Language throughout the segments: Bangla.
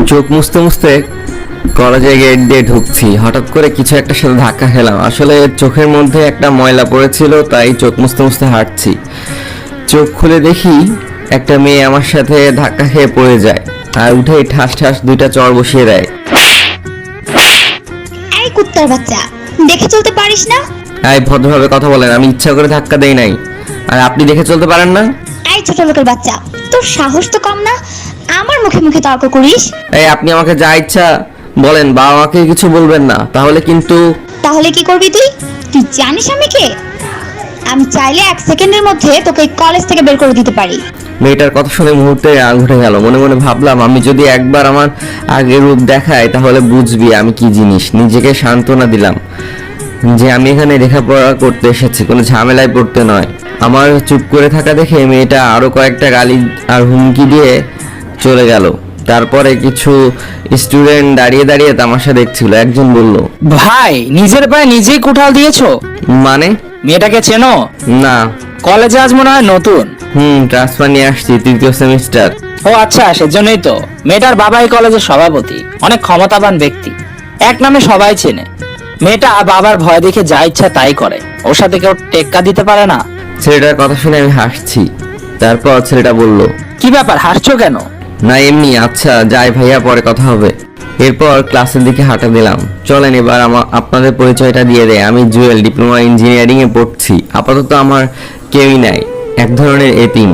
চোখ মুছতে মুছতে কলেজে গেট দিয়ে ঢুকছি, হঠাৎ করে কিছু একটা সাথে ধাক্কা খেলাম। আসলে চোখের মধ্যে একটা ময়লা পড়েছিল, তাই চোখ মুছতে মুছতে হাঁটছি। চোখ খুলে দেখি একটা মেয়ে আমার সাথে ধাক্কা খেয়ে পড়ে যায়, আর উঠে ঠাস ঠাস দুইটা চড় বসিয়ে দেয়। এই কুত্তার বাচ্চা, দেখে চলতে পারিস না? এই ভদ্রভাবে কথা বলেন, আমি ইচ্ছা করে ধাক্কা দেই নাই। আর আপনি দেখে চলতে পারেন না? এই ছোট লোকের বাচ্চা, তোর সাহস তো কম না, আমার মুখে মুখে তর্ক করিস। এই আপনি আমাকে যা ইচ্ছা বলেন, বাবা মাকে কিছু বলবেন না, তাহলে কিন্তু। তাহলে কি করবি তুই? তুই জানিস আমি কে? আমি চাইলে 1 সেকেন্ডের মধ্যে তোকে কলেজ থেকে বের করে দিতে পারি। মেয়েটার কথা শুনে মুহূর্তে রাগ উঠে গেল। মনে মনে ভাবলাম, আমি যদি একবার আমার আগের রূপ দেখাই তাহলে বুঝবি আমি কি জিনিস। নিজেকে সান্ত্বনা দিলাম যে আমি এখানে লেখাপড়া করতে এসেছি, কোনো ঝামেলায় পড়তে নয়। আমার চুপ করে থাকা দেখে মেয়েটা আরো কয়েকটা গালি আর হুমকি দিয়ে চলে গেল। তারপরে কিছু স্টুডেন্ট দাঁড়িয়ে দাঁড়িয়ে তামাশা দেখছিল। একজন বলল, ভাই নিজের পায়ে নিজেই কুঠাল দিয়েছো? মানে? মেয়েটাকে চেনো? না। কলেজে আজ মনে হয় নতুন। ট্রান্সফার নিয়ে আসছি, 3য় সেমিস্টার। ও আচ্ছা, সেজন্যই তো। মেয়েটার বাবা এই কলেজের সভাপতি, অনেক ক্ষমতাবান ব্যক্তি, এক নামে সবাই চেনে। মেয়েটা বাবার ভয় দেখে যা ইচ্ছা তাই করে, ওর সাথে কেউ টেক্কা দিতে পারে না। ছেলেটার কথা শুনে আমি হাসছি। তারপর ছেলেটা বলল, কি ব্যাপার, হাসছো কেন? না এমনি। আচ্ছা যাই ভাইয়া, পরে কথা হবে। এরপর ক্লাসের দিকে হাঁটা দিলাম। চলেন এবার আপনাদের পরিচয়টা দিয়ে দেয়। আমি জুয়েল, ডিপ্লোমা ইঞ্জিনিয়ারিং এ পড়ছি। আপাতত আমার কেউই নাই, এক ধরনের এতিম।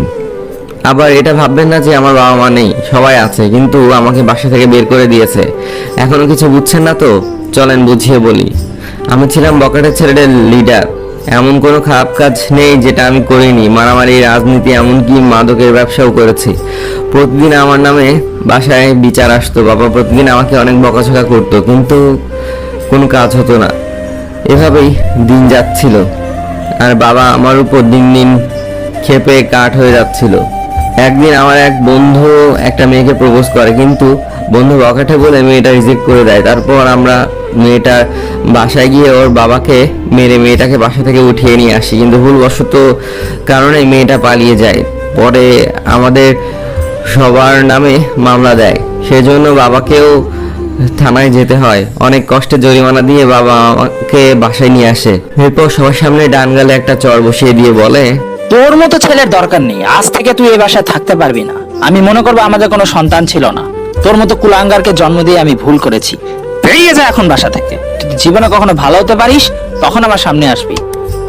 আবার এটা ভাববেন না যে আমার বাবা মা নেই, সবাই আছে, কিন্তু আমাকে বাসা থেকে বের করে দিয়েছে। এখনো কিছু বুঝছেন না তো? চলেন বুঝিয়ে বলি। আমি ছিলাম বকাটের ছেলেদের লিডার। এমন কোনো খারাপ কাজ নেই যেটা আমি করিনি। মারামারি, রাজনীতি, এমনকি মাদকের ব্যবসাও করেছি। প্রতিদিন আমার নামে বাসায় বিচার আসতো। বাবা প্রতিদিন আমাকে অনেক বকাঝকা করতো, কিন্তু কোনো কাজ হতো না। এভাবেই দিন যাচ্ছিল, আর বাবা আমার উপর দিন দিন ক্ষেপে কাঠ হয়ে যাচ্ছিল। একদিন আমার এক বন্ধু একটা মেয়েকে প্রপোজ করে, কিন্তু বন্ধু বকাটে বলে মেয়েটা রিজেক্ট করে দেয়। তারপর আমরা মেয়েটার বাসায় গিয়ে ওর বাবাকে মেরে মেয়েটাকে বাসা থেকে উঠিয়ে নিয়ে আসি, কিন্তু ভুলবশত কারণে মেয়েটা পালিয়ে যায়। পরে আমাদের সবার নামে মামলা দেয়, সেজন্য বাবাকেও থানায় যেতে হয়। অনেক কষ্টে জরিমানা দিয়ে বাবা আমাকে বাসায় নিয়ে আসে। এরপর সবার সামনে ডান গালে একটা চড় বসিয়ে দিয়ে বলে, তোর মতো ছেলের দরকার নেই, আজ থেকে তুই এই বাসায় থাকতে পারবি না। আমি মনে করবো আমাদের কোনো সন্তান ছিল না, তোর মতো কুলাঙ্গারকে জন্ম দিয়ে আমি ভুল করেছি। বেরিয়ে যা এখন বাসা থেকে। তুই জীবনে কখনো ভালো হতে পারিস তখন আমার সামনে আসবি,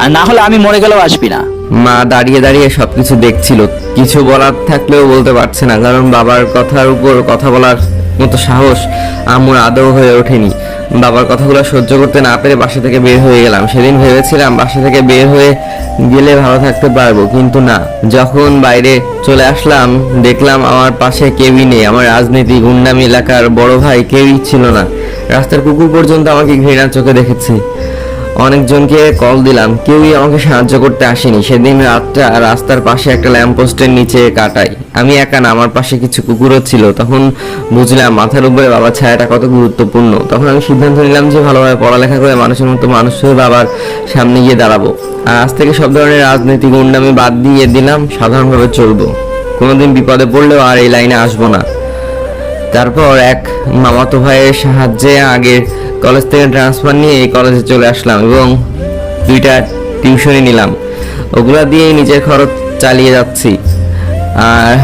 আর না হলে আমি মরে গেলেও আসবি না। মা দাঁড়িয়ে দাঁড়িয়ে সবকিছু দেখছিল। কিছু বলার থাকলেও বলতে পারছে না, কারণ বাবার কথার উপর কথা বলার মতো সাহস আমার আদৌ হয়ে ওঠেনি। বাবার কথাগুলো সহ্য করতে না পেরে বাসা থেকে বের হয়ে গেলাম। সেদিন ভেবেছিলাম বাসা থেকে বের হয়ে গেলে ভালো থাকতে পারবো, কিন্তু না। যখন বাইরে চলে আসলাম দেখলাম আমার পাশে কেউই নেই। আমার রাজনীতি, গুন্ডামি, এলাকার বড় ভাই কেউই ছিল না। রাস্তার কুকুর পর্যন্ত আমাকে ঘৃণার চোখে দেখেছে। অনেকজনকে কল দিলাম, কেউই আমাকে সাহায্য করতে আসেনি। সেদিন রাতটা রাস্তার পাশে একটা ল্যাম্পপোস্টের নিচে কাটাই। আমি একা না, আমার পাশে কিছু কুকুরও ছিল। তখন বুঝলাম মাথার উপরে বাবার ছায়াটা কত গুরুত্বপূর্ণ। তখন আমি সিদ্ধান্ত নিলাম যে ভালোভাবে পড়ালেখা করে মানুষের মতো মানুষ হয়ে বাবার সামনে গিয়ে দাঁড়াবো। আর আজ থেকে সব ধরনের রাজনীতি, গুন্ডামি বাদ দিয়ে দিলাম, সাধারণভাবে চলবো। কোনোদিন বিপদে পড়লেও আর এই লাইনে আসবো না। তারপর এক মামাতো ভাইয়ের সাহায্যে আগের কলেজ থেকে ট্রান্সফার নিয়ে এই কলেজে চলে আসলাম এবং 2টা টিউশনি নিলাম। ওগুলা দিয়েই নিজের খরচ চালিয়ে যাচ্ছি। আর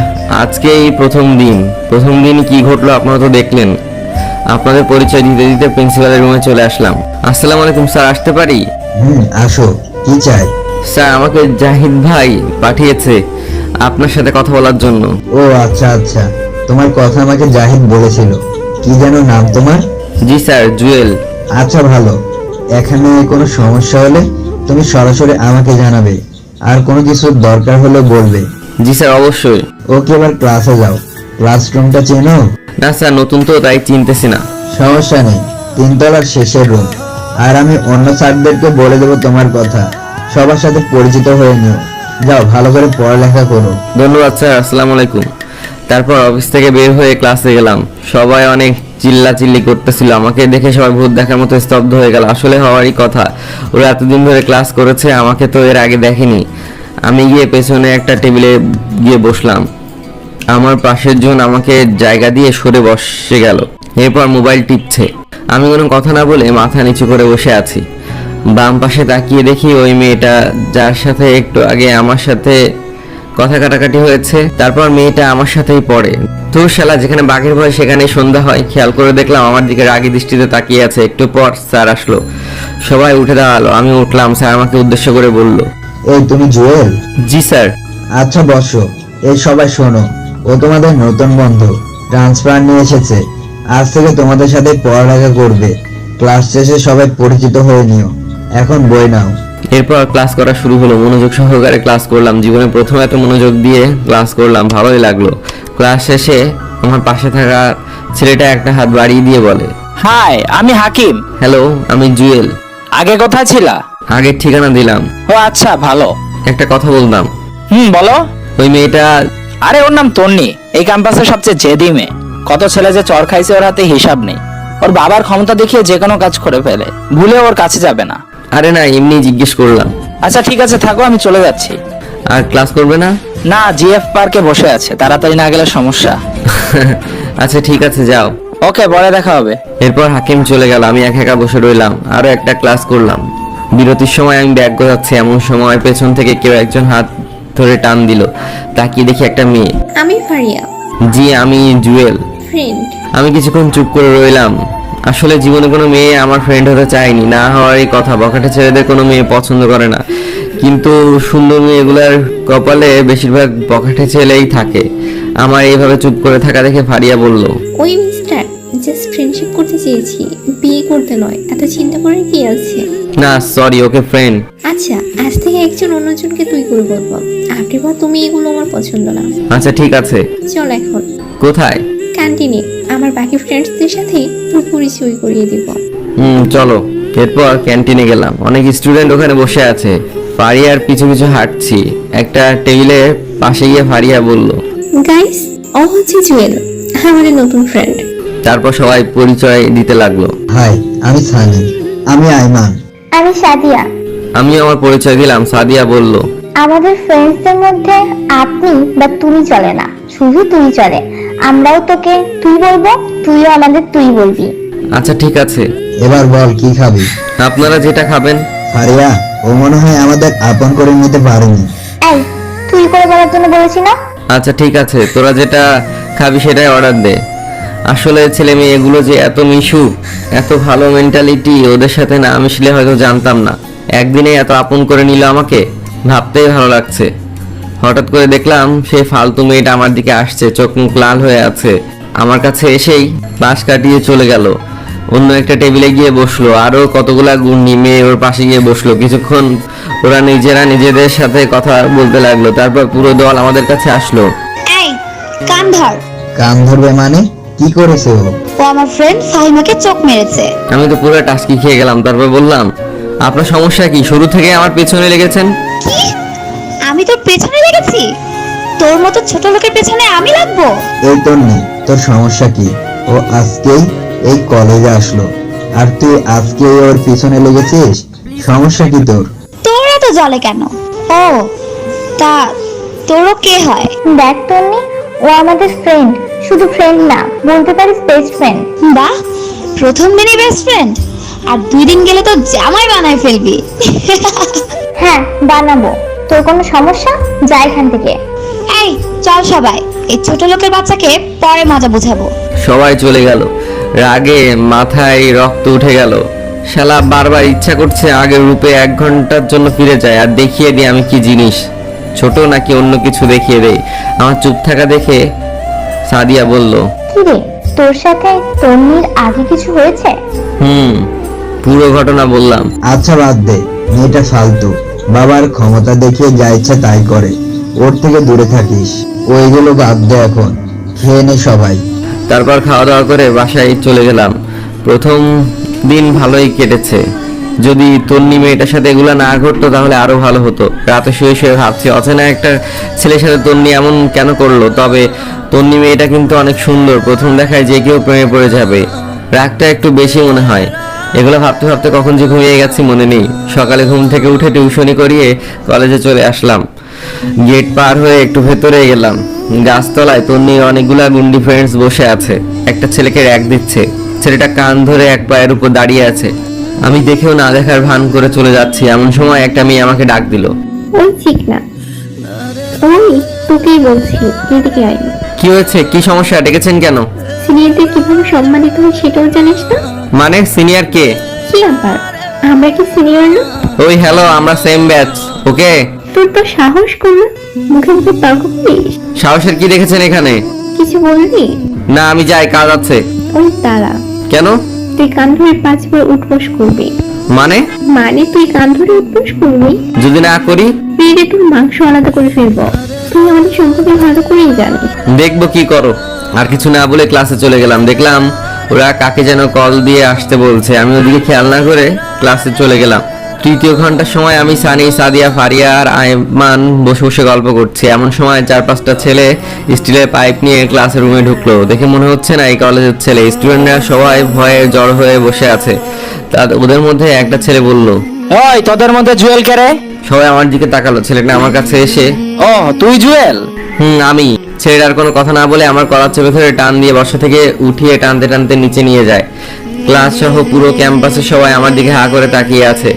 আজকে এই প্রথম দিন কি ঘটলো আপনারা তো দেখলেন। আপনাদের পরিচয় দিতে দিতে প্রিন্সিপালের রুমে চলে আসলাম। আসসালামু আলাইকুম স্যার, আসতে পারি? আসো। কি চাই? স্যার আমাকে জাহিদ ভাই পাঠিয়েছে আপনার সাথে কথা বলার জন্য। ও আচ্ছা আচ্ছা, তোমার কথা আমাকে জাহিদ বলেছিল। কি যেন নাম তোমার? জি স্যার, জুয়েল। আচ্ছা ভালো। এখানে কোনো সমস্যা হলে তুমি সরাসরি আমাকে জানাবে, আর কোনো কিছু দরকার হলে বলবে। জি স্যার, অবশ্যই। ওকে, এবার ক্লাসে যাও। ক্লাসরুমটা চেনো? না স্যার, নতুন তো, তাই চিনতেছি না। সমস্যা নেই, 3 তলার শেষের রুম। আর আমি অন্য স্যারদেরকে বলে দেবো তোমার কথা। সবার সাথে পরিচিত হয়ে নিও। যাও, ভালো করে পড়ালেখা করো। ধন্যবাদ স্যার, আসসালামু আলাইকুম। তারপর অফিস থেকে বের হয়ে ক্লাসে গেলাম। সবাই অনেক চিল্লাচিল্লি করতেছিল। আমাকে দেখে সবাই ভূত দেখার মতো স্তব্ধ হয়ে গেল। আসলে হওয়ারই কথা, ওরা এতদিন ধরে ক্লাস করেছে, আমাকে তো এর আগে দেখেনি। আমি গিয়ে পেছনে একটা টেবিলে গিয়ে বসলাম। আমার পাশের জন আমাকে জায়গা দিয়ে সরে বসে গেল। এরপর মোবাইল টিপছে। আমি কোনো কথা না বলে মাথা নিচু করে বসে আছি। বাম পাশে তাকিয়ে দেখি ওই মেয়েটা যার সাথে একটু আগে আমার সাথে কথা কাটাকাটি হয়েছে, তারপর মেয়েটা আমার সাথেই পড়ে। তো শালা, যেখানে বাঘের ভয় সেখানে সন্ধ্যা হয়। খেয়াল করে দেখলাম আমার দিকে রাগী দৃষ্টিতে তাকিয়ে আছে। একটু পর স্যার আসলো, সবাই উঠে দাঁড়ালো। আমি উঠলাম। স্যার আমাকে উদ্দেশ্য করে বলল, এই তুমি জুয়েল? জি স্যার। আচ্ছা বসো। এই সবাই শোনো, ও তোমাদের নতুন বন্ধু, ট্রান্সফার নিয়ে এসেছে। আজ থেকে তোমাদের সাথে পড়ালেখা করবে। ক্লাস শেষে সবাই পরিচিত হয়ে নিও। এখন বই নাও। এরপর ক্লাস করা শুরু হলো। মনোযোগ সহকারে ক্লাস করলাম। জীবনে প্রথম এত মনোযোগ দিয়ে ক্লাস করলাম, ভালোই লাগলো। ক্লাস শেষে আমার পাশে থাকা ছেলেটা একটা হাত বাড়িয়ে দিয়ে বলে, হাই, আমি হাকিম। হ্যালো, আমি জুয়েল। আগে কোথায় ছিলা? আগের ঠিকানা দিলাম। ও আচ্ছা, ভালো। একটা কথা বলতাম। বলো। ওই মেয়েটা, আরে ওর নাম তন্নি, এই ক্যাম্পাসের সবচেয়ে জেদি মেয়ে। কত ছেলে যে চর খাইছে ওর হাতে হিসাব নেই। ওর বাবার ক্ষমতা দেখিয়ে যে কোনো কাজ করে ফেলে, ভুলে ওর কাছে যাবে না। আরে না, এমনি জিজ্ঞেস করলাম। আচ্ছা ঠিক আছে, থাকো, আমি চলে যাচ্ছি। আর ক্লাস করবে না? না, জিএফ পার্কে বসে আছে, তাড়াতাড়ি না গেলে সমস্যা। আচ্ছা ঠিক আছে, যাও। ওকে, পরে দেখা হবে। এরপর হাকিম চলে গেল। আমি একা একা বসে রইলাম। আরো একটা ক্লাস করলাম। বিরতির সময় আমি ব্যাগ গোছাচ্ছি, এমন সময় পেছন থেকে কেউ একজন হাত ধরে টান দিল। তাকিয়ে দেখি একটা মেয়ে। আমি ফারিয়া, জি, আমি জুয়েল। ফ্রেন্ড। আমি কিছুক্ষণ চুপ করে রইলাম। আসলে জীবনে কোনো মেয়ে আমার ফ্রেন্ড হতে চায়নি, না হওয়ারই কথা। বখাটে ছেলেদের কোনো মেয়ে পছন্দ করে না, কিন্তু সুন্দর মেয়েগুলার কপালে বেশিরভাগ বখাটে ছেলেই থাকে। আমার এইভাবে চুপ করে থাকা দেখে ফারিয়া বলল, ওই মিস্টার, জাস্ট ফ্রেন্ডশিপ করতে চেয়েছি, বিয়ে করতে নয়। এত চিন্তা করার কি আছে? না সরি, ওকে ফ্রেন্ড। আচ্ছা, আজ থেকে একজন অন্যজনকে তুই করে বলবো। আপনি বা তুমি, এগুলো আমার পছন্দ না। আচ্ছা ঠিক আছে। চল এখন কোথায়? ক্যান্টিনে, আমার বাকি ফ্রেন্ডসদের সাথে তোর পরিচয় করিয়ে দিব। চলো। এরপর ক্যান্টিনে গেলাম। অনেক স্টুডেন্ট ওখানে বসে আছে। ফারিয়ার পিছু পিছু হাঁটছি। একটা টেবিলের পাশে গিয়ে ফারিয়া বলল, গাইস, ও হচ্ছে জুয়েল, আমাদের নতুন ফ্রেন্ড। তারপর সবাই পরিচয় দিতে লাগলো। হাই, আমি সানি। আমি আইমান। আমি সাদিয়া। আমি আমার পরিচয় দিলাম। সাদিয়া বলল, আমাদের ফ্রেন্ডসদের মধ্যে আপনি বা তুমি চলে না, শুধু তুই চলে। আমরাও তোকে তুই বলবো, তুইও আমাদের তুই বলবি। আচ্ছা ঠিক আছে। এবার বল কি খাবি? আপনারা যেটা খাবেন। ফারিয়া, ও মনে হয় আমাদের আপন করে নিতে পারেনি। এই, তুই করে বলার জন্য বলেছি না? আচ্ছা ঠিক আছে, তোরা যেটা খাবি সেটাই অর্ডার দে। আসলে ছেলে মেয়ে এগুলো যে এত মিশুক, এত ভালো মেন্টালিটি, ওদের সাথে না মিশলে হয়তো জানতাম না। একদিনে এত আপন করে নিল আমাকে, ভাবতেই ভালো লাগছে। হঠাৎ করে দেখলাম সেই ফালতু মেয়েটা আমার দিকে আসছে, চোখ মুখ লাল হয়ে আছে। আমার কাছে এসেই পাশ কাটিয়ে চলে গেল, অন্য একটা টেবিলে গিয়ে বসলো। আরো কতগুলা গুন্ডি মেয়ে ওর পাশে গিয়ে বসলো। কিছুক্ষণ ওরা নিজেরা নিজেদের সাথে কথা বলতে লাগলো। তারপর পুরো দল আমাদের কাছে আসলো। এই, কান ধর। কান ধরবে মানে? কি করেছে ও? ও আমার ফ্রেন্ড ফাহিমাকে চোখ মেরেছে। আমি তো পুরো টাস্কি খেয়ে গেলাম। তারপর বললাম, আপনার সমস্যা কি? শুরু থেকে আমার পেছনে লেগেছেন। কি? আমি তোর পেছনে লেগেছি? তোর মতো ছোট লোকের পেছনে আমি লাগবো? এই তোর নেই, তোর সমস্যা কি? ও আজকেই এই কলেজে আসলো, আর তুই আজকেই ওর পিছনে লেগেছিস? সমস্যা কি তোর? তোর এত জলে কেন? ও তা, তোরও কে হয়? দেখ তন্নি, ও আমাদের ফ্রেন্ড, শুধু ফ্রেন্ড না, বলতে পারিস বেস্ট ফ্রেন্ড। বাহ, প্রথম দিনই বেস্ট ফ্রেন্ড? আর 2 দিন গেলে তো জামাই বানায় ফেলবি। হ্যাঁ, বানাবো। তোর কোনো সমস্যা? যা এখান থেকে। এই চল সবাই, এই ছোট লোকের বাচ্চাকে পরে মজা বোঝাবো। সবাই চলে গেল। রাগে মাথায় রক্ত উঠে গেল। শালা বারবার ইচ্ছা করছে আগের রূপে 1 ঘন্টার জন্য ফিরে যায় আর দেখিয়ে দিই আমি কি জিনিস, ছোট নাকি অন্য কিছু দেখিয়ে দেই। আমার চুপ থাকা দেখে সাদিয়া বলল, কি রে, তোর সাথে তন্নির আগে কিছু হয়েছে? পুরো ঘটনা বললাম। আচ্ছা বাদ দে, মেয়েটা ফালতু, বাবার ক্ষমতা দেখিয়ে যা ইচ্ছা তাই করে। ওর থেকে দূরে থাকিস। ওইগুলো বাদ দে, এখন খেয়ে নে সবাই। তারপর খাওয়া দাওয়া করে বাসায় চলে গেলাম। প্রথম দিন ভালোই কেটেছে। যদি তন্নি মেয়েটার সাথে এগুলো না ঘটতো তাহলে আরো ভালো হতো। রাতে শুয়ে শুয়ে ভাবছি অচেনা একটা ছেলের সাথে তন্নি এমন কেন করলো। তবে তন্নি মেয়েটা কিন্তু অনেক সুন্দর, প্রথম দেখায় যে কেউ প্রেমে পড়ে যাবে। রাগটা একটু বেশি মনে হয়। এগুলো ভাবতে ভাবতে কখন যে ঘুমিয়ে গেছি মনে নেই। সকালে ঘুম থেকে উঠে টিউশনি করিয়ে কলেজে চলে আসলাম। গেট পার হয়ে একটু ভেতরে গেলাম। গাছতলায় তন্নির অনেকগুলা গুন্ডি ফ্রেন্ডস বসে আছে। একটা ছেলেকে র‍্যাক দিচ্ছে। ছেলেটা কান ধরে এক পায়ের উপর দাঁড়িয়ে আছে। আমি দেখেও না দেখার ভান করে চলে যাচ্ছি, এমন সময় একটা মেয়ে আমাকে ডাক দিল। ওই ঠিক না, ওই তোকেই বলছি, এদিকে আয়। কি হয়েছে? কি সমস্যা? ডেকেছেন কেন? সিনিয়রদের কিভাবে সম্মানিত হয় সেটাও জানিস না? মানে সিনিয়র কে? কি আবার, আমরা কি সিনিয়র না? ওই হ্যালো, আমরা সেম ব্যাচ। ওকে। তোর তো সাহস করলো, মুখে মুখে তর্ক করিস। সাহসের কি দেখেছেন এখানে? কিছু বলবি? না, আমি যাই, কাজ আছে। ওই দাঁড়া, কেন? তুই কান ধরে 5 বার উঠবস করবি। মানে? মানে তুই কান ধরে উঠবস করবি, যদি না করি? পেটে তোর মাংস আলাদা করে ফেলবো। তুই আমাদের সম্পর্কে ভালো করেই জানিস। দেখবো কি করো। আর কিছু না বলে ক্লাসে চলে গেলাম। দেখলাম ওরা কাকে যেন কল দিয়ে আসতে বলছে। আমি ওদিকে খেয়াল না করে ক্লাসে চলে গেলাম। তৃতীয় ঘন্টার সময় আমি সানি, সাদিয়া, ফারিয়া আর আয়মান বসে বসে গল্প করছি। এমন সময় 4-5টা ছেলে স্টিলের পাইপ নিয়ে ক্লাসের রুমে ঢুকলো। দেখে মনে হচ্ছে না এই কলেজের ছেলে। স্টুডেন্টরা সবাই ভয়ে জড় হয়ে বসে আছে। ওদের মধ্যে একটা ছেলে বলল, ওই তোদের মধ্যে জুয়েল কে রে? সবাই আমার দিকে তাকালো। ছেলেটা আমার কাছে এসে, ও তুই জুয়েল? আমি। ছেলেটার কোনো কথা না বলে আমার কলার চেপে ধরে টান দিয়ে বসা থেকে উঠিয়ে টানতে টানতে নিচে নিয়ে যায়। ক্লাস সহ পুরো ক্যাম্পাসে সবাই আমার দিকে হা করে তাকিয়ে আছে।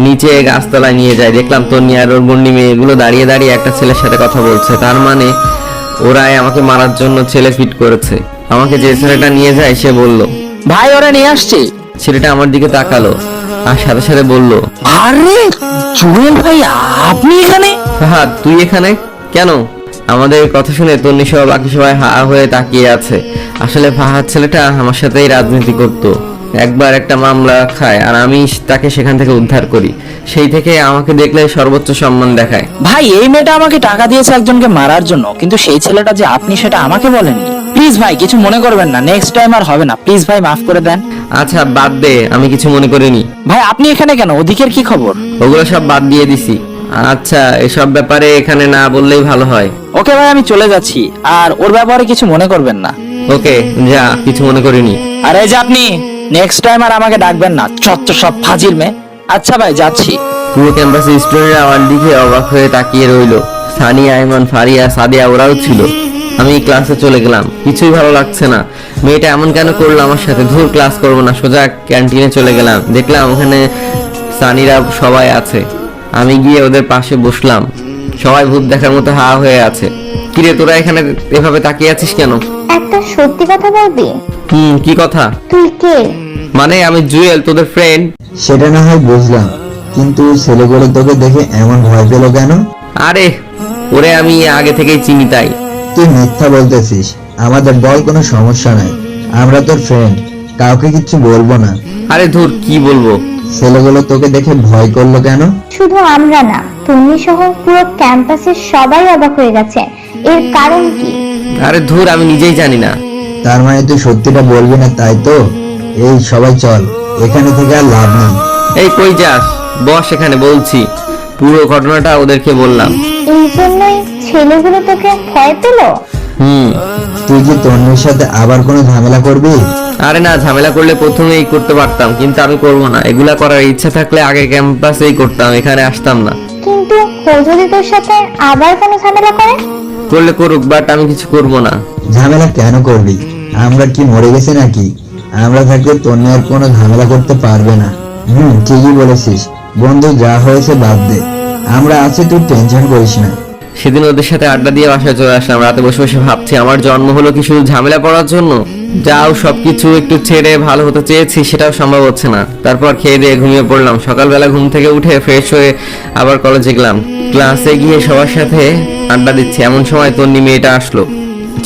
নিচে গাছতলায় নিয়ে যায়। দেখলাম তন্নি আর ওর গন্ডি মেয়েগুলো দাঁড়িয়ে দাঁড়িয়ে একটা ছেলের সাথে কথা বলছে। তার মানে ওরাই আমাকে মারার জন্য ছেলে ফিট করেছে। আমাকে যে ছেলেটা নিয়ে যায় সে বলল, ভাই ওরা নিয়ে আসছি। ছেলেটা আমার দিকে তাকালো আর সাথে সাথে বলল, আরে জুয়েল ভাই, আপনি এখানে? ফাহাদ, তুই এখানে কেন? আমাদের কথা শুনে তন্নি সহ বাকি সবাই হা হয়ে তাকিয়ে আছে। আসলে ফাহাদ ছেলেটা আমার সাথেই রাজনীতি করত। একবার একটা মামলা খায় আর আমি তাকে সেখান থেকে উদ্ধার করি। সেই থেকে আমাকে দেখলে সর্বোচ্চ সম্মান দেখায়। ভাই এই মেয়েটা আমাকে টাকা দিয়েছে একজনকে মারার জন্য, কিন্তু সেই ছেলেটা যে আপনি সেটা আমাকে বলেননি। প্লিজ ভাই কিছু মনে করবেন না, নেক্সট টাইম আর হবে না। প্লিজ ভাই মাফ করে দেন। আচ্ছা বাদ দে, আমি কিছু মনে করিনি। ভাই আপনি এখানে কেন? ওদিকের কি খবর? ওগুলো সব বাদ দিয়ে দিছি। আচ্ছা এসব ব্যাপারে এখানে না বললেই ভালো হয়। ওকে ভাই আমি চলে যাচ্ছি, আর ওর ব্যাপারে কিছু মনে করবেন না। ওকে যা, কিছু মনে করিনি। আর এই যে আপনি নেক্সট টাইম আর আমাকে ডাকবেন না, চত্ব সব ফাজিল মেয়ে। আচ্ছা ভাই যাচ্ছি। পুরো ক্যাম্পাসের স্টুডেন্টরা আমার দিকে অবাক হয়ে তাকিয়ে রইলো। সানি, আয়মান, ফারিয়া, সাদিয়া ওরাও ছিল। আমি ক্লাসে চলে গেলাম। কিছুই ভালো লাগছে না। মেয়েটা এমন কেন করলো আমার সাথে? ধুর, ক্লাস করবো না, সোজা ক্যান্টিনে চলে গেলাম। দেখলাম ওখানে সানিরা সবাই আছে। আমি গিয়ে ওদের পাশে বসলাম। সবাই ভূত দেখার মতো হা হয়ে আছে। কিরে তোরা এখানে এভাবে তাকিয়ে আছিস কেন? একটা সত্যি কথা বলবি? কি কথা? তুই কে? মানে আমি জুয়েল, তোদের ফ্রেন্ড। সেটা না হয় বুঝলাম, কিন্তু ছেলেগুলো তোকে দেখে এমন ভয় পেলো কেন? আরে ওরে আমি আগে থেকেই চিনি তাই। তুই মিথ্যা বলতেছিস। আমাদের বল, কোনো সমস্যা নাই, আমরা তোর ফ্রেন্ড, কাউকে কিচ্ছু বলবো না। আরে ধুর, কি বলবো? ছেলেগুলো তোকে দেখে ভয় করলো কেন? শুধু আমরা না, তুমি সহ পুরো ক্যাম্পাসের সবাই অবাক হয়ে গেছে। এর কারণ কি? আরে ধুর, আমি নিজেই জানি না। তার মানে তুই সত্যিটা বলবি না, তাই তো? এই সবাই চল, এখানে থেকে আর লাভ নেই। এই কই যাস? বস এখানে, বলছি। পুরো ঘটনাটা ওদেরকে বললাম। এই জন্যই ছেলেগুলো তোকে ভয় পেলো? তুই কি তন্নির সাথে আবার কোনো ঝামেলা করবি? আরে না, ঝামেলা করলে প্রথমেই করতে পারতাম, কিন্তু আমি করবো না। এগুলা করার ইচ্ছা থাকলে আগে ক্যাম্পাসেই করতাম, এখানে আসতাম না। কিন্তু ও যদি তোর সাথে আবার কোনো ঝামেলা করে? করলে করুক, বাট আমি কিছু করবো না। ঝামেলা কেন করবি? আমরা কি মরে গেছি নাকি? আমরা থাকলে তন্নি আর কোনো ঝামেলা করতে পারবে না। ঠিকই বলেছিস বন্ধু, যা হয়েছে বাদ দে, আমরা আছি, তুই টেনশন করিস না। সেদিন ওদের সাথে আড্ডা দিয়ে বাসায় চলে আসলাম। রাতে বসে বসে ভাবছি, আমার জন্ম হলো কি শুধু ঝামেলা পড়ার জন্য? যাও, সবকিছু একটু ছেড়ে ভালো হতে চেয়েছি, সেটাও সম্ভব হচ্ছে না। তারপর খেয়ে দিয়ে ঘুমিয়ে পড়লাম। সকালবেলা ঘুম থেকে উঠে ফ্রেশ হয়ে আবার কলেজে গেলাম। ক্লাসে গিয়ে সবার সাথে আড্ডা দিচ্ছি, এমন সময় তন্নি মেয়েটা আসলো,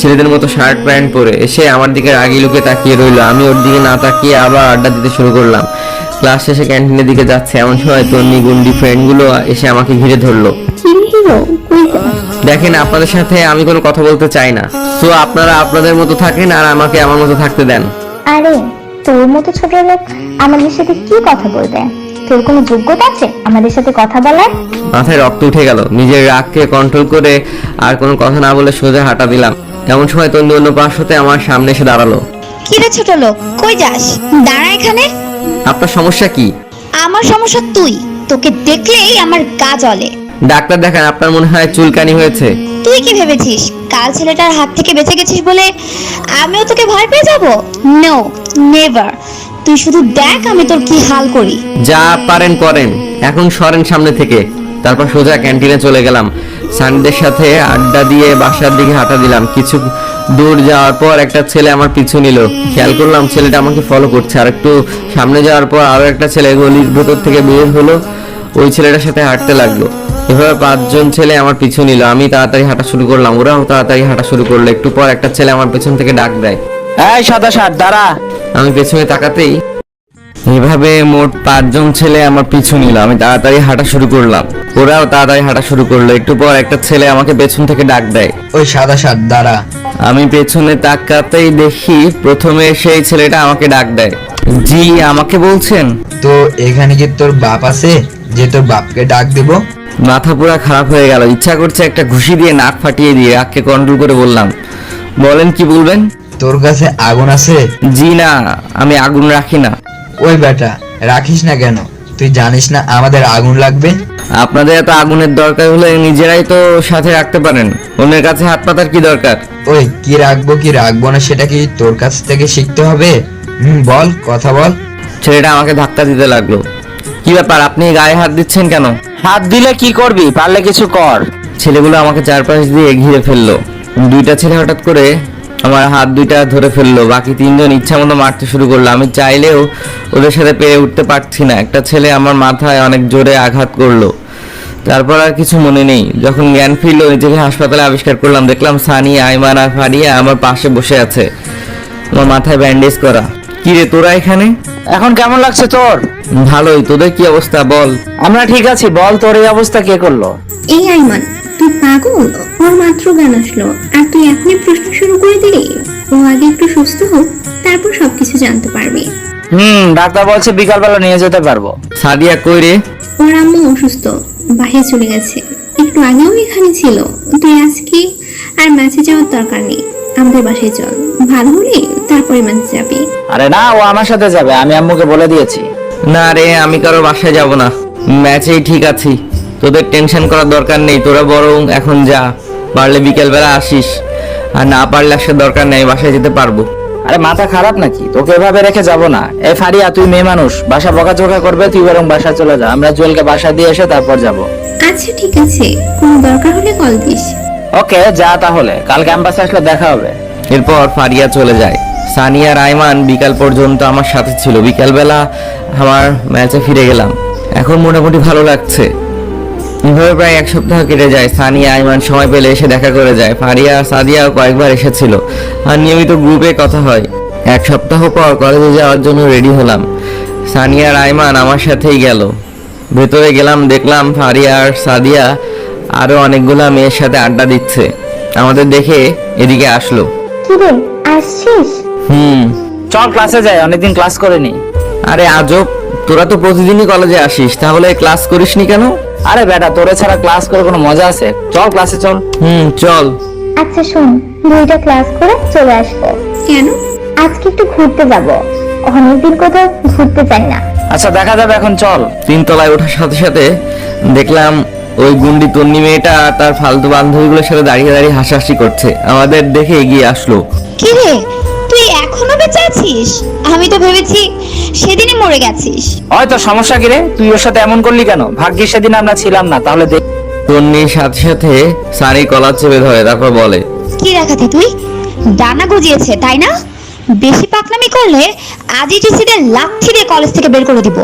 ছেলেদের মতো শার্ট প্যান্ট পরে। এসে আমার দিকে রাগি লুকে তাকিয়ে রইলো। আমি ওর দিকে না তাকিয়ে আবার আড্ডা দিতে শুরু করলাম। ক্লাস শেষে ক্যান্টিনের দিকে যাচ্ছে, এমন সময় তন্নি গুন্ডি ফ্রেন্ডগুলো এসে আমাকে ঘিরে ধরলো। দেখেন, আপনাদের সাথে আমি কোনো কথা বলতে চাই না, তো আপনারা আপনাদের মতো থাকেন আর আমাকে আমার মতো থাকতে দেন। আরে তোর মতো ছোট লোক আমাদের সাথে কি কথা বলবে? তোর কোনো যোগ্যতা আছে আমাদের সাথে কথা বলার? মাথায় রক্ত উঠে গেল। নিজের রাগকে কন্ট্রোল করে আর কোনো কথা না বলে সোজা হাঁটা দিলাম। এমন সময় তন্নি অন্য পাশ হতে আমার সামনে এসে দাঁড়ালো। কি রে ছোট লোক, কই যাস? দাঁড়া এখানে। আপনার সমস্যা কি? আমার সমস্যা তুই, তোকে দেখলেই আমার গা জ্বলে। ডাক্তার দেখান, আপনার মনে হয় চুলকানি হয়েছে। তুই কি ভেবেছিস কাল ছেলেটার হাত থেকে বেঁচে গেছিস বলে আমিও তোকে ভয় পেয়ে যাব? No, never. তুই শুধু দেখ আমি তোর কি হাল করি। যা পারেন করেন, এখন সরেন সামনে থেকে। তারপর সোজা ক্যান্টিনে চলে গেলাম। সানিদের সাথে আড্ডা দিয়ে বাসার দিকে হাঁটা দিলাম। কিছু দূর যাওয়ার পর একটা ছেলে আমার পিছু নিল। খেয়াল করলাম ছেলেটা আমাকে ফলো করছে। আর একটু সামনে যাওয়ার পর আরো একটা ছেলে গলির ভেতর থেকে বের হলো, ওই ছেলেটার সাথে হাঁটতে লাগলো। এভাবে 5 জন ছেলে আমার পিছু নিল। আমি তাড়াতাড়ি হাঁটা শুরু করলাম, ওরাও তাড়াতাড়ি হাঁটা শুরু করলো। একটু পর একটা ছেলে আমার পেছন থেকে ডাক দেয়। এই সাদা শার্ট দাঁড়া। আমি পেছনে তাকাতেই এভাবে মোট 5 জন ছেলে আমার পিছু নিল। আমি তাড়াতাড়ি হাঁটা শুরু করলাম, ওরাও তাড়াতাড়ি হাঁটা শুরু করলো। একটু পর একটা ছেলে আমাকে পেছন থেকে ডাক দেয়। ওই সাদা শার্ট দাঁড়া। আমি পেছনে তাকাতেই দেখি প্রথমে সেই ছেলেটা আমাকে ডাক দেয়। জি, আমাকে বলছেন? তো এখানে কি তোর বাপ আছে যে তোর বাপকে ডাক দেব? মাথা পুরো খারাপ হয়ে গেল। ইচ্ছা করছে একটা ঘুষি দিয়ে নাক ফাটিয়ে দিয়ে রাগকে কন্ট্রোল করে বললাম, বলেন কি বলবেন? তোর কাছে আগুন আছে? জি না, আমি আগুন রাখি না। ওই বেটা, রাখিস না কেন? তুই জানিস না আমাদের আগুন লাগবে? আপনাদের এত আগুনের দরকার হলে নিজেরাই তো সাথে রাখতে পারেন, অন্যের কাছে হাত পাতার কি দরকার? ওই কি রাখবো কি রাখবো না সেটা কি তোর কাছ থেকে শিখতে হবে? বল, কথা বল। ছেলেটা আমাকে ধাক্কা দিতে লাগলো। কি ব্যাপার, আপনি গায়ে হাত দিচ্ছেন কেন? হাত দিলে কি করবি? পারলে কিছু কর। ছেলেগুলো আমাকে চারপাশ দিয়ে ঘিরে ফেললো। 2টা ছেলে হঠাৎ করে আমার হাত 2টা ধরে ফেললো। বাকি 3 জন ইচ্ছা মতো মারতে শুরু করলো। আমি চাইলেও ওদের সাথে পেরে উঠতে পারছি না। একটা ছেলে আমার মাথায় অনেক জোরে আঘাত করলো। তারপর আর কিছু মনে নেই। যখন জ্ঞান ফিরলো নিজেকে হাসপাতালে আবিষ্কার করলাম, দেখলাম সানি, আইমান আর ফারিয়া আমার পাশে বসে আছে, আমার মাথায় ব্যান্ডেজ করা। কি রে তোরা এখানে? এখন কেমন লাগছে তোর? ভালোই, তোদের কি অবস্থা বল? আমরা ঠিক আছি। বল তোর এই অবস্থা কে করলো? এই আইমান, তুই পাগল? ওর মাত্র গান আসলো আর তুই এখনই প্রশ্ন শুরু করে দিলি? ও আগে একটু সুস্থ হোক, তারপর সবকিছু জানতে পারবি। ডাক্তার বলছে বিকালবেলা নিয়ে যেতে পারবো। সাদিয়া কই রে? ওর আম্মু অসুস্থ, বাইরে চলে গেছে। একটু আগেও এখানে ছিল। তুই আজকে আর ম্যাচে যাওয়ার দরকার নেই, আমাদের বাসায় চল। ভালো হলে তারপরে ম্যাচে যাবি। আরে না, ও আমার সাথে যাবে, আমি আম্মুকে বলে দিয়েছি। না রে, আমি কারো বাসায় যাব না, ম্যাচেই ঠিক আছি। তোদের টেনশন করার দরকার নেই, তোরা বরং এখন যা। পারলে বিকেলবেলা আসিস, আর না পারলে আসার দরকার নেই, বাসায় যেতে পারবো। আরে মাথা খারাপ নাকি? তোকে এভাবে রেখে যাব না। এই ফারিয়া, তুই মেয়ে মানুষ, বাসা বকাঝকা করবে, তুই বরং বাসা চলে যা। আমরা জুয়েলকে বাসা দিয়ে এসে তারপর যাব। আচ্ছা ঠিক আছে, কোনো দরকার হলে কল দিস। ওকে, যা তাহলে, কাল ক্যাম্পাসে আসলে দেখা হবে। এরপর ফারিয়া চলে যায়। সানিয়া আর আইমান বিকাল পর্যন্ত আমার সাথে ছিল। বিকালবেলা আমার ম্যাচে ফিরে গেলাম। এখন মোটামুটি ভালো লাগছে। এভাবে প্রায় 1 সপ্তাহ কেটে যায়। সানিয়া আইমান সময় পেলে এসে দেখা করে যায়। ফারিয়া আর সাদিয়াও কয়েকবার এসেছিল, আর নিয়মিত গ্রুপে কথা হয়। 1 সপ্তাহ পর কলেজে যাওয়ার জন্য রেডি হলাম। সানিয়া আর আইমান আমার সাথেই গেল। ভেতরে গেলাম, দেখলাম ফারিয়া আর সাদিয়া আরো অনেকগুলা মেয়ের সাথে আড্ডা দিচ্ছে। আমাদের দেখে এদিকে আসলো। কিরে, আসছিস? চল ক্লাসে যাই, অনেকদিন ক্লাস করিনি। আরে আজব, তোরা তো প্রতিদিনই কলেজে আসিস, তাহলে ক্লাস করিসনি কেন? আরে বেটা, তোরে ছাড়া ক্লাস করে কোনো মজা আছে? চল ক্লাসে চল। চল। আচ্ছা শোন, 2টা ক্লাস করে চলে আসবো। কেন? আজকে একটু ঘুরতে যাব, অনেকদিন কোথাও ঘুরতে যাই না। আচ্ছা দেখা যাবে, এখন চল। 3 তলায় ওঠার সাথে সাথে দেখলাম ওই গুন্ডি তন্নি মেয়েটা তার ফালতু বান্ধবীগুলোর সাথে দাঁড়িয়ে দাঁড়িয়ে হাসাহাসি করছে। আমাদের দেখে এগিয়ে আসলো। কি রে, তুই এখনো বেঁচে আছিস? আমি তো ভেবেছি সেদিনই মরে গেছিস। হয়তো সমস্যা কি রে? তুই ওর সাথে এমন করলি কেন? ভাগ্যিস সেদিন আমরা ছিলাম না, তাহলে দেখ। তন্নির সাথে সাথে সানি কলার চেপে ধরে, তারপর বলে, কি রাখাতে তুই? ডানা গজিয়েছে তাই না? বেশি পাকনামি করলে আজই টিসিদের লাথি দিয়ে কলেজ থেকে বের করে দিব।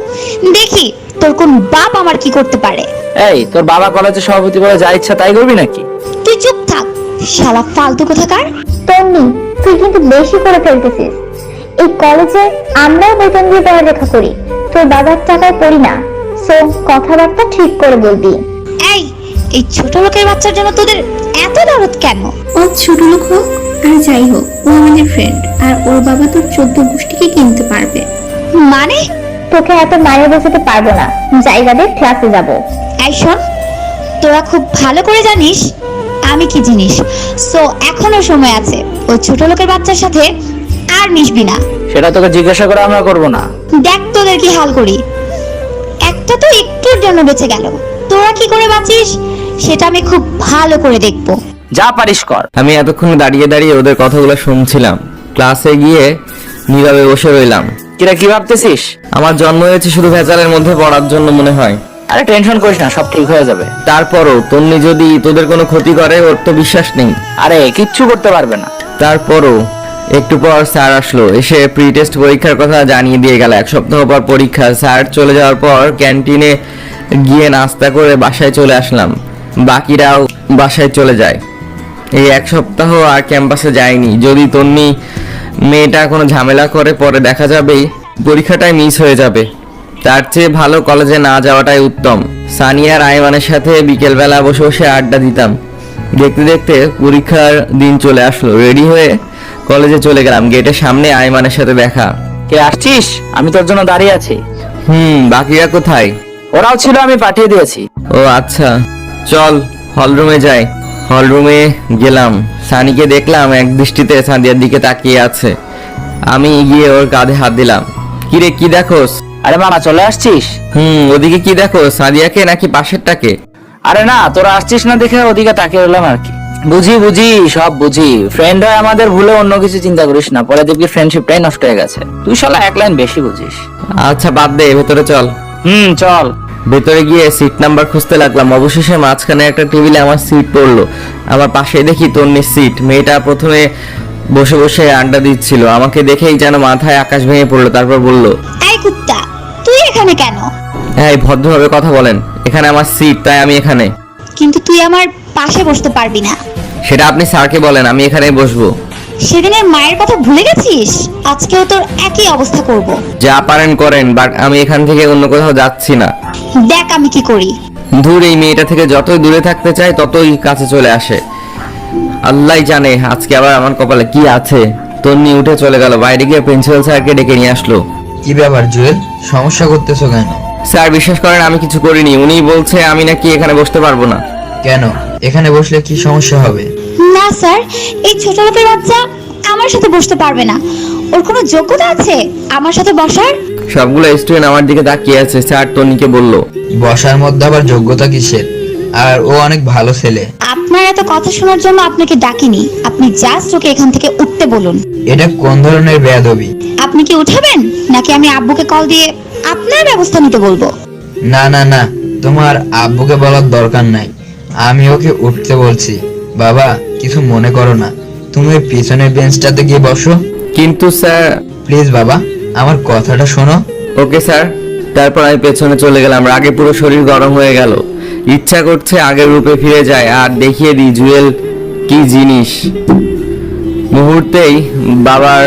দেখি তোর কোন বাপ আমার কি করতে পারে। এই, তোর বাবা কলেজে সভাপতি বলে যা ইচ্ছা তাই করবি নাকি? তুই চুপ থাক, শালা ফালতু কোথাকার। তন্নি, তুই কিন্তু বেশি করে ফেলতেছিস। এই কলেজে আমরাও বেতন দিয়ে পড়ালেখা করি, তোর বাবার টাকায় পড়ি না। সো কথাবার্তা ঠিক করে বলবি। এই ছোট লোকের বাচ্চার জন্য তোদের এত দরদ কেন? ও ছোট লোক হোক আর যাই হোক, ও আমাদের ফ্রেন্ড, আর ওর বাবা তোর 14 গোষ্ঠীকে কিনতে পারবে। মানে? তোকে এত মায়ের বোঝাতে পারবো না, জায়গা দিয়ে ক্লাসে যাব। এই শোন, তোরা খুব ভালো করে জানিস আমি কি জিনিস। সো এখনো সময় আছে, ওই ছোট লোকের বাচ্চার সাথে আর মিশবি না। সেটা তোকে জিজ্ঞাসা করে আমরা করব না। দেখ তোদের কি হাল করি। একটা তো একটুর জন্য বেঁচে গেল, তোরা কি করে বাঁচিস সেটা আমি খুব ভালো করে দেখব। যা পারিস কর। আমি এতক্ষণ দাঁড়িয়ে দাঁড়িয়ে ওদের কথাগুলো শুনছিলাম। ক্লাসে গিয়ে নীরবে বসে রইলাম। কিরা কি ভাবতেছিস? আমার জন্ম হয়েছে শুধু ভেজালের মধ্যে পড়ার জন্য মনে হয়। আরে টেনশন করিস না, সব ঠিক হয়ে যাবে। তারপরও তন্নি যদি তোদের কোনো ক্ষতি করে ওর তো বিশ্বাস নেই। আরে কিচ্ছু করতে পারবে না। তারপরও একটু পর স্যার আসলো, এসে প্রি টেস্ট পরীক্ষার কথা জানিয়ে দিয়ে গেল। 1 সপ্তাহ পর পরীক্ষা। স্যার চলে যাওয়ার পর ক্যান্টিনে গিয়ে নাস্তা করে বাসায় চলে আসলাম। বাকিরাও বাসায় চলে যায়। এই 1 সপ্তাহ আর ক্যাম্পাসে যায়নি। যদি তন্নি মেয়েটা কোনো ঝামেলা করে পরে দেখা যাবেই পরীক্ষাটাই মিস হয়ে যাবে। তার চেয়ে ভালো কলেজে না যাওয়াটাই উত্তম। সানিয়ার আইমানের সাথে বিকেলবেলা বসে বসে আড্ডা দিতাম। দেখতে দেখতে পরীক্ষার দিন চলে আসলো। রেডি হয়ে কলেজে চলে গেলাম। গেটের সামনে আইমানের সাথে দেখা। কে আসছিস? আমি তোর জন্য দাঁড়িয়ে আছি। বাকিরা কোথায়? ওরাও ছিল, আমি পাঠিয়ে দিয়েছি। ও আচ্ছা, চল হলরুমে যাই। হলরুমে গেলাম। সানিকে দেখলাম এক দৃষ্টিতে সাদিয়ার দিকে তাকিয়ে আছে। আমি গিয়ে ওর কাঁধে হাত দিলাম। কিরে কি দেখোস? আরে মামা চলে আসছিস? ওদিকে কি দেখো, সাদিয়াকে নাকি পাশেরটাকে? আরে না, তোরা আসছিস না দেখে ওদিকে তাকিয়ে রইলাম আর কি। বুঝি বুঝি, সব বুঝি। ফ্রেন্ড হয় আমাদের, ভুলে অন্য কিছু চিন্তা করিস না, পরে দেখবি ফ্রেন্ডশিপটাই নষ্ট হয়ে গেছে। তুই শালা 1 লাইন বেশি বুঝিস। আচ্ছা বাদ দে, ভেতরে চল। চল। ভেতরে গিয়ে সিট নাম্বার খুঁজতে লাগলাম। অবশেষে মাঝখানে একটা টেবিলে আমার সিট পড়লো। আমার পাশে দেখি তন্নির সিট। মেয়েটা প্রথমে বসে বসে আড্ডা দিচ্ছিল। আমাকে দেখেই যেন মাথায় আকাশ ভেঙে পড়লো। তারপর বলল, এই কুত্তা, তুই এখানে কেন? হ্যাঁ ভদ্রভাবে কথা বলেন, এখানে আমার সিট, তাই আমি এখানে। কিন্তু তুই আমার পাশে বসতে পারবি না। সেটা আপনি স্যারকে বলেন, আমি এখানেই বসবো। সেদিনের মায়ের কথা ভুলে গেছিস? আজকেও তোর একই অবস্থা করব। যা পারেন করেন, বাট আমি এখান থেকে অন্য কোথাও যাচ্ছি না। দেখ আমি কি করি। দূর, এই মেয়েটা থেকে যতই দূরে থাকতে চাই ততই কাছে চলে আসে। আল্লাহ জানে আজকে আবার আমার কপালে কি আছে। তন্নি উঠে চলে গেল। বাইরে গিয়ে প্রিন্সিপাল স্যারকে ডেকে নিয়ে আসলো। কি ব্যাপার জুয়েল, সমস্যা করতেছো কেন? স্যার বিশ্বাস করেন আমি কিছু করিনি। উনি বলছে আমি নাকি এখানে বসতে পারবো না। কেন? এখানে বসলে কি সমস্যা হবে? না স্যার, এই ছোট লোকের বাচ্চা আমার সাথে বসতে পারবে না। ওর কোনো যোগ্যতা আছে আমার সাথে বসার? সবগুলো স্টুডেন্ট আমার দিকে তাকিয়ে আছে। স্যার তন্নিকে বলল, বসার মধ্যে আবার যোগ্যতা কিসের? আর ও অনেক ভালো ছেলে। আপনার এত কথা শোনার জন্য আপনাকে ডাকিনি। আপনি জাস্ট ওকে এখান থেকে উঠতে বলুন। এটা কোন ধরনের বেয়াদবি? আপনি কি উঠাবেন নাকি আমি আব্বুকে কল দিয়ে আপনার ব্যবস্থা নিতে বলবো? না না না, তোমার আব্বুকে বলার দরকার নাই, আমি ওকে উঠতে বলছি। বাবা কিছু মনে করো না, তুমি ওই পিছনের বেঞ্চটাতে গিয়ে বসো। কিন্তু স্যার। প্লিজ বাবা, আমার কথাটা শোনো। Okay sir. তারপর আমি পেছনে চলে গেলাম। রাগে পুরো শরীর গরম হয়ে গেল। ইচ্ছা করছে আগের রূপে ফিরে যায় আর দেখিয়ে দিই জুয়েল কি জিনিস। মুহূর্তেই বাবার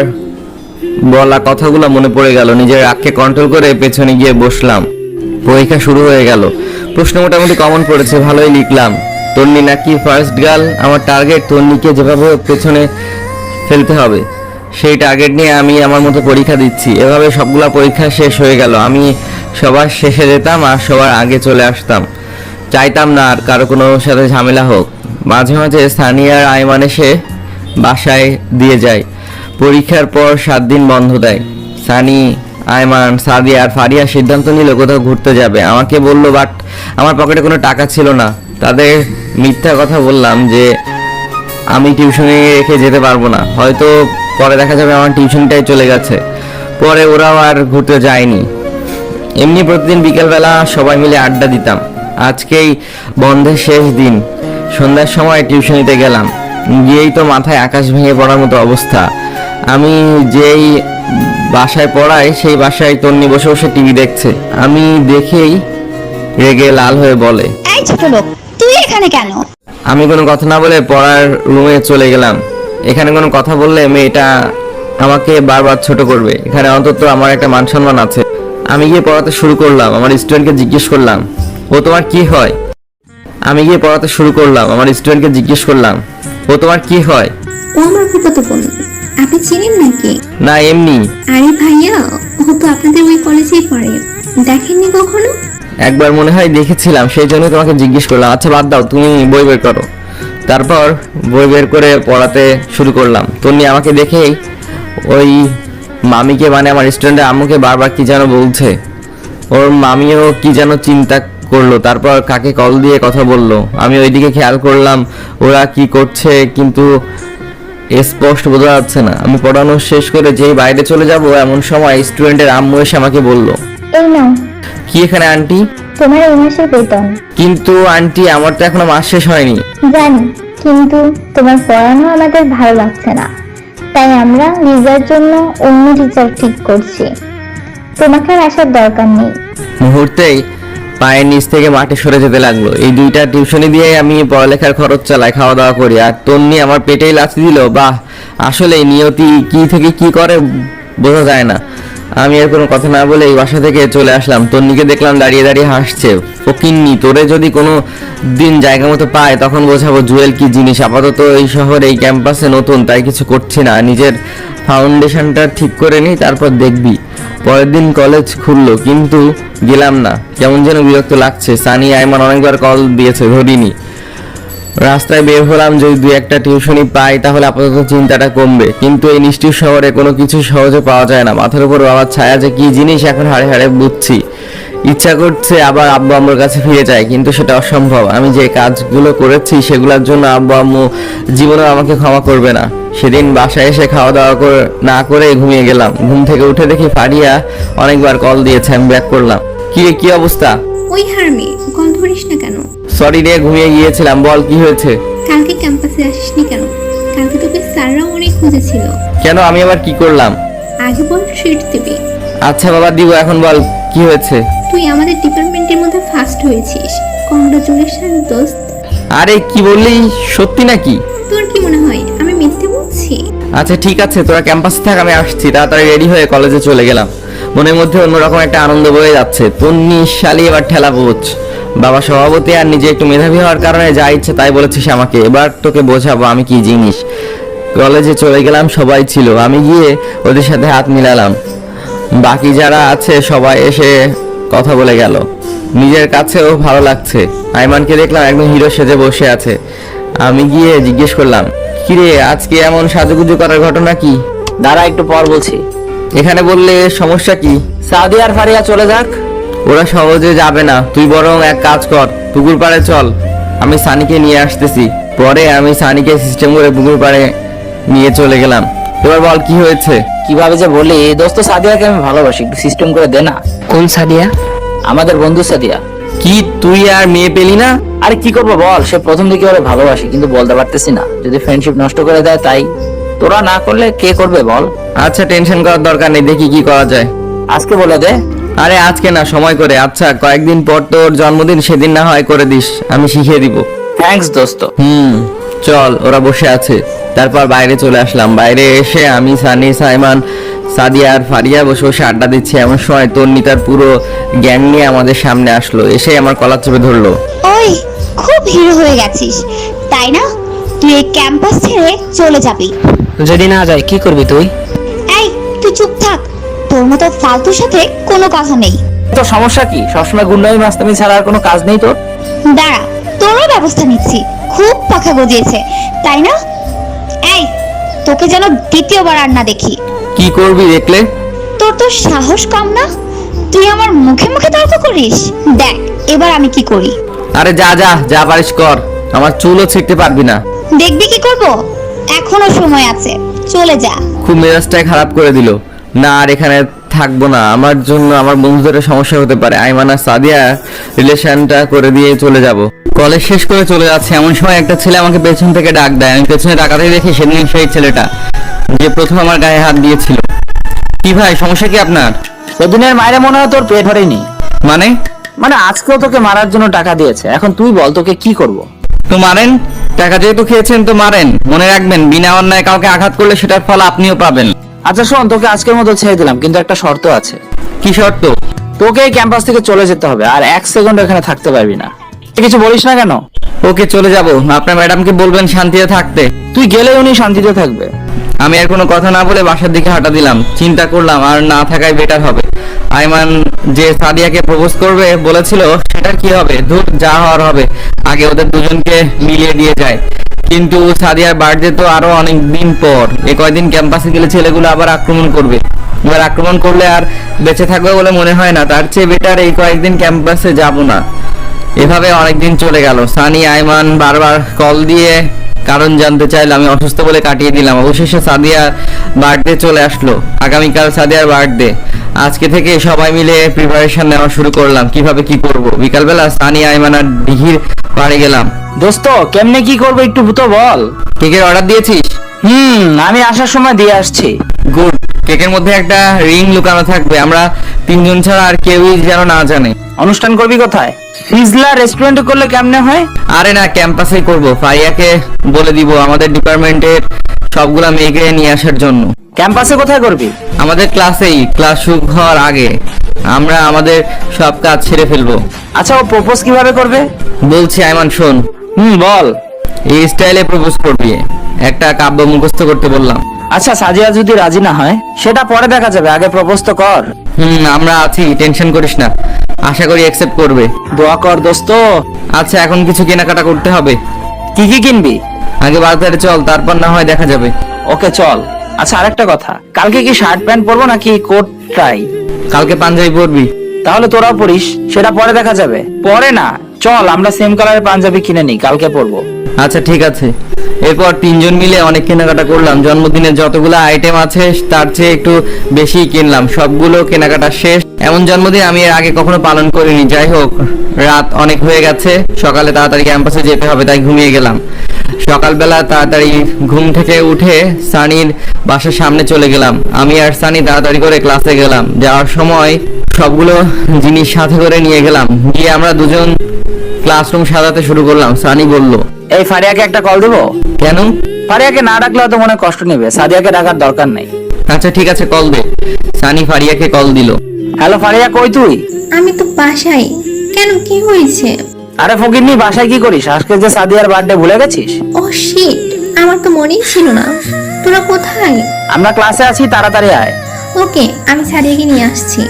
বলা কথাগুলো মনে পড়ে গেল। নিজের রাগকে কন্ট্রোল করে পেছনে গিয়ে বসলাম। পরীক্ষা শুরু হয়ে গেল। প্রশ্ন মোটামুটি কমন পড়েছে, ভালোই লিখলাম। তন্নি নাকি ফার্স্ট গার্ল। আমার টার্গেট তন্নিকে যেভাবে পেছনে ফেলতে হবে, সেই টার্গেট নিয়ে আমি আমার মতো পরীক্ষা দিচ্ছি। এভাবে সবগুলা পরীক্ষা শেষ হয়ে গেল। আমি সবার শেষে যেতাম আর সবার আগে চলে আসতাম। চাইতাম না আর কারো কোনো সাথে ঝামেলা হোক। মাঝে মাঝে সানিয়ার আইমান এসে বাসায় দিয়ে যায়। পরীক্ষার পর 7 দিন বন্ধ দেয়। সানি, আইমান, সাদিয়া আর ফারিয়া সিদ্ধান্ত নিল কোথাও ঘুরতে যাবে। আমাকে বললো, বাট আমার পকেটে কোনো টাকা ছিল না। তাদের মিথ্যা কথা বললাম যে আমি টিউশনে রেখে যেতে পারবো না, হয়তো পরে দেখা যাবে আমার টিউশনটাই চলে গেছে। পরে ওরাও আর ঘুরতে যায়নি। এমনি প্রতিদিন বিকেলবেলা সবাই মিলে আড্ডা দিতাম। আজকেই বন্ধের শেষ দিন। সন্ধ্যার সময় টিউশনিতে গেলাম। গিয়েই তো মাথায় আকাশ ভেঙে পড়ার মতো অবস্থা। আমি যেই বাসায় পড়াই সেই বাসায় তন্নি বসে বসে টিভি দেখছে। আমি দেখেই রেগে লাল হয়ে বলে, এই ছোট লোক, তুই এখানে কেন? আমি কোনো কথা না বলে পড়ার রুমে চলে গেলাম। এখানে কোনো কথা বললে মেয়েটা আমাকে বারবার ছোট করবে। এখানে অন্তত আমার একটা মান সম্মান আছে। আমি গিয়ে পড়াতে শুরু করলাম। আমার স্টুডেন্টকে জিজ্ঞেস করলাম, ও তোমার কি হয়? আমি গিয়ে পড়াতে শুরু করলাম। আমার স্টুডেন্টকে জিজ্ঞেস করলাম, ও তোমার কি হয়? ও আমার ফুফাতো বোন। আপনি চিনেন নাকি? না এমনি। আরে ভাইয়া, ও তো আপনাদের ওই কলেজেই পড়ে, দেখেননি কখনো? একবার মনে হয় দেখেছিলাম, সেই জন্য তোমাকে জিজ্ঞেস করলাম। আচ্ছা বাদ দাও, তুমি বই বের করো। তারপর বই বের করে পড়াতে শুরু করলাম। তন্নি আমাকে দেখেই ওই মামিকে, মানে আমার স্টুডেন্টের আম্মুকে বারবার কি যেন বলছে। ওর মামিও কি যেন চিন্তা করলো, তারপর কাকে কল দিয়ে কথা বললো। আমি ওইদিকে খেয়াল করলাম ওরা কি করছে, কিন্তু স্পষ্ট বোঝা যাচ্ছে না। আমি পড়ানো শেষ করে যেই বাইরে চলে যাব এমন সময় স্টুডেন্টের আম্মু এসে আমাকে বলল, এই নাও কি এখানে আন্টি? তোমার এই মাসের বেতন। কিন্তু আন্টি আমার তো এখনো মাস শেষ হয়নি। জানি, কিন্তু তোমার পড়ানো আমাদের ভালো লাগছে না, তাই আমরা লিজার জন্য অন্য টিচার ঠিক করছি। তোমাকে আর আসার দরকার নেই। মুহূর্তেই পায়ের নিচ থেকে মাঠে সরে যেতে লাগলো। এই দুইটা টিউশনি দিয়ে আমি পড়ালেখার খরচ চালাই, খাওয়া দাওয়া করি, আর তন্নি আমার পেটেই লাথি দিল। বাহ, আসলে নিয়তি কি থেকে কি করে বোঝা যায় না। আমি আর কোনো কথা না বলে এই বাসা থেকে চলে আসলাম। তন্নিকে দেখলাম দাঁড়িয়ে দাঁড়িয়ে হাসছে। ফকিন্নি, তোরে যদি কোনো দিন জায়গা মতো পায় তখন বোঝাবো জুয়েল কি জিনিস। আপাতত এই শহরে এই ক্যাম্পাসে নতুন, তাই কিছু করছি না। নিজের ফাউন্ডেশনটা ঠিক করে নিই, তারপর দেখবি। পরের দিন কলেজ খুললো, কিন্তু গেলাম না। কেমন যেন বিরক্ত লাগছে। সানি আইমান অনেকবার কল দিয়েছে, ধরিনি। রাস্তায় বের হলাম, যদি দুই একটা টিউশনি পাই তাহলে আপাতত চিন্তাটা কমবে। কিন্তু এই নিষ্ঠুর শহরে কোনো কিছু সহজে পাওয়া যায় না। মাথার উপর বাবার ছায়া যে কি জিনিস এখন হাড়ে হাড়ে বুঝছি। ইচ্ছা করছে আবার আব্বু আম্মুর কাছে ফিরে যায়, কিন্তু সেটা অসম্ভব। আমি যে কাজগুলো করেছি সেগুলোর জন্য আব্বু আম্মু জীবনে আমাকে ক্ষমা করবে না। সেদিন বাসায় এসে খাওয়া দাওয়া না করে ঘুমিয়ে গেলাম। ঘুম থেকে উঠে দেখি ফারিয়া অনেকবার কল দিয়েছে। আমি ব্যাক করলাম। কি অবস্থা? ওই হারমি, কল ধরিস না কেন? সরি রে, ঘুমিয়ে গিয়েছিলাম। বল কি হয়েছে? কালকে ক্যাম্পাসে আসিসনি কেন? কালকে তোকে স্যাররাও অনেক খুঁজেছিল। কেন, আমি আবার কি করলাম? আগে বল, ট্রিট দিবি। আচ্ছা বাবা, দিব। এখন বল কি হয়েছে? তুই আমাদের ডিপার্টমেন্টের মধ্যে ফার্স্ট হয়েছিস। কংগ্রাচুলেশন দোস্ত। আরে কি বললি, সত্যি নাকি? তোর কি মনে হয় আমি মিথ্যে বলছি? আচ্ছা ঠিক আছে, তোরা ক্যাম্পাসে থাক, আমি আসছি। তাড়াতাড়ি রেডি হয়ে কলেজে চলে গেলাম। মনের মধ্যে অন্যরকম একটা আনন্দ বয়ে যাচ্ছে। তন্নি শালি এবার ঠেলা বোঝ। বাবা সভাপতি আর নিজে একটু মেধাবী হওয়ার কারণে যা ইচ্ছে তাই বলেছিস আমাকে। এবার তোকে বোঝাবো আমি কি জিনিস। কলেজে চলে গেলাম, সবাই ছিল। আমি গিয়ে ওদের সাথে হাত মিলালাম। বাকি যারা আছে সবাই এসে কথা বলে গেল। নিজের কাছেও ভালো লাগছে। আইমানকে দেখলাম একদম হিরো সেজে বসে আছে। আমি গিয়ে জিজ্ঞেস করলাম, কিরে আজকে এমন সাজুগুজু করার ঘটনা কি? দাঁড়া, একটু পর বলছি। এখানে বললে সমস্যা কি? সাদি আর ফারিয়া চলে যাক। ওরা সহজে যাবে না, তুই বরং এক কাজ কর, পুকুর পাড়ে চল, আমি সানিকে নিয়ে আসতেছি। পরে আমি সানিকে সিস্টেম করে পুকুর পাড়ে নিয়ে চলে গেলাম। এবার বল কি হয়েছে? কিভাবে যে বলি, দোস্ত সাদিয়াকে আমি ভালোবাসি, একটু সিস্টেম করে দে না। কোন সাদিয়া? আমাদের বন্ধু সাদিয়া। কি তুই আর মেয়ে পেলি না? আরে কি করবো বল, সে প্রথম দিকে ওরা ভালোবাসি, কিন্তু বলতে পারতেছি না, যদি ফ্রেন্ডশিপ নষ্ট করে দেয়। তাই তোরা না করলে কে করবে বল? আচ্ছা টেনশন করার দরকার নেই, দেখি কি করা যায়। আজকে বলে দে। আরে আজকে না, সময় করে। আচ্ছা কয়েকদিন পর তোর জন্মদিন, সেদিন না হয় করে দিস, আমি শিখিয়ে দিব। থ্যাঙ্কস দোস্ত। চল, ওরা বসে আছে। তারপর বাইরে চলে আসলাম। বাইরে এসে আমি, সানি, সাইমান, সাদিয়া আর ফারিয়া বসে বসে আড্ডা দিচ্ছি। এমন সময় তন্নি তার পুরো গ্যাং নিয়ে আমাদের সামনে আসলো। এসে আমার কলার চেপে ধরলো। ওই, খুব হিরো হয়ে গেছিস তাই না? তুই এই ক্যাম্পাস ছেড়ে চলে যাবি। যদি না যায় কি করবি তুই? এই, তুই চুপ থাক, তোর মতো ফালতুর সাথে কোনো কথা নেই। তোর সমস্যা কি? সবসময় গুন্ডামি মাস্তামি ছাড়া আর কোনো কাজ নেই তোর? দাঁড়া, তোরও ব্যবস্থা নিচ্ছি। খুব পাখা গজিয়েছে তাই না? এই, তোকে যেন দ্বিতীয়বার আর না দেখি। কি করবি দেখলে? তোর তো সাহস কম না, তুই আমার মুখে মুখে তর্ক করিস। দেখ এবার আমি কি করি। আরে যা যা যা পারিস কর, আমার চুলও ছিঁড়তে পারবি না। দেখবি কি করব, এখনো সময় আছে, চলে যা। খুব মেজাজটাই খারাপ করে দিল। না আর এখানে থাকবো না, আমার জন্য আমার বন্ধুদের সমস্যা হতে পারে। আইমান আর সাদিয়া রিলেশনটা করে দিয়ে চলে যাব। কলেজ শেষ করে চলে যাচ্ছে এমন সময় একটা ছেলে আমাকে পেছন থেকে ডাক দেয়। আমি পেছনে তাকাতেই দেখি সেদিন সেই ছেলেটা যে প্রথম আমার গায়ে হাত দিয়েছিল। কি ভাই, সমস্যা কি আপনার? সেদিনের মায়ের মনে হয় তোর পেট ভরেনি। মানে? মানে আজকেও তোকে মারার জন্য টাকা দিয়েছে। এখন তুই বল তোকে কি করব? তো মারেন, টাকা যেহেতু খেয়েছেন তো মারেন। মনে রাখবেন, বিনা অন্যায় কাউকে আঘাত করলে সেটার ফল আপনিও পাবেন। আচ্ছা শোন, তোকে আজকের মতো ছেড়ে দিলাম, কিন্তু একটা শর্ত আছে। কি শর্ত? তোকে এই ক্যাম্পাস থেকে চলে যেতে হবে, আর এক সেকেন্ড এখানে থাকতে পারবি না। কিছু বলিস না কেন? ওকে, চলে যাব। আপনার ম্যাডামকে বলবেন শান্তিতে থাকতে। তুই গেলে উনি শান্তিতে থাকবে। আমি আর কোনো কথা না বলে বাসার দিকে হাঁটা দিলাম। চিন্তা করলাম আর না থাকাই বেটার হবে। আইমান যে সাদিয়াকে প্রপোজ করবে বলেছিল, সেটা কি হবে? ধুর, যা হওয়ার হবে, আগে ওদের দুজনকে মিলিয়ে দিয়ে যায়। কিন্তু সাদিয়ার বার্থডে তো আরো অনেক দিন পর। এ কয়দিন ক্যাম্পাসে গেলে ছেলেগুলো আবার আক্রমণ করবে। এবার আক্রমণ করলে আর বেঁচে থাকবে বলে মনে হয় না। তার চেয়ে বেটার এই কয়েকদিন ক্যাম্পাসে যাব না। এভাবে অনেকদিন চলে গেল। সানি আইমান বারবার কল দিয়ে কারণ জানতে চাইলে আমি অসুস্থ বলে কাটিয়ে দিলাম। অবশেষে সাদিয়ার বার্থডে চলে আসলো। আগামীকাল সাদিয়ার বার্থডে। আজকে থেকে সবাই মিলে প্রিপারেশন নেওয়া শুরু করলাম কিভাবে কি করব। বিকালবেলা সানি আইমান আর দিঘির পাড়ে গেলাম। দোস্ত কেমনে কি করবো একটু তো বল। কেকের অর্ডার দিয়েছিস? আমি আসার সময় দিয়ে আসছি। গুড। কেকের মধ্যে একটা রিং লুকানো থাকবে, আমরা তিনজন ছাড়া আর কেউই যেন না জানে। অনুষ্ঠান করবি কোথায়? ফিজলা রেস্টুরেন্টে করলে কেমনে হয়? আরে না, ক্যাম্পাসেই করব। ফারিয়াকে বলে দিব আমাদের ডিপার্টমেন্টের সবগুলা মেয়েকে নিয়ে আসার জন্য। ক্যাম্পাসে কোথায় করবি? আমাদের ক্লাসেই, ক্লাস শুরু হওয়ার আগে আমরা আমাদের সব কাজ ছেড়ে ফেলবো। আচ্ছা, ও প্রপোজ কিভাবে করবে? বলছি আইমান শোন, বল। এই স্টাইলে প্রপোজ করবি। একটা কাব্য মুখস্থ করতে বললাম। আচ্ছা, সাজিয়া যদি রাজি না হয় সেটা পরে দেখা যাবে, আগে প্রপোজ তো কর। আমরা আছি, টেনশন করিস না। আশা করি অ্যাকসেপ্ট করবে। দোয়া কর দোস্ত। আচ্ছা, এখন কিছু কেনাকাটা করতে হবে। কি কি কিনবি? আগে বাজারে চল, তারপর না হয় দেখা যাবে। ওকে চল। আচ্ছা, আরেকটা কথা, কালকে কি শার্ট প্যান্ট পরবো নাকি কোট টাই? কালকে পাঞ্জাবি পরবি। তাহলে তোরাও পরিস, সেটা পরে দেখা যাবে। পরে না, চল আমরা সেম কালারের পাঞ্জাবি কিনে নিই, কালকে পরবো। আচ্ছা ঠিক আছে। এরপর তিনজন মিলে অনেক কেনাকাটা করলাম। জন্মদিনের যতগুলো আইটেম আছে তার চেয়ে একটু বেশি কিনলাম। সবগুলো কেনাকাটা শেষ। এমন জন্মদিন আমি এর আগে কখনো পালন করিনি। যাই হোক, রাত অনেক হয়ে গেছে, সকালে তাড়াতাড়ি ক্যাম্পাসে যেতে হবে, তাই ঘুমিয়ে গেলাম। সকালবেলা তাড়াতাড়ি ঘুম থেকে উঠে সানির বাসার সামনে চলে গেলাম। আমি আর সানি তাড়াতাড়ি করে ক্লাসে গেলাম। যাওয়ার সময় সবগুলো জিনিস সাথে করে নিয়ে গেলাম। গিয়ে আমরা দুজন ক্লাসরুম সাজাতে শুরু করলাম। সানি বলল, এই ফারিয়াকে একটা কল দেবো। কেন? ফারিয়াকে না ডাকলে হয়তো মনে কষ্ট নেবে, সাদিয়াকে ডাকার দরকার নেই। আচ্ছা ঠিক আছে, কল দে। সানি ফারিয়াকে কল দিল। হ্যালো ফারিয়া, কই তুই? আমি তো বাসায়। কেন, কি হয়েছে? আরে ফকিরনি, বাসায় কি করিস? আজকে যে সাদিয়ার বার্থডে ভুলে গেছিস? ও শিট, আমার তো মনেই ছিল না। তোরা কোথায়? আমরা ক্লাসে আছি, তাড়াতাড়ি আয়। ওকে, আমি সাদিয়াকে নিয়ে আসছি।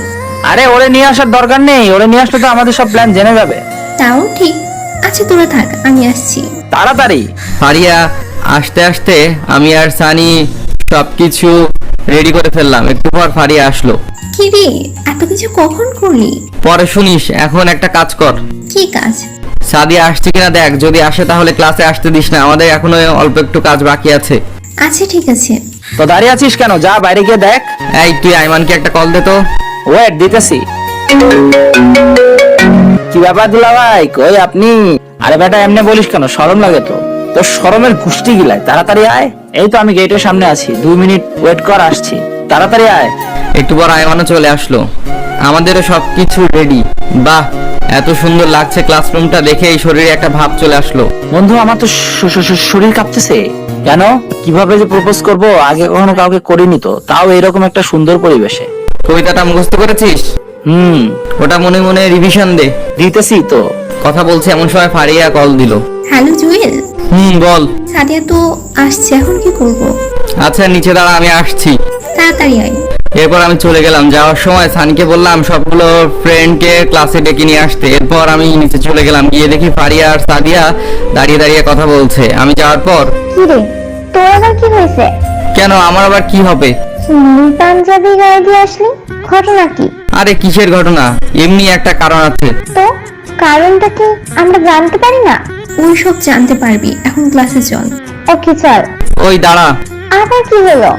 আরে ওরে নিয়ে আসার দরকার নেই, ওরে নিয়ে আসলে তো আমাদের সব প্ল্যান জেনে যাবে। তাও ঠিক। আচ্ছা তোরা থাক, আমি আসছি। তাড়াতাড়ি। ফারিয়া আসতে আসতে আমি আর সানি সবকিছু রেডি করে ফেললাম। একটু পর ফারিয়া আসলো। কি রে, এত কিছু কখন করলি? পরে শুনিস, এখন একটা কাজ কর। কি কাজ? সাদিয়া আসছে কিনা দেখ। যদি আসে তাহলে ক্লাসে আসতে দিস না, আমাদের এখনো অল্প একটু কাজ বাকি আছে। আচ্ছা ঠিক আছে। তো দাঁড়িয়ে আছিস কেন? যা বাইরে গিয়ে দেখ। এই তুই আইমানকে একটা কল দে তো। ওয়েট, দিতেছি। কি ব্যাপার দুলা ভাই, কই আপনি? আরে বেটা, এমনি বলিস কেন? শরম লাগে তো। তোর শরমের গুষ্টি গিলায়, তাড়াতাড়ি আয়। এই তো আমি গেটের সামনে আছি, 2 মিনিট ওয়েট কর, আসছি, তাড়াতাড়ি আয়। একটু পর আইমানও চলে আসলো। আমাদেরও সবকিছু রেডি। বাহ, এত সুন্দর লাগছে ক্লাসরুমটা দেখে, এই শরীরে একটা ভাব চলে আসলো। বন্ধু, আমার তো শরীর কাঁপতেছে। কেন? কিভাবে যে প্রপোজ করব, আগে কখনো কাউকে করিনি তো, তাও এরকম একটা সুন্দর পরিবেশে। কবিতাটা মুখস্থ করেছিস? ওটা মনে মনে রিভিশন দে। দিতেছি তো। কথা বলছে এমন সময় ফারিয়া কল দিল। হ্যালো জুয়েল। বল। সাদিয়া তো আসছে, এখন কি করব? আচ্ছা নিচে দাঁড়া, আমি আসছি। তাড়াতাড়ি আয়। এরপর আমি চলে গেলাম। যাওয়ার সময় সানিকে বললাম সবগুলো ফ্রেন্ডকে ক্লাসে ডেকে নিয়ে আসতে। এরপর আমি নিচে চলে গেলাম। গিয়ে দেখি ফারিয়া আর সাদিয়া দাঁড়িয়ে দাঁড়িয়ে কথা বলছে। আমি যাওয়ার পর, কি রে, তোর আবার কি হয়েছে? কেন আমার আবার কি হবে? নীল পাঞ্জাবি গায়ে দিয়ে আসলি, ঘটনা কি? আরে কিসের ঘটনা, এমনি একটা কারণ আছে। তো কারণটা কি আমরা জানতে পারি না? ওই সব জানতে পারবি, এখন ক্লাসে চল। ওকে চল। ওই দাঁড়া। আবার কি হলো?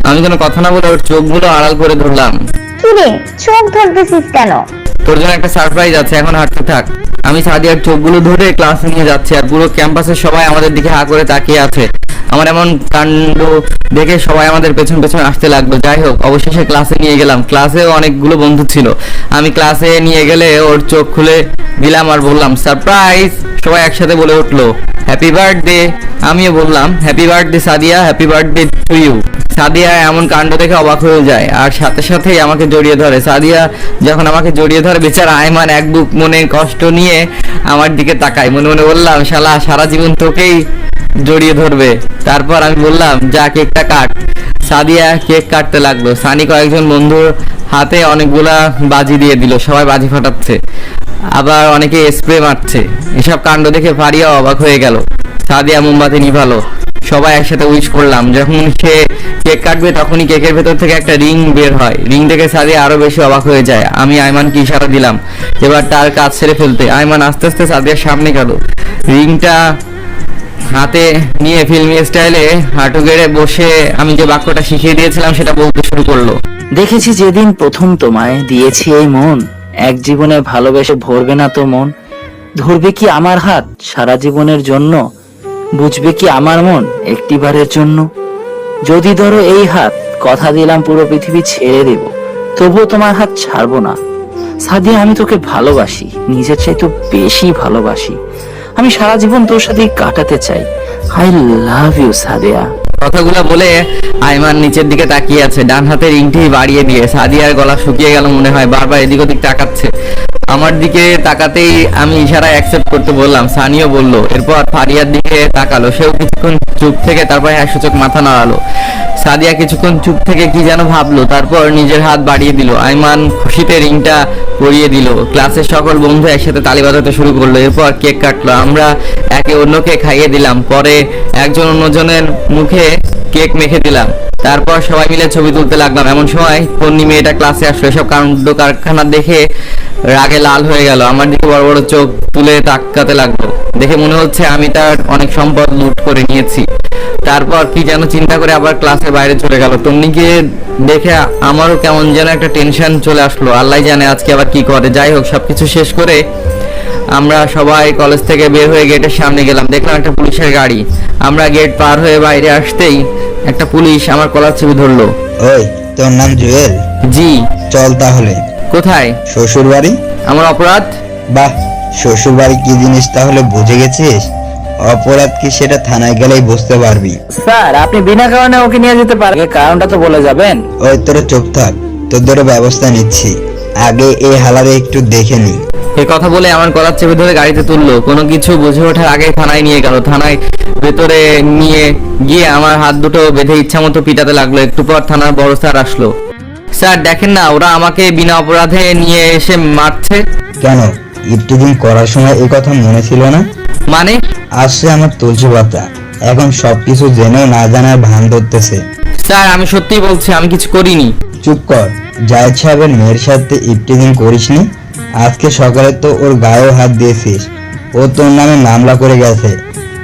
আমি কোনো কথা না বলে ওর চোখগুলো আড়াল করে ধরলাম। কি রে, চোখ ধরতেছিস কেন? তোর জন্য একটা সারপ্রাইজ আছে, এখন হাঁটতে থাক। আমি সাদিয়ার চোখগুলো ধরে ক্লাসে নিয়ে যাচ্ছি, আর পুরো ক্যাম্পাসের সবাই আমাদের দিকে হা করে তাকিয়ে আছে। আমার এমন কাণ্ড দেখে সবাই আমাদের পেছন পেছন আসতে লাগলো। যাই হোক, অবশেষে ক্লাসে নিয়ে গেলাম। ক্লাসেও অনেকগুলো বন্ধু ছিল। আমি ক্লাসে নিয়ে গেলে ওর চোখ খুলে দিলাম আর বললাম সারপ্রাইজ। সবাই একসাথে বলে উঠলো হ্যাপি বার্থডে। আমিও বললাম happy birthday Sadia, happy birthday to you. Sadia এমন কাণ্ড দেখে অবাক হয়ে যায় আর সাথে সাথেই আমাকে জড়িয়ে ধরে। সাদিয়া যখন আমাকে জড়িয়ে ধরে, বেচারা আয়মান এক বুক মনে কষ্ট নিয়ে আমার দিকে তাকায়। মনে মনে বললাম শালা সারা জীবন তোকেই জড়িয়ে ধরবে। তারপর আমি বললাম যা কেকটা কাট। সাদিয়া কেক কাটতে লাগলো। সানি কয়েকজন বন্ধুর হাতে অনেকগুলা বাজি দিয়ে দিল। সবাই বাজি ফাটাচ্ছে, আবার অনেকে স্প্রে মারছে। এসব কাণ্ড দেখে ফারিয়া অবাক হয়ে গেল। সাদিয়া মোমবাতি নিভালো। সবাই একসাথে উইশ করলাম। যখন সে কেক কাটবে তখনই কেকের ভেতর থেকে একটা রিং বের হয়। রিং থেকে সাদিয়া আরো বেশি অবাক হয়ে যায়। আমি আইমানকে ইশারা দিলাম এবার তার কাজ ছেড়ে ফেলতে। আইমান আস্তে আস্তে সাদিয়ার সামনে গেল, রিংটা হাতে নিয়ে ফিল্মি স্টাইলে হাঁটু গেড়ে বসে আমি যে বাক্যটা শিখিয়ে দিয়েছিলাম সেটা বলতে শুরু করলো। দেখেছি যেদিন প্রথম তোমায় দিয়েছি এই মন, এক জীবনে ভালোবেসে ভরবে না তো মন, ধরবে কি আমার হাত সারা জীবনের জন্য, বুঝবে কি আমার মন একটিবারের জন্য, যদি ধরো এই হাত কথা দিলাম পুরো পৃথিবী ছেড়ে দেব, তবুও তোমার হাত ছাড়বো না। সাদিয়া আমি তোকে ভালোবাসি, নিজের চাইতে বেশি ভালোবাসি, আমি সারা জীবন তোর সাথে কাটাতে চাই, আই লাভ ইউ সাদিয়া। কথাগুলো বলে আইমান নিচের দিকে তাকিয়ে আছে, ডান হাতে রিংটি বাড়িয়ে দিয়ে। সাদিয়ার গলা শুকিয়ে গেল মনে হয়, বারবার এদিক ওদিক তাকাচ্ছে। আমার দিকে তাকাতেই আমি ইশারা অ্যাকসেপ্ট করতে বললাম, সানিও বলল। এরপর ফারিয়ার দিকে তাকালো, সেও কিছুক্ষণ চুপ থেকে তারপর হ্যাঁ সূচক মাথা নাড়ালো। সাদিয়া কিছুক্ষণ চুপ থেকে কি যেন ভাবলো, তারপর নিজের হাত বাড়িয়ে দিল। আইমান খুশিতে রিংটা পরিয়ে দিল। ক্লাসের সকল বন্ধু একসাথে তালি বাজাতে শুরু করলো। এরপর কেক কাটলো, আমরা একে অন্যকে খাইয়ে দিলাম। পরে একজন অন্যজনের মুখে কেক মেখে দিলাম। তারপর সবাই মিলে ছবি তুলতে লাগলাম। এমন সময় তন্নি মেয়েটা ক্লাসে আসলো। এসব কাণ্ড কারখানা দেখে রাগে লাল হয়ে গেল, আমার দিকে বড় বড় চোখ তুলে তাকাতে লাগলো। দেখে মনে হচ্ছে আমি তার অনেক সম্পদ লুট করে নিয়েছি। তারপর কি যেন চিন্তা করে আবার ক্লাসের বাইরে চলে গেল। তন্নিকে দেখে আমারও কেমন যেন একটা টেনশন চলে আসলো, আল্লাহ জানে আজকে আবার কি করে। যাই হোক, সবকিছু শেষ করে আমরা সবাই কলেজ থেকে বের হয়ে গেটের সামনে গেলাম। দেখলাম একটা পুলিশের গাড়ি। আমরা গেট পার হয়ে বাইরে আসতেই একটা পুলিশ আমার কলার চেপে ধরলো। ওই, তোর নাম জুয়েল? জি। চল তাহলে। কোথায়? শ্বশুর বাড়ি। আমার অপরাধ? বাহ, শ্বশুর বাড়ি কি জিনিস তাহলে বুঝে গেছিস। অপরাধ কি সেটা থানায় গেলেই বুঝতে পারবি। স্যার আপনি বিনা কারণে ওকে নিয়ে যেতে পারেন, কারণটা তো বলে যাবেন। ওই তোরা চুপ থাক, তোদের ব্যবস্থা নিচ্ছি, আগে এই হালারে একটু দেখে নি। এ কথা বলে আমার কলার চেপে ধরে গাড়িতে তুললো। কোনো কিছু বুঝে ওঠার আগে থানায় নিয়ে গেল। থানায় ভেতরে নিয়ে গিয়ে আমার হাত দুটো বেঁধে ইচ্ছা মতো পিটাতে লাগলো। একটু পর থানার বড় স্যার আসলো। স্যার দেখেন না, ওরা আমাকে বিনা অপরাধে নিয়ে এসে মারছে। কেন, ইফটিজিং করার সময় এই কথা মনে ছিল না? মানে? আসছে আমার তুলসী পাতা, এখন সবকিছু জেনেও না জানার ভান ধরতেছে। স্যার আমি সত্যিই বলছি, আমি কিছু করিনি। চুপ কর, জায়েদ সাহেবের মেয়ের সাথে ইফটিজিং করিসনি? আজকে সকালে তো ওর গায়েও হাত দিয়েছিস, ও তোর নামে মামলা করে গেছে,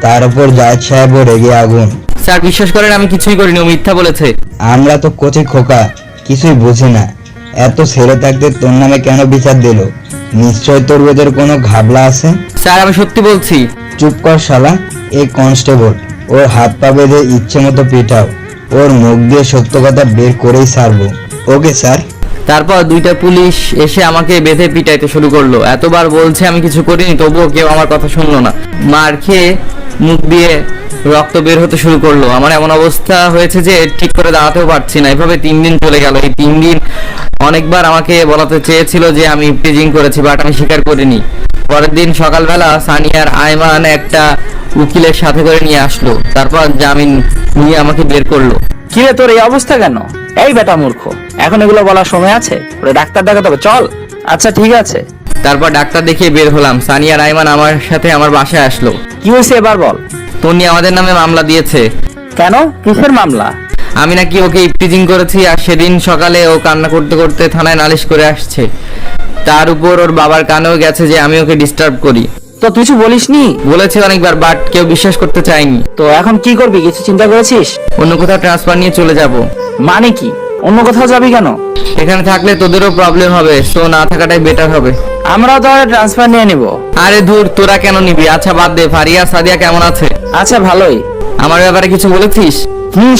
তার উপর জায়েদ সাহেবও রেগে আগুন। স্যার বিশ্বাস করেন আমি কিছুই করিনি, ও মিথ্যা বলেছে। আমরা তো কচি খোকা, কিছুই বুঝি না, এত ছেলে থাকতে তোর নামে কেন বিচার দিল? নিশ্চয় তোর ওদের কোনো ঘাবলা আছে। স্যার আমি সত্যি বলছি। চুপ কর শালা, এই কনস্টেবল, ওর হাত পা বেঁধে ইচ্ছে মতো পিটাও, ওর মুখ দিয়ে সত্য কথা বের করেই ছাড়বো। Okay sir. তারপর দুইটা পুলিশ এসে আমাকে বেঁধে পিটাইতে শুরু করলো। এতবার বলছে আমি কিছু করিনি, তবুও কেউ আমার কথা শুনলো না। মার খেয়ে মুখ দিয়ে রক্ত বের হতে শুরু করলো। আমার এমন অবস্থা হয়েছে যে ঠিক করে দাঁড়াতেও পারছি না। এভাবে 3 দিন চলে গেল। এই 3 দিন অনেকবার আমাকে বলাতে চেয়েছিল যে আমি ইফটিজিং করেছি, বাট আমি স্বীকার করিনি। পরের দিন সকালবেলা সানিয়ার আইমান একটা উকিলের সাথে করে নিয়ে আসলো। তারপর জামিন নিয়ে আমাকে বের করলো। কিরে তোর এই অবস্থা কেন? এই বেটা মূর্খ, এখন এগুলো বলার সময় আছে? ওরে ডাক্তার দেখাতে হবে, চল। আচ্ছা ঠিক আছে। তারপর ডাক্তার দেখিয়ে বের হলাম। সানিয়া রাইমান আমার সাথে আমার বাসায় আসলো। কি হয়েছে এবার বল। তন্নি আমাদের নামে মামলা দিয়েছে। কেন, কিসের মামলা? আমি নাকি ওকে ইফটিজিং করেছি, আর সেদিন সকালে ও কান্না করতে করতে থানায় নালিশ করে আসছে। তার উপর ওর বাবার কানেও গেছে যে আমি ওকে ডিস্টার্ব করি। তো কিছু বলিসনি? বলেছে অনেকবার, বাট কেউ বিশ্বাস করতে চায়নি। তো এখন কি করবি, কিছু চিন্তা করেছিস? অন্য কোথাও ট্রান্সফার নিয়ে চলে যাব। মানে কি, অন্য কোথাও যাবি কেন? এখানে থাকলে তোদেরও প্রবলেম হবে, সো না থাকাটাই বেটার হবে। আমরাও তাহলে ট্রান্সফার নিয়ে নিব। আরে ধুর, তোরা কেন নিবি? আচ্ছা বাদ দে, ফারিয়া সাদিয়া কেমন আছে? আচ্ছা ভালোই। আমার ব্যাপারে কিছু বলেছিস?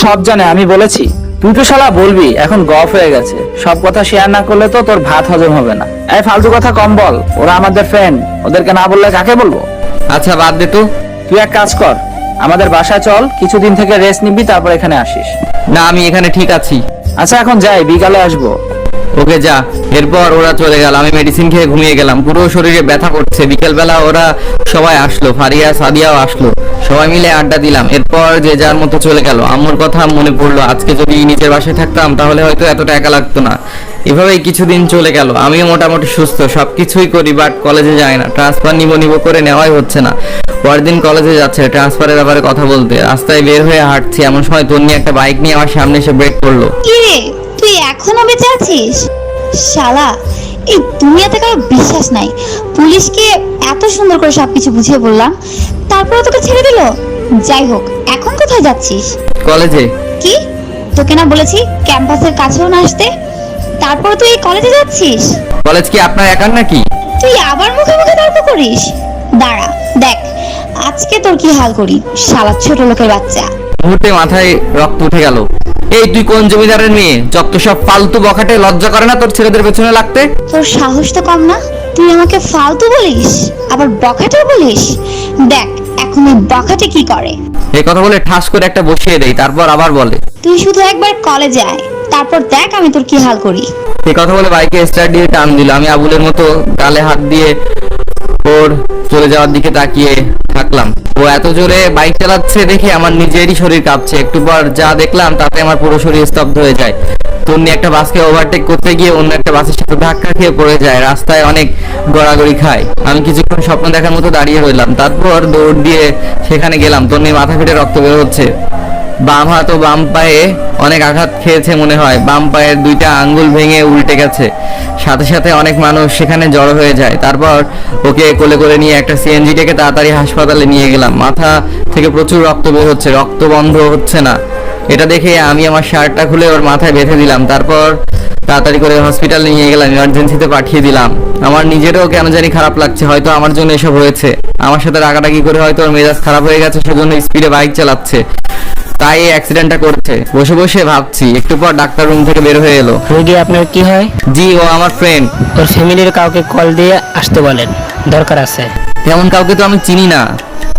সব জানে, আমি বলেছি। তুই তো শালা বলবি, এখন গফ হয়ে গেছে। সব কথা শেয়ার না করলে তো তোর ভাত হজম হবে না। এই ফালতু কথা কম বল, ওরা আমাদের ফ্রেন্ড, ওদেরকে না বললে কাকে বলবো? আচ্ছা বাদ দে তো। তুই এক কাজ কর, আমাদের বাসায় চল, কিছুদিন থেকে রেস্ট নিবি, তারপর এখানে আসিস। না আমি এখানে ঠিক আছি। আচ্ছা এখন যাই, বিকালে আসবো। ওকে যা। এরপর ওরা চলে গেল। আমি মেডিসিন খেয়ে ঘুমিয়ে গেলাম। পুরো শরীরে ব্যথা করছে। বিকেলবেলা ওরা সবাই আসলো, ফারিয়া সাদিয়াও আসলো। সবাই মিলে আড্ডা দিলাম। এরপর যে যার মতো চলে গেল। আম্মুর কথা মনে পড়লো, আজকে যদি নিজের বাসায় থাকতাম তাহলে হয়তো এতটা একা লাগতো না। এভাবেই কিছুদিন চলে গেল। আমিও মোটামুটি সুস্থ, সবকিছুই করি, বাট কলেজে যাই না। ট্রান্সফার নিব করে নেওয়াই হচ্ছে না। পরের দিন কলেজে যাচ্ছে ট্রান্সফারের ব্যাপারে কথা বলতে। রাস্তায় বের হয়ে হাঁটছি, এমন সময় তন্নি একটা বাইক নিয়ে আমার সামনে এসে ব্রেক করলো। কি রে, তুই এখনো বেঁচে আছিস? শালা, এই দুনিয়াতে কারো বিশ্বাস নাই। পুলিশকে এত সুন্দর করে সবকিছু বুঝিয়ে বললাম, তারপরে তোকে ছেড়ে দিল। যাই হোক, এখন কোথায় যাচ্ছিস? কলেজে। কি, তোকে না বলেছি ক্যাম্পাসের কাছেও না আসতে? তারপর তুই এই কলেজে যাচ্ছিস? কলেজ কি আপনার একার নাকি? তুই আবার মুখে মুখে তর্ক করিস? দাঁড়া দেখ আজকে তোর কি হাল করি, শালা ছোট লোকের বাচ্চা। মুহূর্তে মাথায় রক্ত উঠে গেল। এই তুই কোন জমিদারের মেয়ে? যত সব ফালতু বখাটে, লজ্জা করে না তোর ছেলেদের পেছনে লাগতে? তোর সাহস তো কম না, তুই আমাকে ফালতু বলিস, আবার বখাটে বলিস। দেখ এখন ওই বখাটে কি করে। এই কথা বলে ঠাস করে একটা বসিয়ে দেই, তারপর আবার বলে, তুই শুধু একবার কলেজে আয়, তারপর দেখ আমি তোর কি হাল করি। এই কথা বলে বাইকে স্টার্ট দিয়ে টান দিল। আমি আবুলের মতো গালে হাত দিয়ে ওর চলে যাওয়ার দিকে তাকিয়ে থাকলাম। ও এত জোরে বাইক চালাচ্ছে দেখে আমার নিজেরই শরীর কাঁপছে। একটু পর যা দেখলাম তাতে আমার পুরো শরীর স্তব্ধ হয়ে যায়। তন্নি একটা বাসকে ওভারটেক করতে গিয়ে অন্য একটা বাসের সাথে ধাক্কা খেয়ে পড়ে যায়। রাস্তায় অনেক গড়াগড়ি খায়। আমি কিছুক্ষণ স্বপ্ন দেখার মতো দাঁড়িয়ে রইলাম, তারপর দৌড় দিয়ে সেখানে গেলাম। তন্নির মাথা ফেটে রক্ত বের হচ্ছে। বাম হাত ও বাম পায়ে অনেক আঘাত খেয়েছে মনে হয়। বাম পায়ের দুইটা আঙ্গুল ভেঙে উল্টে গেছে। সাথে সাথে অনেক মানুষ সেখানে জড়ো হয়ে যায়। তারপর ওকে কোলে করে নিয়ে একটা সিএনজি ডেকে তাড়াতাড়ি হাসপাতালে নিয়ে গেলাম। মাথা থেকে প্রচুর রক্ত বের হচ্ছে, রক্ত বন্ধ হচ্ছে না। এটা দেখে আমি আমার শার্টটা খুলে ওর মাথায় বেঁধে দিলাম। তারপর তাড়াতাড়ি করে হসপিটালে নিয়ে গেলাম, ইমার্জেন্সিতে পাঠিয়ে দিলাম। আমার নিজেরও কেন জানি খারাপ লাগছে, হয়তো আমার জন্য এসব হয়েছে। আমার সাথে রাগারাগি করে হয়তো ওর মেজাজ খারাপ হয়ে গেছে, সেজন্য স্পিডে বাইক চালাচ্ছে, তাই এই অ্যাক্সিডেন্টটা করছে। বসে বসে ভাবছি। একটু পর ডাক্তার রুম থেকে বের হয়ে এলো। রোগী আপনার কি হয়? জি, ও আমার ফ্রেন্ড। ওর ফ্যামিলির কাউকে কল দিয়ে আসতে বলেন, দরকার আছে। তেমন কাউকে তো আমি চিনি না।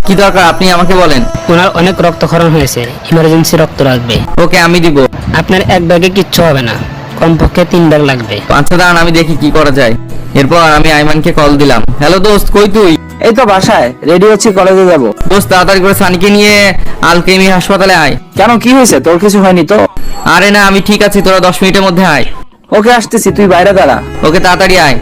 কি দরকার আপনি আমাকে বলেন। ওনার অনেক রক্তক্ষরণ হয়েছে, ইমার্জেন্সি রক্ত লাগবে। ওকে আমি দিব। আপনার এক ব্যাগে কিচ্ছু হবে না, কমপক্ষে 3 ব্যাগ লাগবে। আচ্ছা দাঁড়ান, আমি দেখি কি করা যায়। এরপর আমি আইমানকে কল দিলাম। হ্যালো দোস্ত, কই তুই? এই তো বাসায়, রেডি হচ্ছি, কলেজে যাব। দোস্ত তাড়াতাড়ি করে সানিকে নিয়ে আলকেমি হাসপাতালে আয়। কেন, কি হয়েছে? তোর কিছু হয়নি তো? আরে না, আমি ঠিক আছি, তোরা 10 মিনিটের মধ্যে আয়। ওকে আসতেছি, তুই বাইরে দাঁড়া। ওকে তাড়াতাড়ি আয়।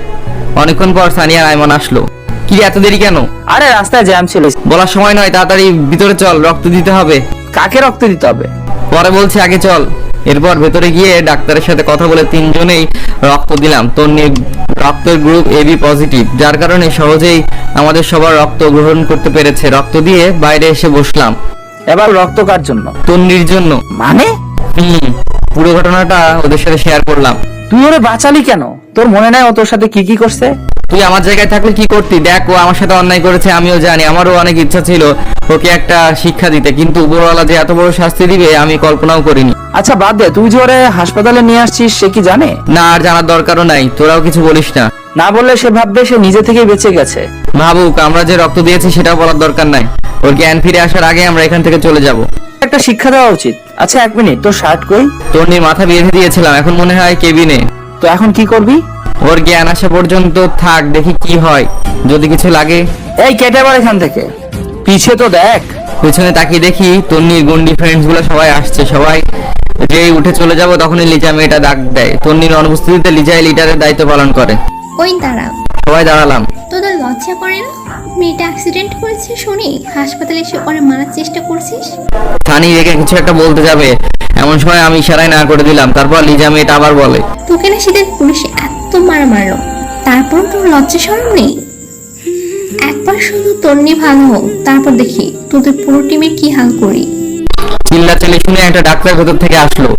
অনেকক্ষণ পর সানি আর আইমান আসলো। কি রে, এত দেরি কেন? আরে রাস্তায় জ্যাম ছিল। বলার সময় নয়, তাড়াতাড়ি ভিতরে চল, রক্ত দিতে হবে। কাকে রক্ত দিতে হবে? পরে বলছি, আগে চল। এরপর ভেতরে গিয়ে ডাক্তারের সাথে কথা বলে 3 জনেই রক্ত দিলাম। তন্নির রক্তের গ্রুপ এবি পজিটিভ, যার কারণে সহজেই আমাদের সবার রক্ত গ্রহণ করতে পেরেছে। রক্ত দিয়ে বাইরে এসে বসলাম। এবার রক্ত কার জন্য? তন্নির জন্য। মানে? পুরো ঘটনাটা ওদের সাথে শেয়ার করলাম। তুই ওরে বাঁচালি কেন? তোর মনে নাই ও তোর সাথে কি কি করছে? তুই আমার জায়গায় থাকলে কি করতি? দেখ, ও আমার সাথে অন্যায় করেছে, আমিও জানি। আমারও অনেক ইচ্ছা ছিল ওকে একটা শিক্ষা দিতে, কিন্তু উপরওয়ালা যে এত বড় শাস্তি দিবে আমি কল্পনাও করিনি। আচ্ছা বাদ দে, তুই যে ওরে হাসপাতালে নিয়ে আসছিস সে কি জানে? না, আর জানার দরকারও নাই, তোরাও কিছু বলিস না। না বললে সে ভাববে সে নিজে থেকেই বেঁচে গেছে। ভাবুক, আমরা যে রক্ত দিয়েছি সেটাও বলার দরকার নাই। ওর জ্ঞান ফিরে আসার আগে আমরা এখান থেকে চলে যাব। একটা শিক্ষা দেওয়া উচিত। আচ্ছা 1 মিনিট, তোর শার্ট কই? তন্নির মাথা বেঁধে দিয়েছিলাম, এখন মনে হয় কেবিনে। তো এখন কি করবি? ওর জ্ঞান আসা পর্যন্ত থাক, দেখি কি হয়। যদি কিছু লাগে। এই কেটে পড় এখান থেকে, পিছে তো দেখ। পেছনে তাকিয়ে দেখি তন্নির গন্ডি ফ্রেন্ডস গুলো সবাই আসছে। সবাই যেই উঠে চলে যাব তখনই লিজা মেয়েটা ডাক দেয়। তন্নির অনুপস্থিতিতে লিজাই লিডারের দায়িত্ব পালন করে। ওই দাঁড়া, সবাই দাঁড়ালাম। তোদের লজ্জা করে না? মেয়েটা অ্যাক্সিডেন্ট করেছে শুনি হাসপাতালে এসে ওরে মারার চেষ্টা করছিস। সানি রেখে কিছু একটা বলতে যাবে, এমন সময় আমি ইশারায় না করে দিলাম। তারপর লিজা মেয়েটা আবার বলে, তোকে না সেদিন পুলিশে এত মারা মারলো, তারপর তোর লজ্জা শরম নেই? একবার শুধু তন্নি ভালো হোক, তারপর দেখি তোদের পুরো টিমের কি হাল করি। চিল্লাচিল্লি শুনে একটা ডাক্তার ভেতর থেকে আসলো।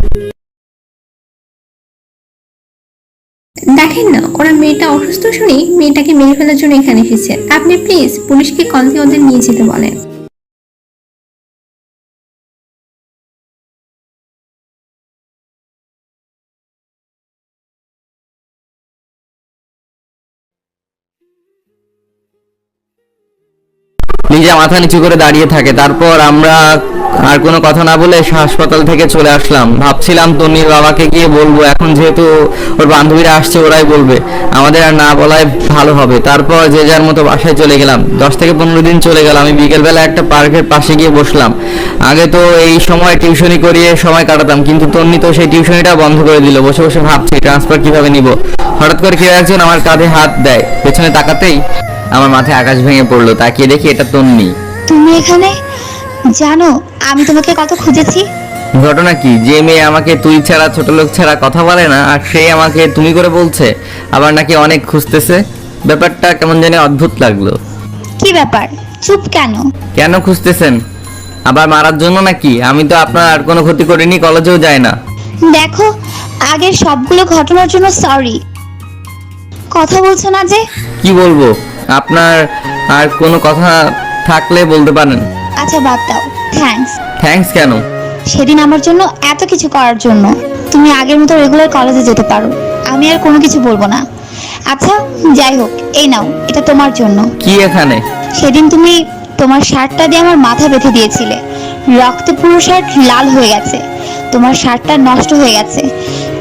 দেখেন না, ওরা মেয়েটা অসুস্থ শুনি মেয়েটাকে মেরে ফেলার জন্য এখানে এসেছে। আপনি প্লিজ পুলিশকে কল দিয়ে ওদের নিয়ে যেতে বলেন। লিজা মাথা নিচু করে দাঁড়িয়ে থাকে। তারপর আমরা আর কোনো কথা না বলে হাসপাতাল থেকে চলে আসলাম। ভাবছিলাম তন্নির বাবাকে গিয়ে বলবো, এখন যেহেতু ওর বান্ধবীরা আসছে ওরাই বলবে, আমাদের আর না বলাই ভালো হবে। তারপর যে যার মতো বাসায় চলে গেলাম। 10 থেকে 15 দিন চলে গেল। আমি বিকেলবেলা একটা পার্কের পাশে গিয়ে বসলাম। আগে তো এই সময় টিউশনি করিয়ে সময় কাটাতাম, কিন্তু তন্নি তো সেই টিউশনিটা বন্ধ করে দিল। বসে বসে ভাবছি ট্রান্সফার কিভাবে নিব। হঠাৎ করে কেউ একজন আমার কাঁধে হাত দেয়। পেছনে তাকাতেই আমার মাথায় আকাশ ভেঙে পড়লো। তাকিয়ে দেখি এটা তন্নি। তুমি এখানে? জানো আমি তোমাকে কত খুঁজেছি। ঘটনা কি? যে মেয়ে আমাকে তুই ছাড়া, ছোট লোক ছাড়া কথা বলে না, আর সে আমাকে তুমি করে বলছে, আবার নাকি অনেক খুঁজতেছে। ব্যাপারটা কেমন জানি অদ্ভুত লাগলো। কি ব্যাপার, চুপ কেন? কেন খুঁজতেছেন? আবার মারার জন্য নাকি? আমি তো আপনার আর কোনো ক্ষতি করিনি, কলেজেও যায় না। দেখো, আগের সবগুলো ঘটনার জন্য সরি। কথা বলছো না যে? কি বলবো? আপনার আর কোনো কথা থাকলে বলতে পারেন। আচ্ছা বাদ দাও, থ্যাঙ্কস। থ্যাঙ্কস কেন? সেদিন আমার জন্য এত কিছু করার জন্য। তুমি আগের মতো রেগুলার কলেজে যেতে পারো, আমি আর কোনো কিছু বলবো না। আচ্ছা যাই হোক, এই নাও, এটা তোমার জন্য। কি এখানে? সেদিন তুমি তোমার শার্টটা দিয়ে আমার মাথা বেঁধে দিয়েছিলে। রক্তে পুরো শার্ট লাল হয়ে গেছে, তোমার শার্টটা নষ্ট হয়ে গেছে,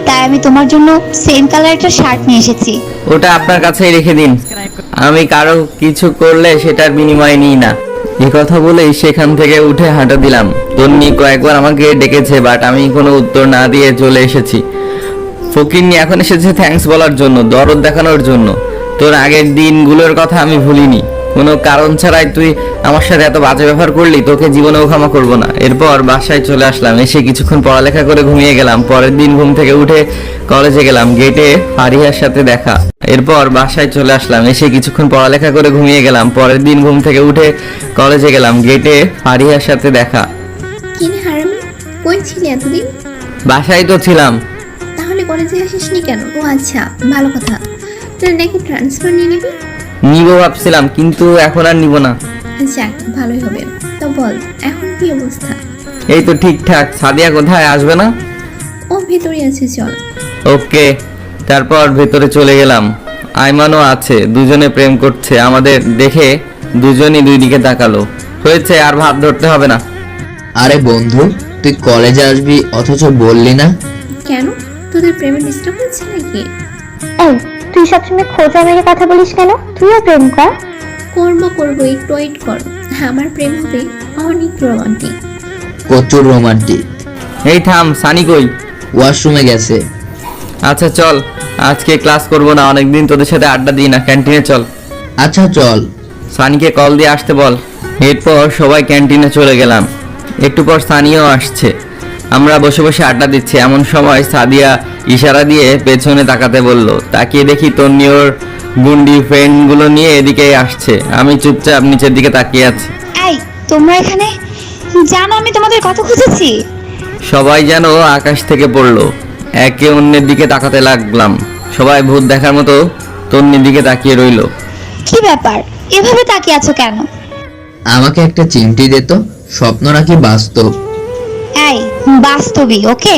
তাই আমি তোমার জন্য সেম কালার একটা শার্ট নিয়ে এসেছি। ওটা আপনার কাছেই রেখে দিন, আমি কারো কিছু করলে সেটার বিনিময় নিই না। এই কথা বলেই সেখান থেকে উঠে হাঁটা দিলাম। তন্নি কয়েকবার আমাকে ডেকেছে, বাট আমি কোনো উত্তর না দিয়ে চলে এসেছি। ফকিন্নি এখন এসেছে থ্যাঙ্কস বলার জন্য, দরদ দেখানোর জন্য। তোর আগের দিনগুলোর কথা আমি ভুলিনি। কোনো কারণ ছাড়াই তুই আমার সাথে এত বাজে ব্যবহার করলি, তোকে জীবনেও ক্ষমা করবো না। এরপর বাসায় চলে আসলাম। এসে কিছুক্ষণ পড়ালেখা করে ঘুমিয়ে গেলাম। পরের দিন ঘুম থেকে উঠে কলেজে গেলাম। গেটে ফারিহার সাথে দেখা। এরপর বাসায় চলে আসলাম। এসে কিছুক্ষণ পড়ালেখা করে ঘুমিয়ে গেলাম। পরের দিন ঘুম থেকে উঠে কলেজে গেলাম। গেটে ফারিহার সাথে দেখা। কিনে হারামি, কই ছিলি এতদিন? বাসায় তো ছিলাম। তাহলে কলেজে আসিসনি কেন? ও আচ্ছা, ভালো কথা। তুই নাকি ট্রান্সফার নিয়ে নিবি? নিবো ভাবছিলাম, কিন্তু এখন আর নিব না। যাক, ভালোই হবে। তো বল, এখন কি অবস্থা? এই তো ঠিকঠাক। সাদিয়া কোথায়? আসবে না? ও ভেতরে আছে, চল। ওকে। তারপর ভেতরে চলে গেলাম। আইমানও আছে, দুজনে প্রেম করছে। আমাদের দেখে দুজনই দুই দিকে তাকালো। হয়েছে, আর ভাব ধরতে হবে না। আরে বন্ধু, তুই কলেজে আসবি অথচ বললি না? কেন, তোদের প্রেমে ডিস্টার্ব হচ্ছে নাকি? এই, তুই সবসময় খোঁজা মেরে কথা বলিস কেন? তুইও প্রেম কর। করবো, একটু ওয়েট কর। আমার প্রেম হবে অনেক রোমান্টিক। প্রচুর রোমান্টিক। এই থাম, সানি কই? ওয়াশরুমে গেছে। আচ্ছা চল, আজকে ক্লাস করব না, অনেকদিন তোদের সাথে আড্ডা দিই না। ক্যান্টিনে চল। আচ্ছা চল। সানিকে কল দিয়ে আসতে বল। এরপর সবাই ক্যান্টিনে চলে গেলাম। একটু পর সানিও আসছে। আমরা বসে বসে আড্ডা দিচ্ছি। এমন সময় সাদিয়া ইশারা দিয়ে পেছনে তাকাতে বলল। তাকিয়ে দেখি তন্নি ওর গুন্ডি ফ্রেন্ডগুলো নিয়ে এদিকেই আসছে। আমি চুপচাপ নিচের দিকে তাকিয়ে আছি। এই, তোমরা এখানে? জানো আমি তোমাদের কত খুঁজেছি। সবাই যেন আকাশ থেকে পড়লো। একে অন্যের দিকে তাকাতে লাগলাম। সবাই ভূত দেখার মতো তন্নির দিকে তাকিয়ে রইলো। কি ব্যাপার, এভাবে তাকিয়ে আছো কেন? আমাকে একটা চিমটি দে তো, স্বপ্ন নাকি বাস্তব? এই, বাস্তবই। ওকে,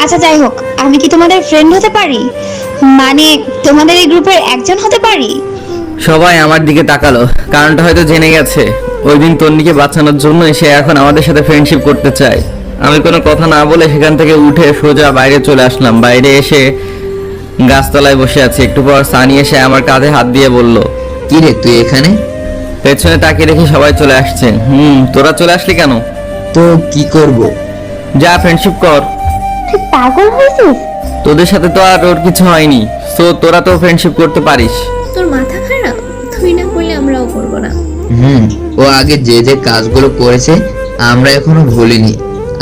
আচ্ছা যাই হোক, আমি কি তোমাদের ফ্রেন্ড হতে পারি? মানে তোমাদের এই গ্রুপের একজন হতে পারি? সবাই আমার দিকে তাকালো। কারণটা হয়তো জেনে গেছে। ওই দিন তন্নিকে বাঁচানোর জন্য সে এখন আমাদের সাথে ফ্রেন্ডশিপ করতে চায়। আমি কোনো কথা না বলে সেখান থেকে উঠে সোজা বাইরে চলে আসলাম। বাইরে এসে গাছতলায় বসে আছি। একটু পর সানি এসে আমার কাঁধে হাত দিয়ে বলল, কি রে তুই এখানে? পেছনে তাকিয়ে দেখি সবাই চলে আসছে। তোরা চলে আসলি কেন? তো কি করব? যা ফ্রেন্ডশিপ কর। তুই পাগল হয়েছিস? তোদের সাথে তো আর ওর কিছু হয়নি, সো তোরা তো ফ্রেন্ডশিপ করতে পারিস। তোর মাথা খারাপ? তুই না করলে আমরাও করবো না। ও আগে যে যে কাজগুলো করেছে আমরা এখনো ভুলিনি।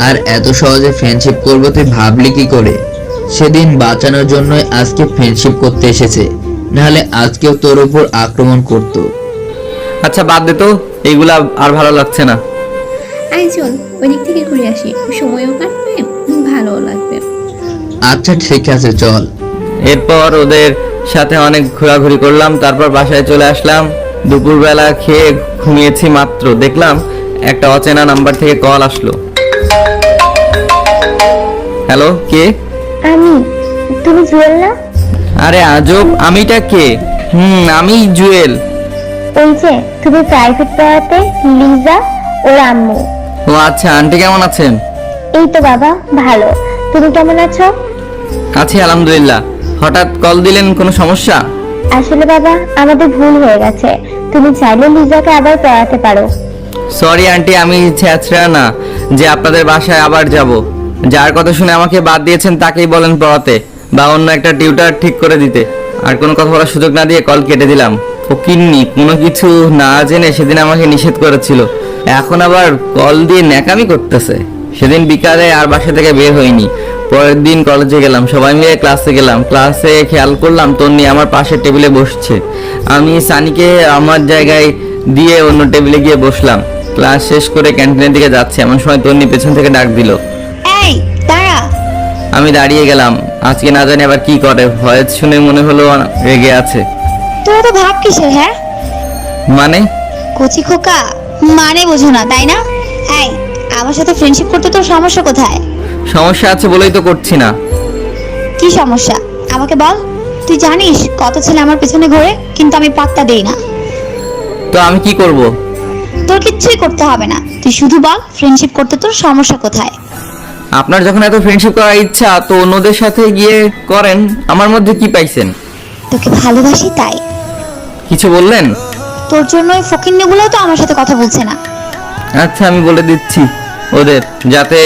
আর এত সহজে ফ্রেন্ডশিপ করব তুই ভাবলি কি করে? সেদিন বাঁচানোর জন্য আজকে ফ্রেন্ডশিপ করতে এসেছে, নাহলে আজকেও তোর উপর আক্রমণ করত। আচ্ছা বাদ দে তো, এইগুলা আর ভালো লাগছে না। আয় চল, ওই দিক থেকে ঘুরে আসি, সময়ও কাটবে, ভালোও লাগবে। আচ্ছা ঠিক আছে, চল। এরপর ওদের সাথে অনেক ঘোরাঘুরি করলাম। তারপর বাসায় চলে আসলাম। দুপুরবেলা খেয়ে ঘুমিয়েছি মাত্র, দেখলাম একটা অচেনা নাম্বার থেকে কল আসলো। হ্যালো, কে? আমি। তুমি জুয়েল না? আরে আজব, আমিটা কে? আমি জুয়েল। ওই যে তুমি প্রাইভেট পড়াতে লিজা ওর আম্মু। ও আচ্ছা, আন্টি কেমন আছেন? এই তো বাবা ভালো, তুমি কেমন আছো? আছি আলহামদুলিল্লাহ। হঠাৎ কল দিলেন, কোনো সমস্যা? আসলে বাবা আমাদের ভুল হয়ে গেছে, তুমি চাইলে লিজাকে আবার পড়াতে পারো। সরি আন্টি, আমি ছেঁচড়া না যে আপনাদের বাসায় আবার যাব। যার কথা শুনে আমাকে বাদ দিয়েছেন তাকেই বলেন পড়াতে বা অন্য একটা টিউটার ঠিক করে দিতে। আর কোনো কথা বলার সুযোগ না দিয়ে কল কেটে দিলাম। ও কিন্নি কোনো কিছু না জেনে সেদিন আমাকে নিষেধ করেছিল, এখন আবার কল দিয়ে ন্যাকামি করতেছে। সেদিন বিকালে আর বাসা থেকে বের হইনি। পরের দিন কলেজে গেলাম, সবাই মিলে ক্লাসে গেলাম। ক্লাসে খেয়াল করলাম তন্নি আমার পাশের টেবিলে বসছে। আমি সানিকে আমার জায়গায় দিয়ে অন্য টেবিলে গিয়ে বসলাম। ক্লাস শেষ করে ক্যান্টিনের দিকে যাচ্ছে, এমন সময় তন্নি পেছন থেকে ডাক দিল। এই দাঁড়া। আমি দাঁড়িয়ে গেলাম। আজকে না জানি আবার কি করে, ভয়েস শুনে মনে হলো রেগে আছে। তোরা তো ভাব কিসের? হ্যাঁ মানে? কচি খোকা, মানে বোঝো না তাই না? এই আমার সাথে ফ্রেন্ডশিপ করতে তোর সমস্যা কোথায়? সমস্যা আছে বলেই তো করছি না। কি সমস্যা আমাকে বল। তুই জানিস কত ছেলে আমার পেছনে ঘোরে, কিন্তু আমি পাত্তা দেই না। তো আমি কি করব? তোর কিচ্ছুই করতে হবে না, তুই শুধু বল ফ্রেন্ডশিপ করতে তোর সমস্যা কোথায়। আপনার যখন এত ফ্রেন্ডশিপ করার ইচ্ছা তো অন্যদের সাথে গিয়ে করেন, আমার মধ্যে কি পাইছেন? তোকে ভালোবাসি তাই। কিছু বললেন? তোর জন্য ওই ফকিন্নিগুলো তো আমার সাথে কথা বলছে না। আচ্ছা আমি বলে দিচ্ছি ওদের যাতে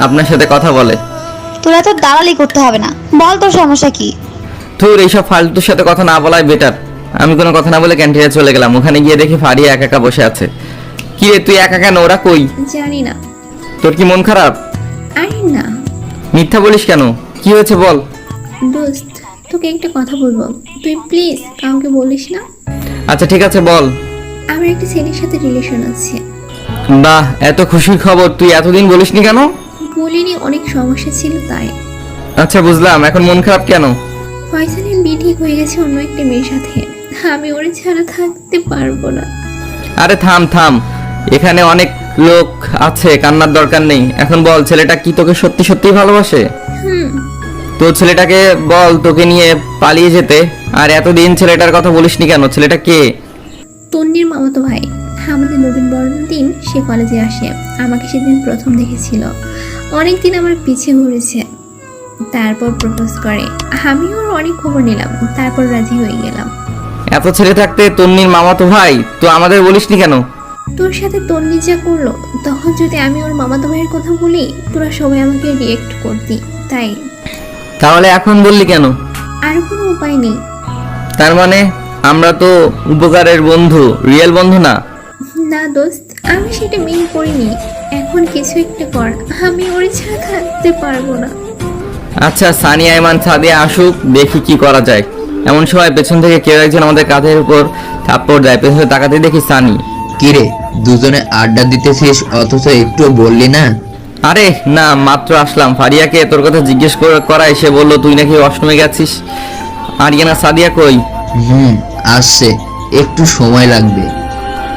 আপনার সাথে কথা বলে। তোরা তো দালালি করতে হবে না, বল তোর সমস্যা কি। তোর এইসব ফালতুর সাথে কথা না বলাই বেটার। আমি কোনো কথা না বলে ক্যান্টিনে চলে গেলাম। ওখানে গিয়ে দেখি ফারিয়া একা একা বসে আছে। কি রে তুই একা কেন? ওরা কই? জানি না। তোর কি মন খারাপ? আরে না মিথ্যা বলিস কেন? কি হয়েছে বল। দোস্ত, তোকে একটা কথা বলবো, তুই প্লিজ কাউকে বলিস না। আচ্ছা ঠিক আছে বল। আমার একটা ছেলের সাথে রিলেশন আছে। বাহ, এত খুশির খবর, তুই এতদিন বলিসনি কেন? বলিনি, অনেক সমস্যা ছিল তাই। আচ্ছা বুঝলাম, এখন মন খারাপ কেন? ফয়সালের বিয়ে ঠিক হয়ে গেছে অন্য একটা মেয়ের সাথে, আমি ওরে ছাড়া থাকতে পারবো না। আরে থাম থাম, এখানে অনেক লোক আছে, কান্নার দরকার নেই। এখন বল ছেলেটা কি তোকে সত্যি সত্যি ভালোবাসে? হুম। তো ছেলেটাকে বল তোকে নিয়ে পালিয়ে যেতে। আর এতদিন ছেলেটার কথা বলিসনি কেন? ছেলেটা কে? তন্নির মামাতো ভাই। আমাদের নবীন বরণের দিন সে কলেজে আসে, আমাকে সেদিন প্রথম দেখেছিল, অনেকদিন আমার পিছে ঘুরেছে, তারপর প্রপোজ করে। আমি ওর অনেক খবর নিলাম, তারপর রাজি হয়ে গেলাম। এত ছেলে থাকতে তন্নির মামাতো ভাই, তো আমাদের বলিসনি কেন? তোর সাথে তন্নি যা করলো, তখন যদি আমি ওর মামাতো ভাইয়ের কথা বলি তোরা সবাই আমাকে রিয়েক্ট করতি, তাই। তাহলে এখন বললি কেন? আর কোনো উপায় নেই। তার মানে আমরা তো উপকারের বন্ধু, রিয়েল বন্ধু না? না দোস্ত, আমি সেটা মিন করিনি। এখন কিছু একটা কর, আমি ওর ছাড়া থাকতে পারবো না। আচ্ছা সানি আইমান সাদিয়া আসুক, দেখি কি করা যায়। এমন সময় পেছন থেকে কেউ একজন আমাদের কাঁধের উপর থাপ্পড় দেয়। পেছনে তাকাতে দেখি সানি। কিরে দুজনে আড্ডা দিতেছিস অথচ একটু বললি না? আরে না, মাত্র আসলাম। ফারিয়াকে তোর কথা জিজ্ঞেস করায় সে বললো তুই নাকি অষ্টমে গেছিস। আরিয়ানা সাদিয়া কই? আসছে, একটু সময় লাগবে।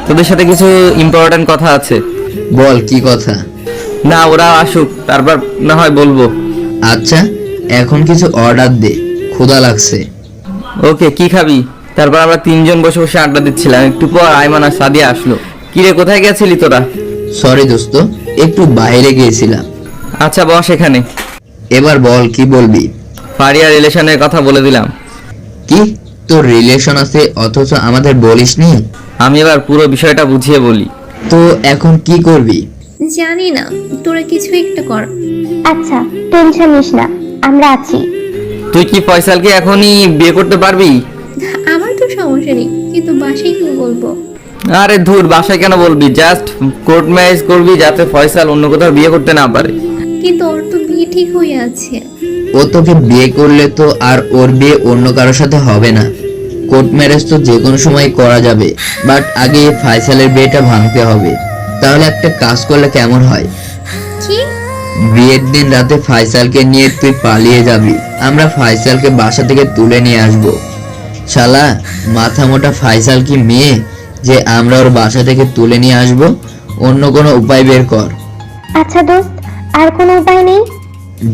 তোদের সাথে কিছু ইম্পর্টেন্ট কথা আছে। বল কি কথা? না ওরা আসুক তারপর না হয় বলবো। আচ্ছা এখন কিছু অর্ডার দে, ক্ষুধা লাগছে। ওকে, কি খাবি? তারপর আমরা তিনজন বসে বসে আড্ডা দিচ্ছিলাম। একটু পর আইমান আর সাদিয়া আসলো। কিরে কোথায় গেছিলি তোরা? সরি দোস্ত, একটু বাইরে গিয়েছিলাম। আচ্ছা বস এখানে। এবার বল কি বলবি? ফারিয়া রিলেশনের কথা বলে দিলাম। কি তোর রিলেশন আছে অথচ আমাদের বলিসনি? আমি এবার পুরো বিষয়টা বুঝিয়ে বলি। তো এখন কি করবি? জানি না, তোরা কিছু একটা কর। আচ্ছা টেনশন নিস না, আমরা আছি। তুই কি ফয়সালকে এখনই বিয়ে করতে পারবি? আমার তো সমস্যা নেই, কিন্তু বাসায় কি বলবো? আরে ধুর, বাসায় কেন বলবি? জাস্ট কোর্ট ম্যারেজ করবি যাতে ফয়সাল অন্য কোথাও বিয়ে করতে না পারে। কিন্তু ওর তো বিয়ে ঠিক হয়ে আছে। ও তোকে বিয়ে করলে তো আর ওর বিয়ে অন্য কারোর সাথে হবে না। কোর্ট ম্যারেজ তো যে কোনো সময় করা যাবে, বাট আগে ফাইসালের বিয়েটা ভাঙতে হবে। তাহলে একটা কাজ করলে কেমন হয়? কি? বিয়ের দিন রাতে ফাইসালকে নিয়ে তুই পালিয়ে যাবি, আমরা ফাইসালকে বাসা থেকে তুলে নিয়ে আসবো। শালা মাথা মোটা ফাইসাল কি মেয়ে যে আমরা ওর বাসা থেকে তুলে নিয়ে আসবো? অন্য কোনো উপায় বের কর। আচ্ছা দোস্ত, আর কোনো উপায় নেই?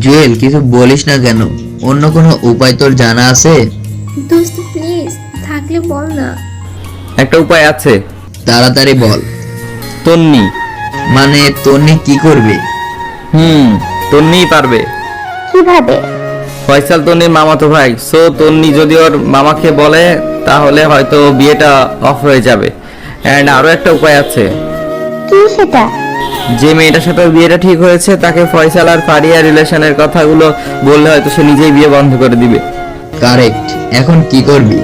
জুয়েল কিছু বলিস না কেন? অন্য কোনো উপায় তোর জানা আছে? দোস্ত প্লিজ, থাকলে বল না। একটা উপায় আছে। তাড়াতাড়ি বল। তন্নি। মানে তন্নি কি করবে? তন্নিই পারবে। কিভাবে? ফয়সাল তন্নির মামাতো ভাই, সো তন্নি যদি ওর মামাকে বলে তাহলে হয়তো বিয়েটা অফ হয়ে যাবে। অ্যান্ড আরো একটা উপায় আছে। কি সেটা? যে মেয়েটার সাথে ওর বিয়েটা ঠিক হয়েছে তাকে ফয়সাল আর ফারিয়া রিলেশনের কথাগুলো বললে হয়তো সে নিজেই বিয়ে বন্ধ করে দিবে। কারেক্ট। এখন কি করবি?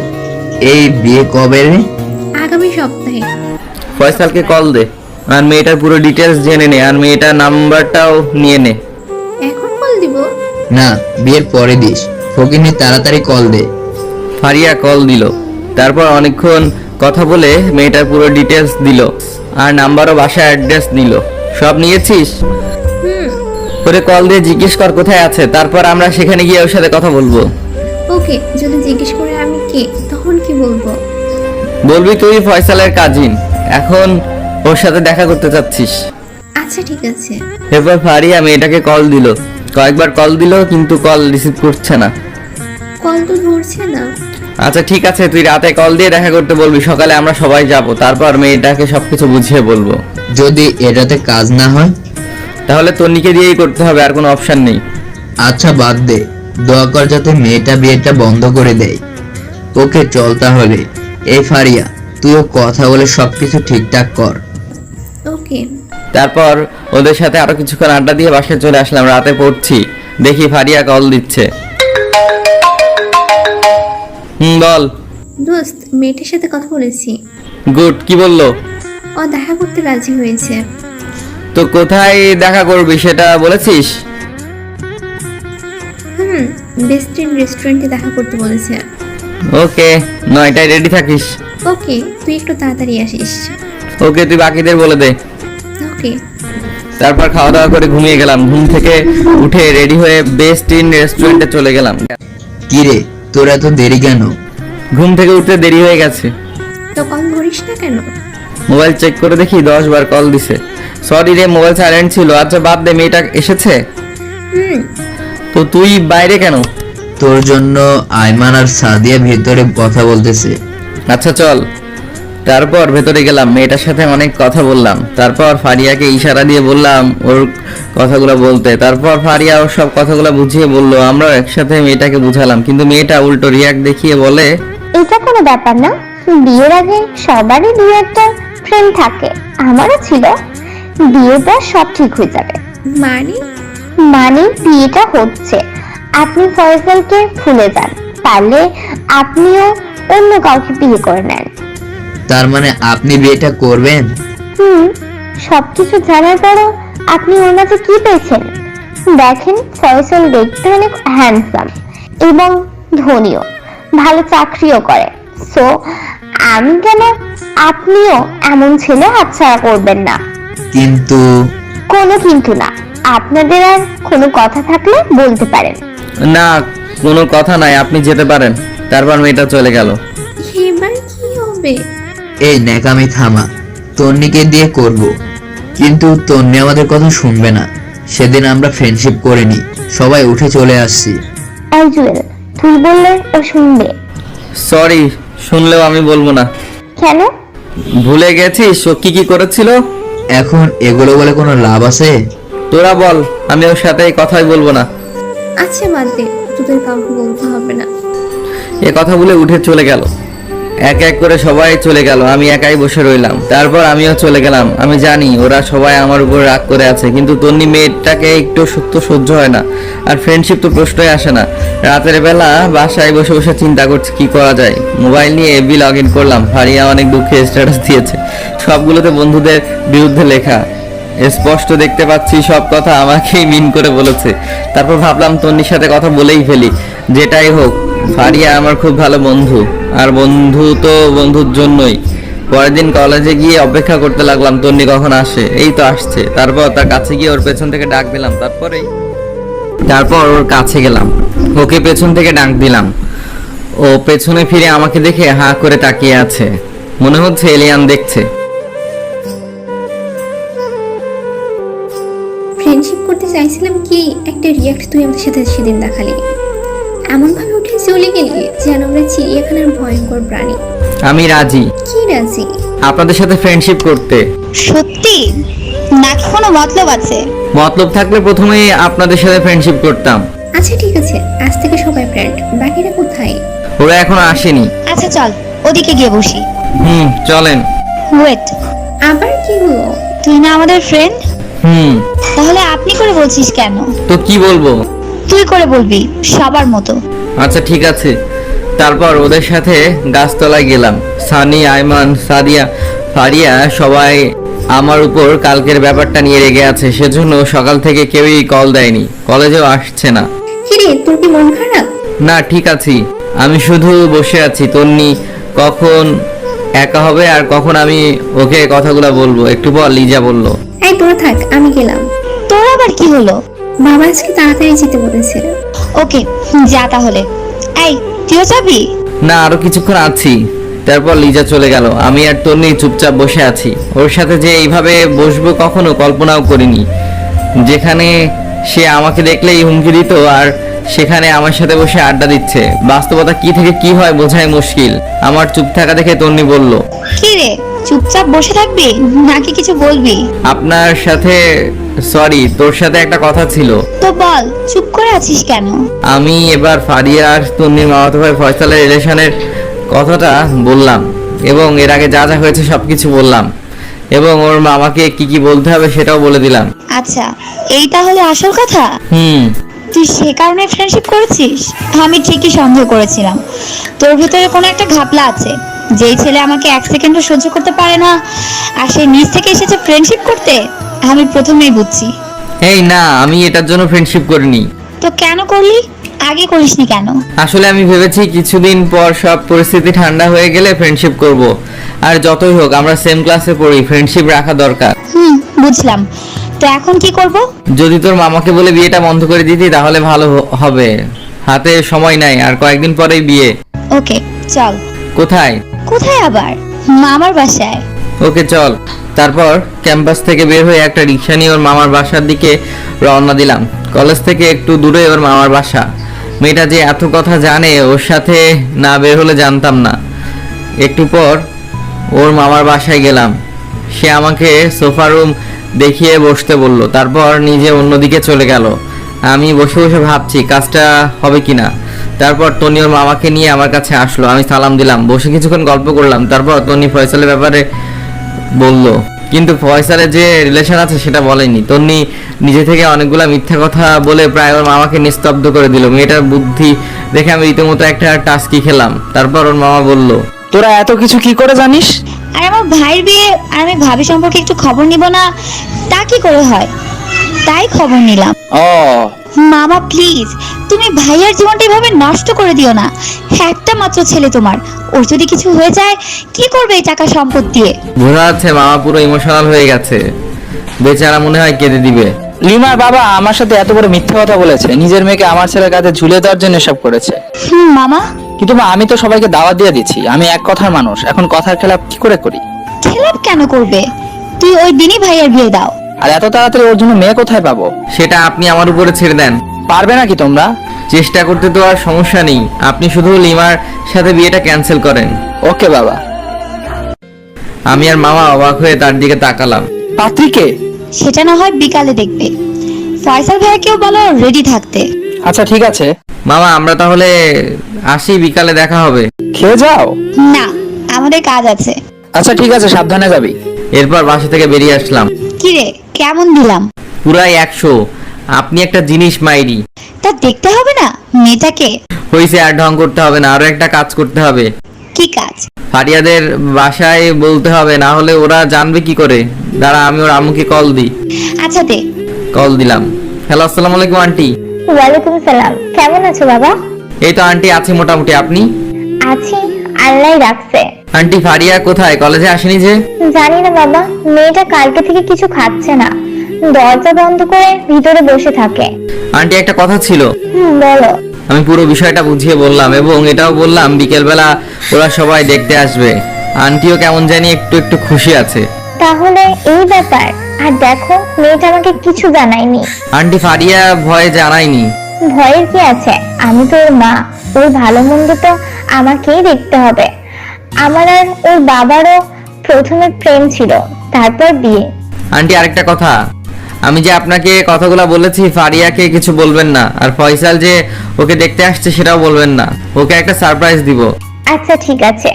এই বিয়ে কবে রে? আগামী সপ্তাহে। ফয়সালকে কল দে আর মেয়েটার পুরো ডিটেলস জেনে নে আর মেয়েটার নাম্বারটাও নিয়ে নে। এখন কল দিব? না, বিয়ের পরে দিস। ফকিনি তাড়াতাড়ি কল দে। ফারিয়া কল দিল, তারপর অনেকক্ষণ কথা বলে মেয়েটার পুরো ডিটেলস দিল আর নাম্বারও বাসা অ্যাড্রেস দিল। সব নিয়েছিস? করে কল দিয়ে জিজ্ঞেস কর কোথায় আছে, তারপর আমরা সেখানে গিয়ে ওর সাথে কথা বলবো। ওকে, যদি জিজ্ঞেস করে আমি কে তখন কি বলবো? বলবি তুই ফয়সালের কাজিন, এখন ওর সাথে দেখা করতে চাচ্ছিস। আচ্ছা ঠিক আছে। এরপর ফারিয়া মেয়েটাকে কল দিল, কয়েকবার কল দিল কিন্তু কল রিসিভ করছে না। কল তো ধরছে না। আচ্ছা ঠিক আছে, তুই রাতে কল দিয়ে দেখা করতে বলবি, সকালে আমরা সবাই যাব, তারপর মেয়েটাকে সবকিছু বুঝিয়ে বলবো। যদি এটাতে কাজ না হয় তাহলে তন্নিকে দিয়েই করতে হবে, আর কোনো অপশন নেই। আচ্ছা বাদ দে, দোয়া কর যাতে মেয়েটা বিয়েটা বন্ধ করে দেয়। ওকে চল তাহলে। এই ফারিয়া, তুইও কথা বলে সবকিছু ঠিকঠাক কর। ওকে। তারপর ওদের সাথে আরো কিছুক্ষণ আড্ডা দিয়ে বাসায় চলে আসলাম। রাতে পড়ছি, দেখি ফারিয়া কল দিচ্ছে। বল। দোস্ত, মেয়েটার সাথে কথা বলেছি। গুড, কি বললো? ও দেখা করতে রাজি হয়েছে। তো কোথায় দেখা করবি সেটা বলেছিস? বেস্টিন রেস্টুরেন্টে দেখা করতে বলেছে। ওকে, 9টায় রেডি থাকিস। ওকে, তুই একটু তাড়াতাড়ি আসিস। ওকে, তুই বাকিদের বলে দে। ওকে। তারপর খাওয়া দাওয়া করে ঘুমিয়ে গেলাম। ঘুম থেকে উঠে রেডি হয়ে বেস্ট ইন রেস্টুরেন্টে চলে গেলাম। কি রে, তোর এত দেরি কেন? ঘুম থেকে উঠতে দেরি হয়ে গেছে। তো কল ধরিস না কেন? মোবাইল চেক করে দেখি 10 বার কল দিছে। সরি রে, মোবাইল সাইলেন্ট ছিল। আচ্ছা বাদ দে, মেয়েটা এসেছে? তো তুই বাইরে কেন? তোর জন্য আয়মান আর সাদিয়া ভেতরে কথা বলতেছে। আচ্ছা চল। তারপর ভেতরে গেলাম, মেয়েটার সাথে অনেক কথা বললাম। তারপর ফারিয়াকে ইশারা দিয়ে বললাম ওর কথাগুলো বলতে। তারপর ফারিয়া ওর সব কথাগুলো বুঝিয়ে বললো, আমরা একসাথে মেয়েটাকে বুঝালাম, কিন্তু মেয়েটা উল্টো রিয়াক্ট দেখিয়ে বলে, এটা কোনো ব্যাপার না, বিয়ের আগে সবারই দু একটা ফ্রেন্ড থাকে, আমারও ছিল। বিয়ের পর সব ঠিক হয়ে যাবে। মানে বিয়েটা হচ্ছে, আপনি ফয়সালকে ভুলে যান, পারলে আপনিও অন্য কাউকে বিয়ে করে নেন। তার মানে আপনি বিয়েটা করবেন? সবকিছু জানার পরও আপনি ওর মাঝে কি পেয়েছেন? দেখেন, ফয়সাল দেখতে অনেক হ্যান্ডসাম এবং ধনীও, ভালো চাকরিও করে। সো আমি কেন, আপনিও এমন ছেলে হাতছাড়া করবেন না। কিন্তু কোনো কিন্তু না, আপনাদের আর কোনো কথা থাকলে বলতে পারেন। না কোনো কথা নাই, আপনি যেতে পারেন। তারপর মেয়েটা চলে গেল। এবার কি হবে? এই ন্যাকামি থামা, তন্নিকে দিয়ে করব, কিন্তু তন্নি আমাদের কথা শুনবে না। সেদিন আমরা ফ্রেন্ডশিপ করিনি, সবাই উঠে চলে আসছি। এই জুয়েল, তুই বললে ও শুনবে? সরি, শুনলেও আমি বলবো না। কেন? ভুলে গেছিস ও কি কি করেছিল? এখন এগুলো বলে কোনো লাভ আছে? তোরা বল, আমি ওর সাথে এই কথাই বলবো না। আচ্ছা বাদ দে, তোদের কাউকে বলতে হবে না। এ কথা বলে উঠে চলে গেল। এক এক করে সবাই চলে গেল, আমি একাই বসে রইলাম। তারপর আমিও চলে গেলাম। আমি জানি ওরা সবাই আমার উপর রাগ করে আছে, কিন্তু তন্নি মেয়েটাকে একটু সত্য সহ্য হয় না, আর ফ্রেন্ডশিপ তো প্রশ্নই আসে না। রাতের বেলা বাসায় বসে বসে চিন্তা করছি কি করা যায়। মোবাইল নিয়ে এফবি লগ ইন করলাম। ফারিয়া অনেক দুঃখে স্ট্যাটাস দিয়েছে, সবগুলোতে বন্ধুদের বিরুদ্ধে লেখা। স্পষ্ট দেখতে পাচ্ছি সব কথা আমাকেই মিন করে বলেছে। তারপর ভাবলাম তন্নির সাথে কথা বলেই ফেলি, যেটাই হোক। ফারিয়া আমার খুব ভালো বন্ধু, আর বন্ধু তো বন্ধুর জন্যই। পরের দিন কলেজে গিয়ে অপেক্ষা করতে লাগলাম তন্নি কখন আসে। এই তো আসছে। তারপর তার কাছে গিয়ে ওর পেছন থেকে ডাক দিলাম। তারপর ওর কাছে গেলাম, ওকে পেছন থেকে ডাক দিলাম। ও পেছনে ফিরে আমাকে দেখে হাঁ করে তাকিয়ে আছে, মনে হচ্ছে এলিয়ান দেখছে। ফ্রেন্ডশিপ করতে চাইছিলাম কি, একটা রিয়াক্ট তুই আমাদের সাথে সেদিন দেখালি। এমন ভাবে উঠে চলে গেলি যেন আমরা চিড়িয়াখানার ভয়ঙ্কর প্রাণী। আমি রাজি কি রাজি? আপনাদের সাথে ফ্রেন্ডশিপ করতে। সত্যি নাকি কোনো মতলব আছে? মতলব থাকলে প্রথমেই আপনাদের সাথে ফ্রেন্ডশিপ করতাম। আচ্ছা ঠিক আছে, আজ থেকে সবাই ফ্রেন্ড। বাকিরা কোথায়? ওরা এখনো আসেনি। আচ্ছা চল ওদিকে গিয়ে বসি। চলেন। ওয়েট, আবার কি হলো? তুই না আমাদের ফ্রেন্ড, তাহলে আপনি করে বলছিস কেন? তো কি বলবো? তুই করে বলবি সবার মতো। আচ্ছা ঠিক আছে। তারপর ওদের সাথে গাছতলায় গেলাম। সানি, আইমান, সাদিয়া, ফারিয়া সবাই আমার উপর কালকের ব্যাপারটা নিয়ে রেগে আছে, সেজন্য সকাল থেকে কেউই কল দেয়নি, কলেজেও আসছে না। কিরে, তোর কি মন খারাপ? না ঠিক আছি, আমি শুধু বসে আছি। তন্নি কখন একা হবে আর কখন আমি ওকে কথাগুলো বলবো, একটু বল। লিজা বলল। এই তোরা থাক, আমি গেলাম। তোর আবার কি হলো? বাবা আজকে তাড়াতাড়ি যেতে বলেছে। ওকে যা তাহলে। এই তুইও যাবি? না, আরো কিছুক্ষণ আছি। তারপর লিজা চলে গেল। আমি আর তন্নি চুপচাপ বসে আছি। ওর সাথে যে এইভাবে বসবো কখনো কল্পনাও করিনি। যেখানে সে আমাকে দেখলেই হুমকি দিত আর সেখানে আমার সাথে বসে আড্ডা দিচ্ছে। বাস্তবতা কি থেকে কি হয় বোঝাই মুশকিল। আমার চুপ থাকা দেখে তন্নি বলল, কি রে চুপচাপ বসে থাকবি নাকি কিছু বলবি? আপনার সাথে সরি, তোর সাথে একটা কথা ছিল। তো বল, চুপ করে আছিস কেন? আমি এবার ফারিয়া আর তন্নির মামাতো ভাই ফয়সালের রিলেশনের কথাটা বললাম এবং এর আগে যা যা হয়েছে সবকিছু বললাম এবং ওর মামাকে কি কি বলতে হবে সেটাও বলে দিলাম। আচ্ছা এই তাহলে আসল কথা? তুই সে কারণে ফ্রেন্ডশিপ করেছিস? আমি ঠিকই সন্দেহ করেছিলাম তোর ভিতরে কোনো একটা ঘাপলা আছে। যেই ছেলে আমাকে এক সেকেন্ডও সহ্য করতে পারে না আর সে নিজ থেকে এসেছে ফ্রেন্ডশিপ করতে, আমি প্রথমেই বুঝছি। এই না, আমি এটার জন্য ফ্রেন্ডশিপ করিনি। তো কেন করলি? আগে করিসনি কেন? আসলে আমি ভেবেছি কিছুদিন পর সব পরিস্থিতি ঠান্ডা হয়ে গেলে ফ্রেন্ডশিপ করব। আর যতই হোক আমরা সেম ক্লাসে পড়ি, ফ্রেন্ডশিপ রাখা দরকার। বুঝলাম। তো এখন কি করব? যদি তোর মামাকে বলে বিয়েটা বন্ধ করে দিতি তাহলে ভালো হবে। হাতে সময় নাই, আর কয়েকদিন পরেই বিয়ে। ওকে চল। কোথায়? কোথায় আবার? মামার বাসায়। ওকে চল। তারপর ক্যাম্পাস থেকে বের হয়ে একটা রিক্সা নিয়ে ওর মামার বাসার দিকে রওনা দিলাম। কলেজ থেকে একটু দূরে ওর মামার বাসা। মেয়েটা যে এত কথা জানে, ওর সাথে না বের হলে জানতাম না। একটু পর ওর মামার বাসায় গেলাম। সে আমাকে সোফা রুম দেখিয়ে বসতে বলল, তারপর নিজে অন্যদিকে চলে গেল। আমি বসে বসে ভাবছি কাজটা হবে কিনা। তারপর তনি ওর মামাকে নিয়ে আমার কাছে আসলো। আমি সালাম দিলাম, বসে কিছুক্ষণ গল্প করলাম। তারপর তনি ফয়সালের ব্যাপারে বলল, কিন্তু ফয়সালের যে রিলেশন আছে সেটা বলেনি। তন্নি নিজে থেকে অনেকগুলা মিথ্যা কথা বলে প্রায় ওর মামাকে নিস্তব্ধ করে দিল। মেয়েটার বুদ্ধি দেখে আমি রীতিমতো একটা টাস্কি খেলাম। তারপর ওর মামা বলল, তোরা এত কিছু কি করে জানিস? আর আমার ভাইয়ের বিয়ে আর আমি ভাবি সম্পর্কে একটু খবর নিব না তা কি করে হয়? তাই খবর নিলাম। ও মামা প্লিজ, তুমি ভাইয়ার জীবনটা এভাবে নষ্ট করে দিও না। একটা মাত্র ছেলে তোমার, ওর যদি কিছু হয়ে যায় কি করবে এই টাকা সম্পদ দিয়ে? বোঝা যাচ্ছে মামা পুরো ইমোশনাল হয়ে গেছে। বেচারা মনে হয় কেঁদে দিবে। লিমার বাবা আমার সাথে এত বড় মিথ্যা কথা বলেছে, নিজের মেয়েকে আমার ছেলের কাছে ঝুলে দেওয়ার জন্য এসব করেছে। মামা কিন্তু মা, আমি তো সবাইকে দাওয়াত দিয়ে দিচ্ছি। আমি এক কথার মানুষ, এখন কথার খেলাপ কি করে করি? খেলাপ কেন করবে? তুই ওই দিনই ভাইয়ার বিয়ে দাও। আর এত তাড়াতাড়ি ওর জন্য মেয়ে কোথায় পাবো? সেটা আপনি আমার উপরে ছেড়ে দেন। পারবে নাকি তোমরা? চেষ্টা করতে তো আর সমস্যা নেই। আপনি শুধু লিমার সাথে বিয়েটা ক্যান্সেল করেন। ওকে বাবা। আমি আর মামা অবাক হয়ে তার দিকে তাকালাম। পাত্রীকে? সেটা না হয় বিকালে দেখবে। ফয়সাল ভাইয়াকেও বলো রেডি থাকতে। আচ্ছা ঠিক আছে। মামা আমরা তাহলে আসি, বিকালে দেখা হবে। খেয়ে যাও। না, আমাদের কাজ আছে। আচ্ছা ঠিক আছে, সাবধানে যাবি। এরপর বাসা থেকে বেরিয়ে আসলাম। কিরে কেমন দিলাম? পুরাই 100। আপনি একটা জিনিস মাইরি। তা দেখতে হবে না মেয়েটাকে? হয়েছে, আর ঢং করতে হবে না। আরো একটা কাজ করতে হবে। কি কাজ? ফারিয়াদের বাসায় বলতে হবে, না হলে ওরা জানবে কি করে। দাঁড়া, আমি ওর আম্মুকে কল দিই। আচ্ছা দে। কল দিলাম। হ্যালো, আসসালামু আলাইকুম আন্টি। ওয়ালাইকুম সালাম। কেমন আছো বাবা? এই তো আন্টি আছি মোটামুটি। আপনি? আছি, আল্লাহ রাখছে। আন্টি ফারিয়া কোথায়? কলেজে আসেনি যে? জানি না বাবা, মেয়েটা কালকে থেকে কিছু খাচ্ছে না, দরজা বন্ধ করে ভিতরে বসে থাকে। আন্টি একটা কথা ছিল। বলো। আমি পুরো বিষয়টা বুঝিয়ে বললাম এবং এটাও বললাম বিকেলবেলা ওরা সবাই দেখতে আসবে। আন্টিও কেমন জানি একটু একটু খুশি আছে। তাহলে এই ব্যাপার। আর দেখো, মেয়েটা আমাকে কিছু জানায়নি। আন্টি ফারিয়া ভয়ে জানায়নি। ভয়ের কি আছে? আমি তো ওর মা, ওর ভালো মন্দ তো আমাকেই দেখতে হবে। আমার আর ওর বাবারও প্রথমে প্রেম ছিল, তারপর বিয়ে। আন্টি আরেকটা কথা, আমি যে আপনাকে কথাগুলো বলেছি ফারিয়াকে কিছু বলবেন না, আর ফয়সাল যে ওকে দেখতে আসছে সেটাও বলবেন না, ওকে একটা সারপ্রাইজ দিব। আচ্ছা ঠিক আছে।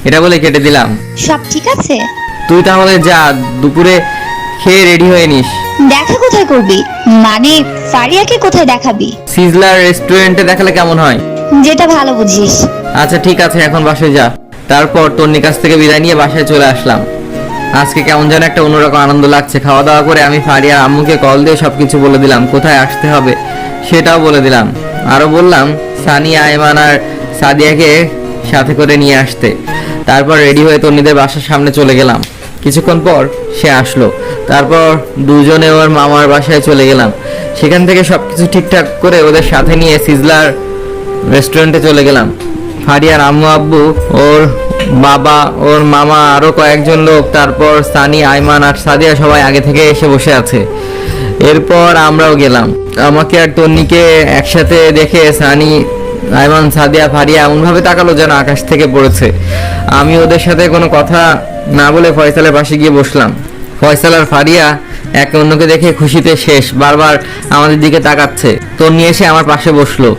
এটা বলে কেটে দিলাম। সব ঠিক আছে? তুই তাহলে যা, দুপুরে খেয়ে রেডি হয়ে নিস। দেখা কোথায় করবি? মানে ফারিয়াকে কোথায় দেখাবি? সিজলার রেস্টুরেন্টে দেখালে কেমন হয়? যেটা ভালো বুঝিস। আচ্ছা ঠিক আছে, এখন বাসায় যা। তারপর তন্নির কাছ থেকে বিদায় নিয়ে বাসায় চলে আসলাম। আজকে কেমন যেন একটা অন্যরকম আনন্দ লাগছে। খাওয়া দাওয়া করে আমি ফারিয়া আম্মুকে কল দিয়ে সবকিছু বলে দিলাম, কোথায় আসতে হবে সেটাও বলে দিলাম। আরো বললাম সানিয়া, আয়মান আর সাদিয়াকে সাথে করে নিয়ে আসতে। তারপর রেডি হয়ে তন্নিদের বাসার সামনে চলে গেলাম। কিছুক্ষণ পর সে আসলো। তারপর দুজনে ওর মামার বাসায় চলে গেলাম। সেখান থেকে সবকিছু ঠিকঠাক করে ওদের সাথে নিয়ে সিজলার রেস্টুরেন্টে চলে গেলাম। ফারিয়ার আম্মু আব্বু, ওর বাবা, ওর মামা, আরো কয়েকজন লোক, তারপর সানি, আয়মান আর সাদিয়া সবাই আগে থেকে এসে বসে আছে। এরপর আমরাও গেলাম। আমাকে আর তন্নিকে একসাথে দেখে সানি, আয়মান, সাদিয়া, ফারিয়া এমনভাবে তাকালো যেন আকাশ থেকে পড়েছে। আমি ওদের সাথে কোনো কথা না বলে ফয়সালের পাশে গিয়ে বসলাম। ফয়সাল আর ফারিয়া একে অন্যকে দেখে খুশিতে শেষ, বারবার আমাদের দিকে তাকাচ্ছে। তন্নি এসে আমার পাশে বসলো।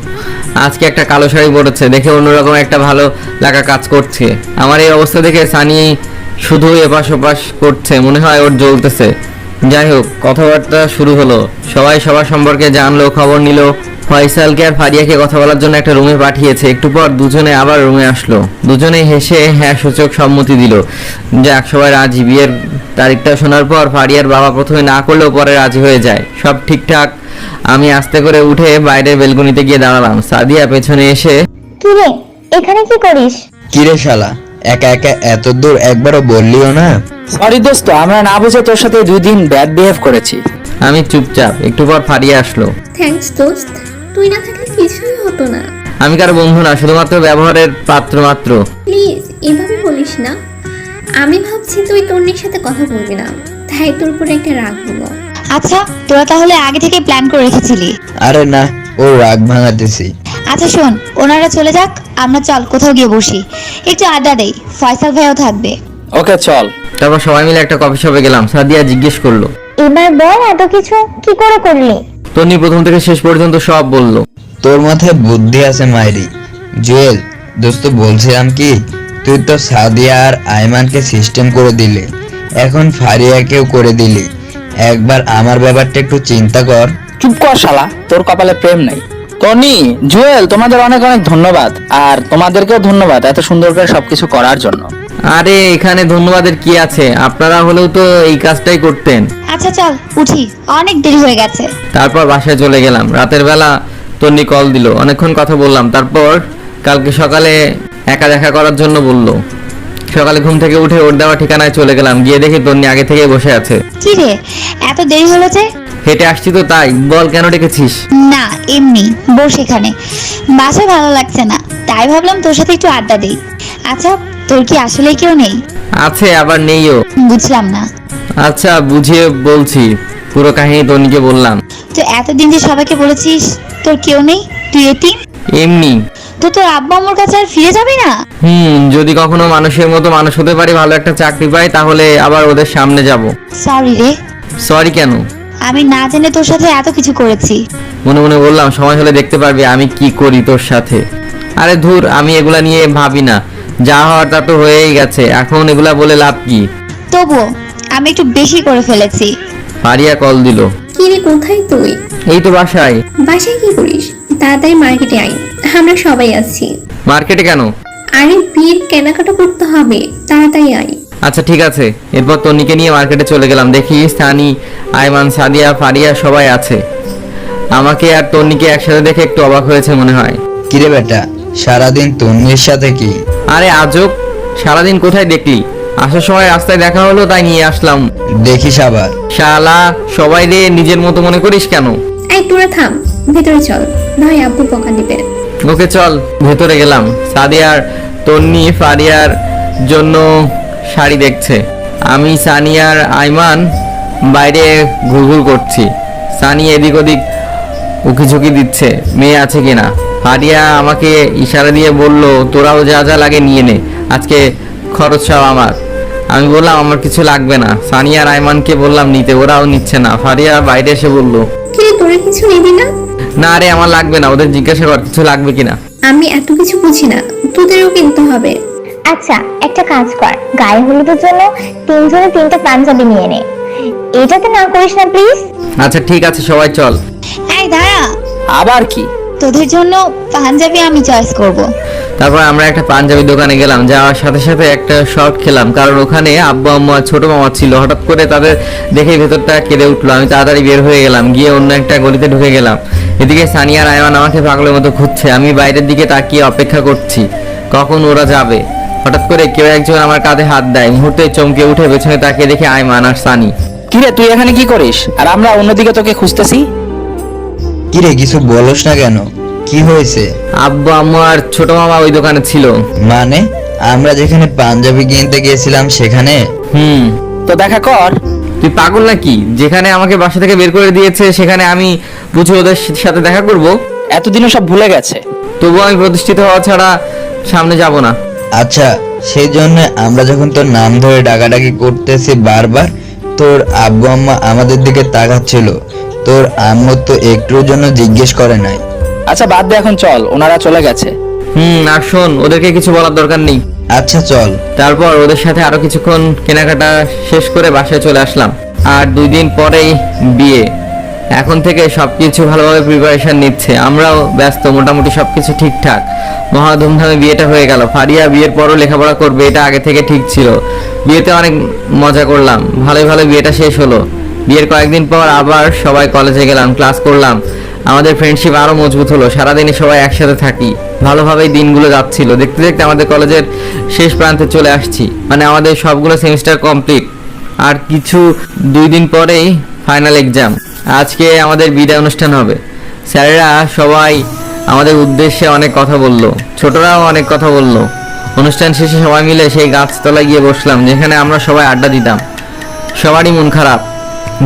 আজকে একটা কালো শাড়ি পরেছে, দেখে অন্যরকম একটা ভালো লাগা কাজ করছে। আমার এই অবস্থা দেখে সানি শুধু এপাশ ওপাশ করছে, মনে হয় ওর জ্বলতেছে। যাই হোক, কথাবার্তা শুরু হলো, সবাই সবার সম্পর্কে জানলো, খবর নিল। ফয়সালকে আর ফারিয়াকে কথা বলার জন্য একটা রুমে পাঠিয়েছে। একটু পর দুজনে আবার রুমে আসলো। দুজনে হেসে হ্যাঁ সূচক সম্মতি দিল। যাক, সবাই রাজি। বিয়ের তারিখটা শোনার পর ফারিয়ার বাবা প্রথমে না করলেও পরে রাজি হয়ে যায়। সব ঠিকঠাক। আমি আস্তে করে উঠে বাইরের বেলকনিতে গিয়ে দাঁড়ালাম। সাদিয়া পেছনে এসে, কি রে, এখানে কি করিস? কিরে শালা, একা একা এত দূর একবারও বললিও না? সরি দোস্ত, আমরা না বুঝে তোর সাথে 2 দিন ব্যাড বিহেভ করেছি। আমি চুপচাপ। একটু পর ফারিয়া আসলো। থ্যাঙ্কস দোস্ত, তুই না থাকলে কিছুই হতো না। আমি কারো বন্ধু না, শুধুমাত্র ব্যবহারের পাত্র মাত্র। প্লিজ এভাবে বলিস না। আমি ভাবছি তুই তন্নির সাথে কথা বলবি না, তাই তোর উপরে একটা রাগ হলো। আচ্ছা, তোরা তাহলে আগে থেকে প্ল্যান করে রেখেছিলি? আরে না, ও রাগ ভাঙাতেছি। আচ্ছা শোন, ওনারা চলে যাক, আমরা চল কোথাও গিয়ে বসি, একটু আড্ডা দেই, ফয়সাল ভাইও থাকবে। ওকে চল। তারপর সবাই মিলে একটা কফি শপে গেলাম। সাদিয়া জিজ্ঞেস করলো, এবার বল এত কিছু কি করে করলি? তন্নি প্রথম থেকে শেষ পর্যন্ত সব বললো। তোর মাথায় বুদ্ধি আছে মাইরি। জুয়েল দোস্ত, বলছিলাম কি, তুই তো সাদিয়া আর আয়মানকে সিস্টেম করে দিলি, এখন ফারিয়াকেও করে দিলি। একবার আমার ব্যাপারটা একটু চিন্তা কর। চুপ কর শালা, তোর কপালে প্রেম নাই। টনি, জুয়েল, তোমাদের অনেক অনেক ধন্যবাদ, আর তোমাদেরকেও ধন্যবাদ এত সুন্দর করে সবকিছু করার জন্য। আরে এখানে ধন্যবাদের কি আছে, আপনারা হলেও তো এই কাজটাই করতেন। আচ্ছা চল উঠি, অনেক দেরি হয়ে গেছে। তারপর বাসায় চলে গেলাম। রাতের বেলা তন্নি কল দিল, অনেকক্ষণ কথা বললাম। তারপর কালকে সকালে একা দেখা করার জন্য বলল। সকালে ঘুম থেকে উঠে ওর দেওয়া ঠিকানায় চলে গেলাম। গিয়ে দেখি তন্নি আগে থেকে বসে আছে। কি রে, এত দেরি হলো যে? হেঁটে আসছি তো তাই। বল, কেন ডেকেছিস? না এমনি, বস এখানে, বাসায় ভালো লাগছে না, তাই ভাবলাম তোর সাথে একটু আড্ডা দেই। আচ্ছা, তোর কি আসলে কেউ নেই? আছে, আবার নেইও। বুঝলাম না। আচ্ছা বুঝিয়ে বলছি, পুরো কাহিনী তন্নিকে বললাম। তো এতদিন যে সবাইকে বলেছিস তোর কেউ নেই, তুই এতিম, এমনি। তো তোর আব্বা আম্মুর কাছে আর ফিরে যাবি না? যদি কখনো মানুষের মতো মানুষ হতে পারি, ভালো একটা চাকরি পাই, তাহলে আবার ওদের সামনে যাব। সরি রে, সরি কেন? আমি না জেনে তোর সাথে এত কিছু করেছি। মনে মনে বললাম, সময় হলে দেখতে পারবি আমি কি করি তোর সাথে। আরে ধুর, আমি এগুলা নিয়ে ভাবি না, যা হওয়ার তা তো হয়েই গেছে, এখন এগুলা বলে লাভ কি? তবুও আমি একটু বেশি করে ফেলেছি। ফারিয়া কল দিল। কি রে, কোথায় তুই? এই তো বাসায়। বাসায় কি করিস? তাড়াতাড়ি মার্কেটে আয়, আমরা সবাই আছি। মার্কেটে কেন? আরে বিয়ের কেনাকাটা করতে হবে, তাড়াতাড়ি আয়। আচ্ছা ঠিক আছে। এরপর তন্নিকে নিয়ে মার্কেটে চলে গেলাম। দেখি সানি, আয়মান, সাদিয়া, ফারিয়া সবাই আছে। আমাকে আর তন্নিকে একসাথে দেখে একটু অবাক হয়েছে মনে হয়। কিরে বেটা, সারাদিন তন্নির সাথে কি? আরে আজব, সারাদিন কোথায় দেখলি? আসার সময় রাস্তায় দেখা হলো, তাই নিয়ে আসলাম। দেখিস আবার। শালা, সবাই রে নিজের মতো মনে করিস কেন? এই তোরা থাম, ভেতরে চল, নয় আব্বু বকা দিবে। ওকে চল। ভেতরে গেলাম। সাদিয়ার তন্নি ফারিয়ার জন্য শাড়ি দেখছে। আমি সানিয়ার আয়মান বাইরে ঘুরঘুর করছি। সানি এদিক ওদিক উকিঝুঁকি দিচ্ছে মেয়ে আছে কিনা। ফারিয়া আমাকে ইশারা দিয়ে বলল, তোরাও যা যা লাগে নিয়ে নে, আজকে খরচ সব আমার। আমি বললাম আমার কিছু লাগবে না। সানিয়া আর আইমানকে বললাম নিতে, ওরাও নিচ্ছে না। ফারিয়া বাইরে এসে বলল, কিন্তু তোরে কিছু নিবি না? না রে আমার লাগবে না, ওদের জিজ্ঞাসা কর কিছু লাগবে কিনা। আমি এত কিছু বুঝি না, তোদেরও কিনতে হবে। আচ্ছা একটা কাজ কর, গায়ে হলুদের জন্য 3 জনে 3টা পাঞ্জাবি নিয়ে নে। এটাতে না করিস না প্লিজ। আচ্ছা ঠিক আছে সবাই চল। এই দাঁড়া, আবার কি? তোদের জন্য পাঞ্জাবি আমি চয়েস করব। তারপর আমরা একটা পাঞ্জাবি দোকানে গেলাম, যাওয়ার সাথে সাথে একটা শর্ট খেলাম, কারণ ওখানে আব্বু আম্মু আর ছোট মামা ছিল। হঠাৎ করে তাদের দেখে ভেতরটা কেঁদে উঠলো। আমি তাড়াতাড়ি বের হয়ে গেলাম, গিয়ে অন্য একটা গলিতে ঢুকে গেলাম। এদিকে সানিয়া আর আয়মান আমাকে পাগলের মতো খুঁজছে। আমি বাইরের দিকে তাকিয়ে অপেক্ষা করছি কখন ওরা যাবে। হঠাৎ করে কেউ একজন আমার কাঁধে হাত দেয়। মুহূর্তে চমকে উঠে পেছনে তাকিয়ে দেখি আয়মান আর সানি। কিরে তুই এখানে কি করিস আর আমরা অন্যদিকে তোকে খুঁজতেছি? কিরে কিছু বলস না কেন, কি হয়েছে? আব্বু আম্মু আর ছোট মামা ওই দোকানে ছিল। মানে আমরা যেখানে পাঞ্জাবি কিনতে গিয়েছিলাম সেখানে? তো দেখা কর। তুই পাগল নাকি? যেখানে আমাকে বাসা থেকে বের করে দিয়েছে সেখানে আমি বুঝি ওদের সাথে দেখা করব? এতদিনও সব ভুলে গেছে। তবুও আমি প্রতিষ্ঠিত হওয়া ছাড়া সামনে যাব না। আচ্ছা সেই জন্য আমরা যখন তোর নাম ধরে ডাকাডাকি করতেছি বারবার, তোর আব্বু আম্মা আমাদের দিকে তাকাচ্ছিল, তোর আম্মু তো একটুর জন্য জিজ্ঞেস করে নাই। আচ্ছা বাদ দে, এখন চল, ওনারা চলে গেছে। আর শোন, ওদেরকে কিছু বলার দরকার নেই। আচ্ছা চল। তারপর ওদের সাথে আরো কিছুক্ষণ কেনাকাটা শেষ করে বাসায় চলে আসলাম। আর 2 দিন পরেই বিয়ে। এখন থেকে সবকিছু ভালোভাবে প্রিপারেশন নিচ্ছে। আমরাও ব্যস্ত, মোটামুটি সবকিছু ঠিকঠাক। মহা ধুমধামে বিয়েটা হয়ে গেল। ফারিয়া বিয়ের পরও লেখাপড়া করবে, এটা আগে থেকে ঠিক ছিল। বিয়েতে অনেক মজা করলাম, ভালোই ভালো বিয়েটা শেষ হলো। বিয়ের কয়েকদিন পর আবার সবাই কলেজে গেলাম, ক্লাস করলাম। আমাদের ফ্রেন্ডশিপ আরো মজবুত হলো। সারাদিনে সবাই একসাথে থাকি, ভালোভাবেই দিনগুলো যাচ্ছিল। দেখতে দেখতে আমাদের কলেজের শেষ প্রান্তে চলে আসছি, মানে আমাদের সবগুলো সেমিস্টার কমপ্লিট। আর কিছু 2 দিন পরেই ফাইনাল এক্সাম। আজকে আমাদের বিদায় অনুষ্ঠান হবে। স্যারেরা সবাই আমাদের উদ্দেশ্যে অনেক কথা বললো, ছোটরাও অনেক কথা বললো। অনুষ্ঠান শেষে সবাই মিলে সেই গাছতলায় গিয়ে বসলাম, যেখানে আমরা সবাই আড্ডা দিতাম। সবারই মন খারাপ,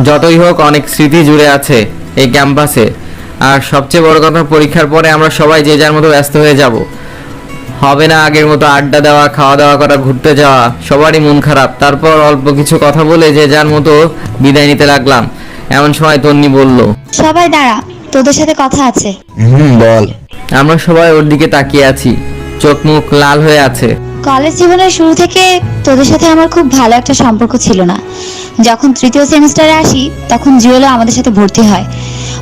যতই হোক অনেক স্মৃতি জুড়ে আছে এই ক্যাম্পাসে। আর সবচেয়ে বড় কথা, পরীক্ষার পরে আমরা সবাই যে যার মতো ব্যস্ত হয়ে যাব। হবে না আগের মতো আড্ডা দেওয়া, খাওয়া দাওয়া করা, ঘুরতে যাওয়া। সবারই মন খারাপ। তারপর অল্প কিছু কথা বলে যে যার মতো বিদায় নিতে লাগলাম। এমন সময় তন্নি বলল, সবাই দাঁড়া, তোদের সাথে কথা আছে। বল। আমরা সবাই ওর দিকে তাকিয়ে আছি, চোখ মুখ লাল হয়ে আছে। কলেজ জীবনের শুরু থেকে তোদের সাথে আমার খুব ভালো একটা সম্পর্ক ছিল না। যখন 3য় সেমিস্টারে আসি তখন জুয়েলও আমাদের সাথে ভর্তি হয়।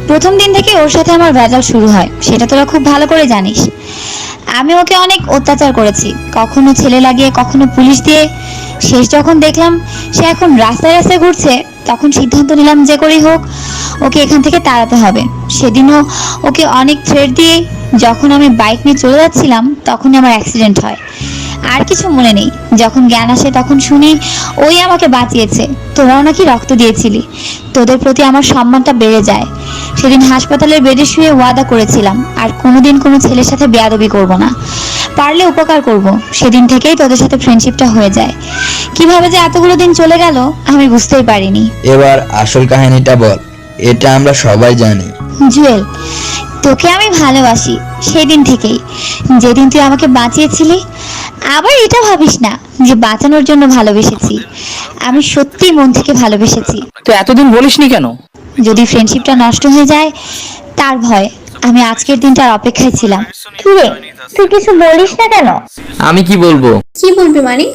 প্রথম দিন থেকে ওর সাথে আমার ভেজাল শুরু হয়, সেটা তোরা খুব ভালো করে জানিস। আমি ওকে অনেক অত্যাচার করেছি, কখনো ছেলে লাগিয়ে, কখনো পুলিশ দিয়ে। শেষ যখন দেখলাম সে এখন রাস্তায় রাস্তায় ঘুরছে, তখন সিদ্ধান্ত নিলাম যে করেই হোক ওকে এখান থেকে তাড়াতে হবে। সেদিনও ওকে অনেক থ্রেট দিয়ে যখন আমি বাইক নিয়ে চলে যাচ্ছিলাম তখনই আমার অ্যাক্সিডেন্ট হয়। আর কিছু মনে নেই। যখন জ্ঞান আসে তখন শুনি ওই আমাকে বাঁচিয়েছে। তোরাও নাকি রক্ত দিয়েছিলি। তোদের প্রতি আমার সম্মানটা বেড়ে যায়। সেদিন হাসপাতালের বেডে শুয়ে ওয়াদা করেছিলাম আর কোনোদিন কোনো ছেলের সাথে বেয়াদবি করব না, পারলে উপকার করব। সেদিন থেকেই তোদের সাথে ফ্রেন্ডশিপটা হয়ে যায়। কিভাবে যে এতগুলো দিন চলে গেল আমি বুঝতেই পারিনি। এবার আসল কাহিনীটা বল, এটা আমরা সবাই জানি। জুয়েল, তোকে আমি ভালোবাসি সেদিন থেকেই, যেদিন তুই আমাকে বাঁচিয়েছিলি। আবার এটা ভাবিস না যে বাঁচানোর জন্য ভালোবেসেছি, আমি সত্যি মন থেকে ভালোবেসেছি। তুই এতদিন বলিসনি কেন? যদি ফ্রেন্ডশিপটা নষ্ট হয়ে যায় তার ভয়। আমি আজকের দিনটার অপেক্ষায় ছিলাম। কিরে তুই কিছু বলিস না কেন? আমি কি বলবো? কি বলবি মানে?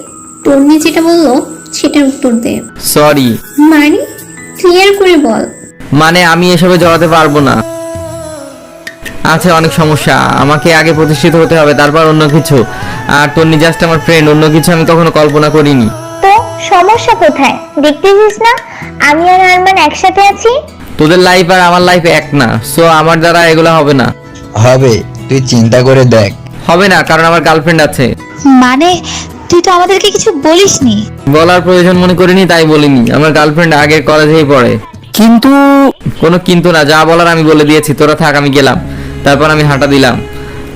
তন্নি যেটা বললো সেটার উত্তর দে। সরি। মানে ক্লিয়ার করে বল। মানে আমি এসবে জড়াতে পারবো না। আছে অনেক সমস্যা, আমাকে আগে প্রতিষ্ঠিত হতে হবে, তারপর অন্য কিছু। আর তন্নি জাস্ট আমার ফ্রেন্ড, অন্য কিছু আমি কখনো কল্পনা করিনি। তো সমস্যা কোথায়? দেখতেছিস না আমি আর আরমান একসাথে আছি। তোদের লাইফ আর আমার লাইফ এক না, সো আমার দ্বারা এগুলো হবে না। হবে, তুই চিন্তা করে দেখ। হবে না, কারণ আমার গার্লফ্রেন্ড আছে। মানে তুই তো আমাদেরকে কিছু বলিসনি। বলার প্রয়োজন মনে করিনি তাই বলিনি। আমার গার্লফ্রেন্ড আগের কলেজেই পড়ে। কিন্তু কোনো কিন্তু না, যা বলার আমি বলে দিয়েছি। তোরা থাক, আমি গেলাম। তারপর আমি হাঁটা দিলাম।